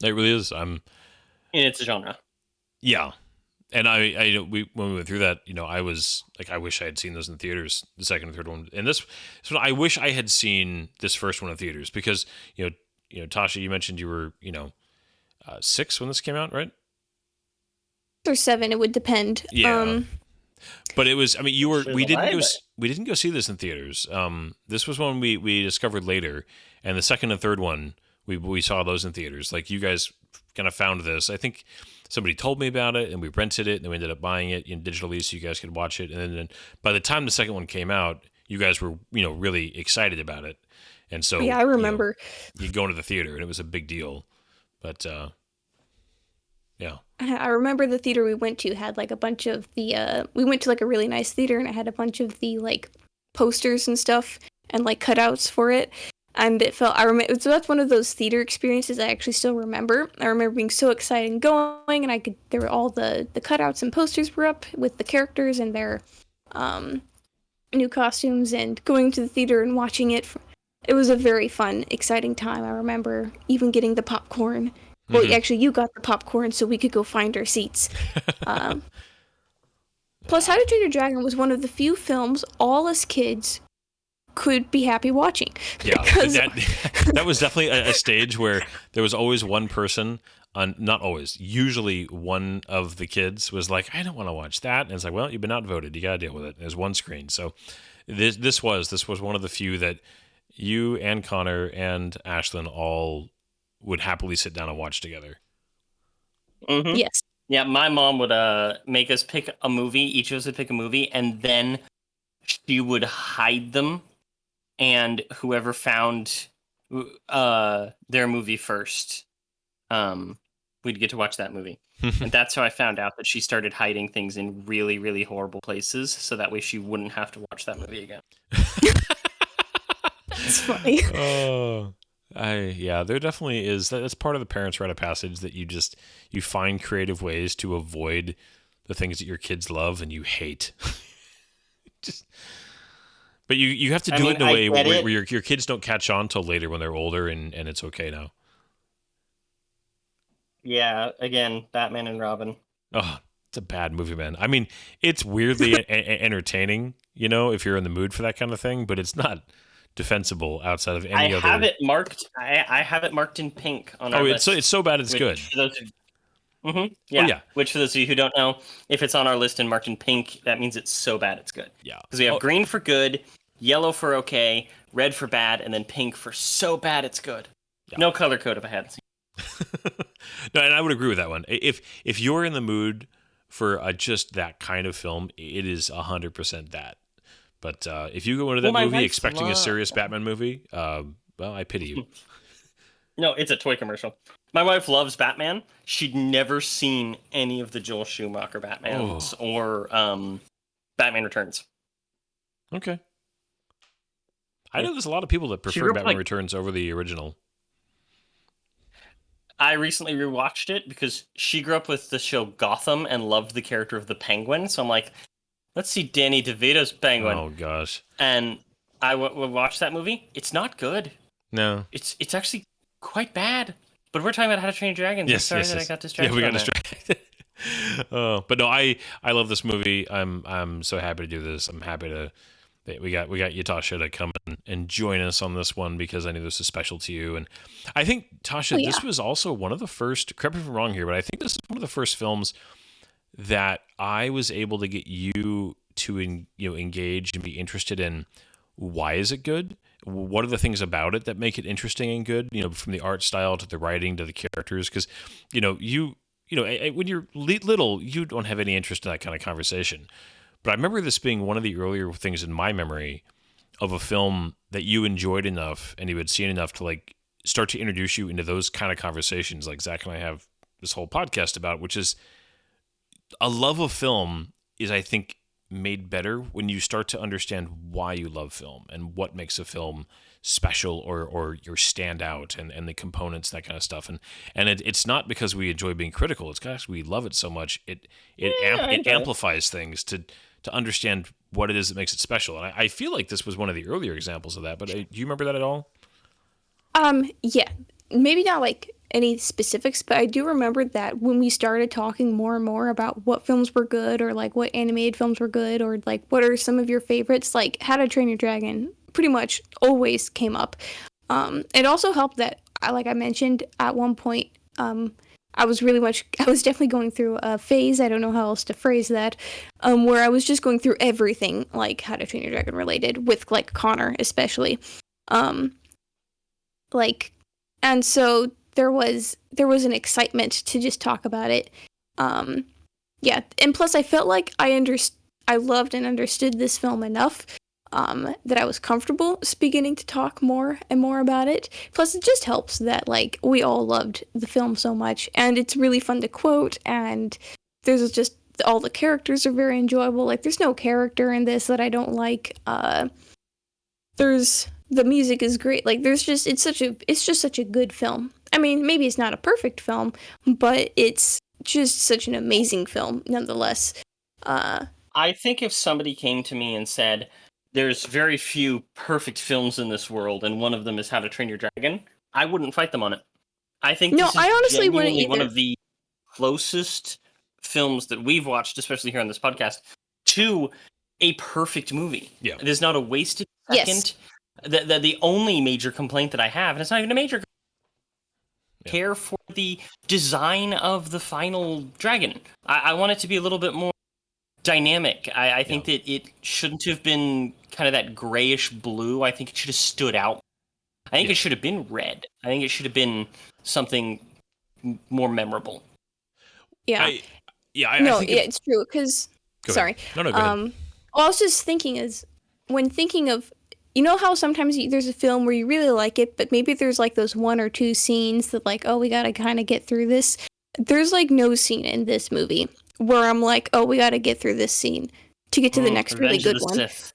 it really is. in its genre. Yeah. And when we went through that, I was like, I wish I had seen those in theaters, the second and third one. And this one, I wish I had seen this first one in theaters because, Tasha, you mentioned you were, 6 when this came out, right? Or 7, it would depend. Yeah. But it was, you were, Sure, we didn't go, but- we didn't go see this in theaters. This was one we discovered later, and the second and third one, we saw those in theaters. Like you guys kind of found this. I think somebody told me about it, and we rented it, and then we ended up buying it in digitally so you guys could watch it. And then by the time the second one came out, you guys were, really excited about it. And so Yeah, I remember. You go into the theater, and it was a big deal. But yeah. I remember the theater we went to had like a bunch of the we went to like a really nice theater, and it had a bunch of the like posters and stuff and like cutouts for it. And it felt, I remember, so that's one of those theater experiences I actually still remember. I remember being so excited and going, and there were all the cutouts and posters were up with the characters and their new costumes, and going to the theater and watching it. It was a very fun, exciting time. I remember even getting the popcorn. Well, actually, you got the popcorn so we could go find our seats. Plus, How to Train Your Dragon was one of the few films all us kids could be happy watching. Yeah, Because that was definitely a stage where there was always one person, not always, usually one of the kids was like, I don't want to watch that. And it's like, well, you've been outvoted. You got to deal with it. There's one screen. So this was one of the few that you and Connor and Ashlyn all would happily sit down and watch together. Mm-hmm. yes. Yeah, my mom would make us pick a movie. Each of us would pick a movie, and then she would hide them, and whoever found their movie first, we'd get to watch that movie. And that's how I found out that she started hiding things in really, really horrible places, so that way she wouldn't have to watch that movie again. It's funny. Oh, there definitely is. That's part of the parents' rite of passage that you find creative ways to avoid the things that your kids love and you hate. But you have to do it in a way where your kids don't catch on till later when they're older, and it's okay now. Yeah, again, Batman and Robin. Oh, it's a bad movie, man. It's weirdly entertaining, if you're in the mood for that kind of thing, but it's not defensible outside of any other. I have it marked. I have it marked in pink on our list. It's so bad it's good. For those yeah. Oh, yeah. Which, for those of you who don't know, if it's on our list and marked in pink, that means it's so bad it's good. Yeah. Because we have green for good, yellow for okay, red for bad, and then pink for so bad it's good. Yeah. No color code if I hadn't seen. No, and I would agree with that one. If you're in the mood for just that kind of film, it is 100% that. But if you go into that movie expecting a serious Batman movie, well, I pity you. No, it's a toy commercial. My wife loves Batman. She'd never seen any of the Joel Schumacher Batmans or Batman Returns. Okay. I know there's a lot of people that She prefer grew up, Batman like- Returns over the original. I recently rewatched it because she grew up with the show Gotham and loved the character of the Penguin. So I'm like, let's see Danny DeVito's Penguin. Oh gosh. And I watched that movie. It's not good. No. It's actually quite bad. But we're talking about How to Train Your Dragon. Yes, Sorry yes, that yes. I got distracted. Yeah, we got on that. distracted. But no, I love this movie. I'm so happy to do this. I'm happy that we got Natasha to come and join us on this one because I knew this was special to you. And I think Tasha, Oh, yeah. this was also one of the first. Correct me if I'm wrong here, but I think this is one of the first films that I was able to get you to engage and be interested in. Why is it good? What are the things about it that make it interesting and good? From the art style to the writing to the characters, because when you're little, you don't have any interest in that kind of conversation. But I remember this being one of the earlier things in my memory of a film that you enjoyed enough and you had seen enough to like start to introduce you into those kind of conversations like Zach and I have this whole podcast about, which is a love of film is, I think, made better when you start to understand why you love film and what makes a film special or your standout and the components, that kind of stuff. And it's not because we enjoy being critical. It's because we love it so much. It amplifies things to understand what it is that makes it special. And I feel like this was one of the earlier examples of that. But do you remember that at all? Yeah, maybe not like any specifics, but I do remember that when we started talking more and more about what films were good or like what animated films were good or like what are some of your favorites, like How to Train Your Dragon pretty much always came up. It also helped that, like I mentioned at one point, I was definitely going through a phase, I don't know how else to phrase that, where I was just going through everything like How to Train Your Dragon related with like Connor especially. And so there was an excitement to just talk about it. Yeah, and plus I felt like I loved and understood this film enough that I was comfortable beginning to talk more and more about it. Plus it just helps that like we all loved the film so much and it's really fun to quote, and there's just all the characters are very enjoyable. Like there's no character in this that I don't like. The music is great. Like it's just such a good film. I mean, maybe it's not a perfect film, but it's just such an amazing film nonetheless. I think if somebody came to me and said, there's very few perfect films in this world, and one of them is How to Train Your Dragon, I wouldn't fight them on it. I think No, this is I honestly wouldn't genuinely one either. of the closest films that we've watched, especially here on this podcast, to a perfect movie. Yeah. There's not a wasted second. Yes. The only major complaint that I have, and it's not even a major care for the design of the final dragon. I want it to be a little bit more dynamic. I think that it shouldn't have been kind of that grayish blue. I think it should have stood out. I think it should have been red. I think it should have been something more memorable. Yeah. I think it's true. Because sorry. No, go ahead. All I was just thinking is when thinking of, you know how sometimes there's a film where you really like it, but maybe there's like those one or two scenes that like, oh, we gotta kind of get through this. There's like no scene in this movie where I'm like, oh, we gotta get through this scene to get to the next really Revenge of good the one. Sith.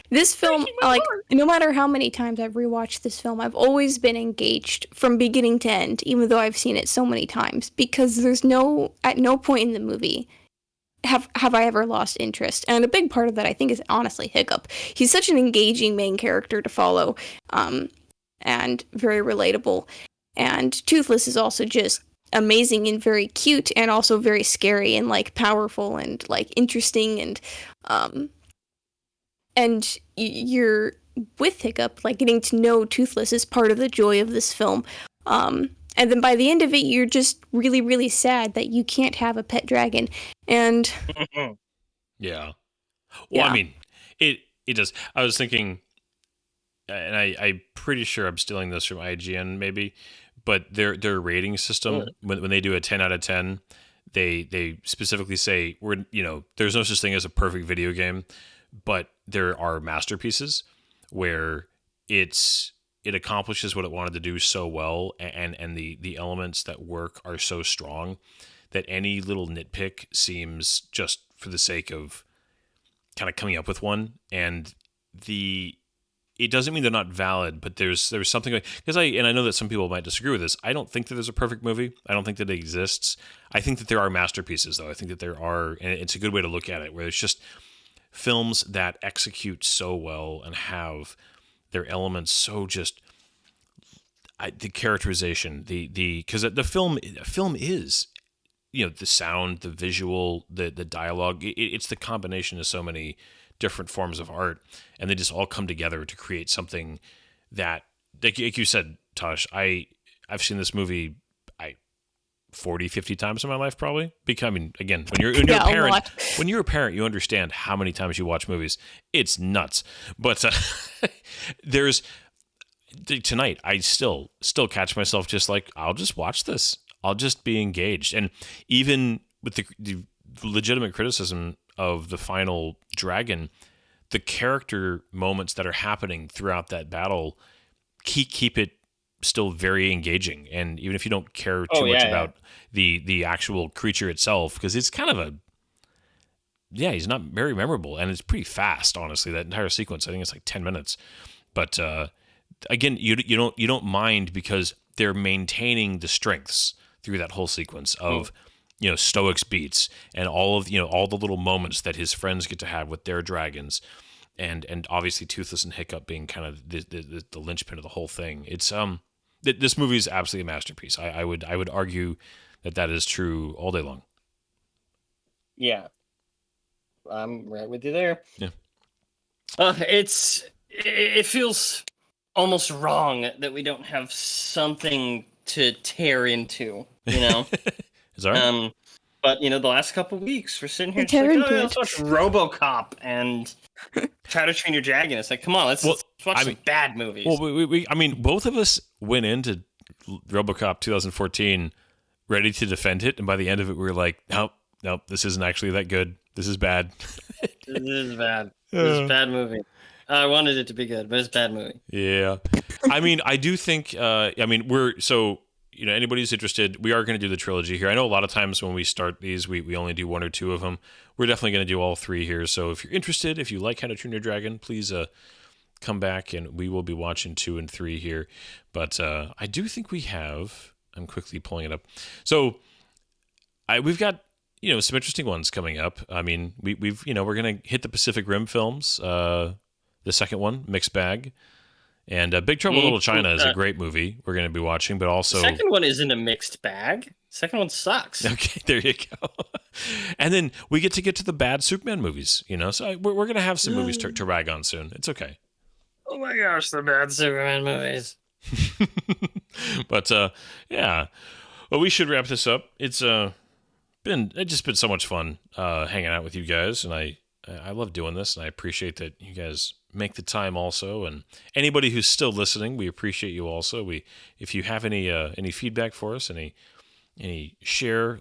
This film, like, no matter how many times I've rewatched this film, I've always been engaged from beginning to end, even though I've seen it so many times, because at no point in the movie have I ever lost interest. And a big part of that, I think, is honestly Hiccup. He's such an engaging main character to follow, and very relatable. And Toothless is also just amazing and very cute, and also very scary and like powerful and like interesting, and you're with Hiccup, like getting to know Toothless is part of the joy of this film. And then by the end of it, you're just really, really sad that you can't have a pet dragon. And Yeah. Well, Yeah. I mean, it does. I was thinking, and I'm pretty sure I'm stealing this from IGN maybe, but their rating system, when they do a 10 out of 10, they specifically say there's no such thing as a perfect video game, but there are masterpieces where it accomplishes what it wanted to do so well, and the elements that work are so strong that any little nitpick seems just for the sake of kind of coming up with one, and it doesn't mean they're not valid, but there's something like, because I know that some people might disagree with this. I don't think that there's a perfect movie. I don't think that it exists. I think that there are masterpieces, though. I think that there are, and it's a good way to look at it, where it's just films that execute so well and have their elements so just the characterization, because the film is, the sound, the visual, the dialogue. It's the combination of so many different forms of art, and they just all come together to create something that, like you said, Tosh, I've seen this movie 40, 50 times in my life, probably. Again, when you're a parent, you understand how many times you watch movies. It's nuts. But tonight, I still catch myself just like, I'll just watch this. I'll just be engaged. And even with the legitimate criticism of the final dragon, the character moments that are happening throughout that battle keep it still very engaging. And even if you don't care too much about the actual creature itself, because it's kind of he's not very memorable, and it's pretty fast, honestly, that entire sequence. I think it's like 10 minutes. But again, you don't mind, because they're maintaining the strengths through that whole sequence of Stoic's beats and all of all the little moments that his friends get to have with their dragons, and obviously Toothless and Hiccup being kind of the linchpin of the whole thing. It's this movie is absolutely a masterpiece. I would argue that is true all day long. Yeah, I'm right with you there. Yeah, it feels almost wrong that we don't have something to tear into, Is that right? But the last couple weeks we're sitting here just like, let's watch RoboCop and How to Train Your Dragon. It's like, come on, let's watch some bad movies. Well, we both of us went into RoboCop 2014 ready to defend it, and by the end of it, we were like, nope, this isn't actually that good. This is bad. This is bad. This is a bad movie. I wanted it to be good, but it's a bad movie. Yeah. I do think, anybody who's interested, we are going to do the trilogy here. I know a lot of times when we start these, we only do one or two of them. We're definitely going to do all three here. So if you're interested, if you like How to Train Your Dragon, please come back, and we will be watching 2 and 3 here. But I do think we have, I'm quickly pulling it up. So we've got, some interesting ones coming up. I mean, we're going to hit the Pacific Rim films. The second one, Mixed Bag. And Big Trouble in Little China is a great movie we're going to be watching, but also... The second one isn't a mixed bag. Second one sucks. Okay, there you go. And then we get to the bad Superman movies, so we're going to have some movies to rag on soon. It's okay. Oh my gosh, the bad Superman movies. But, yeah. Well, we should wrap this up. It's just been so much fun hanging out with you guys, and I love doing this, and I appreciate that you guys make the time also. And anybody who's still listening, we appreciate you also. If you have any feedback for us, any share,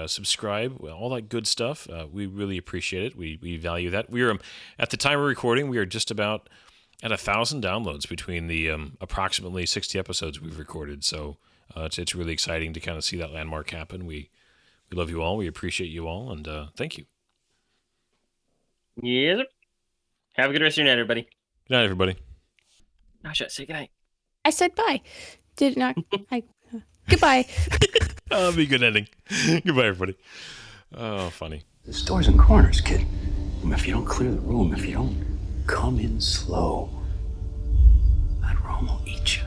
subscribe, all that good stuff, we really appreciate it. We value that. We are, at the time of recording, we are just about at 1,000 downloads between the approximately 60 episodes we've recorded. So it's really exciting to kind of see that landmark happen. We love you all. We appreciate you all, and thank you. Yeah. Have a good rest of your night, everybody. Good night, everybody. Natasha, say goodnight. I said bye. Did not. Goodbye. That'll be a good ending. Goodbye, everybody. Oh, funny. There's doors and corners, kid. If you don't clear the room, if you don't come in slow, that room will eat you.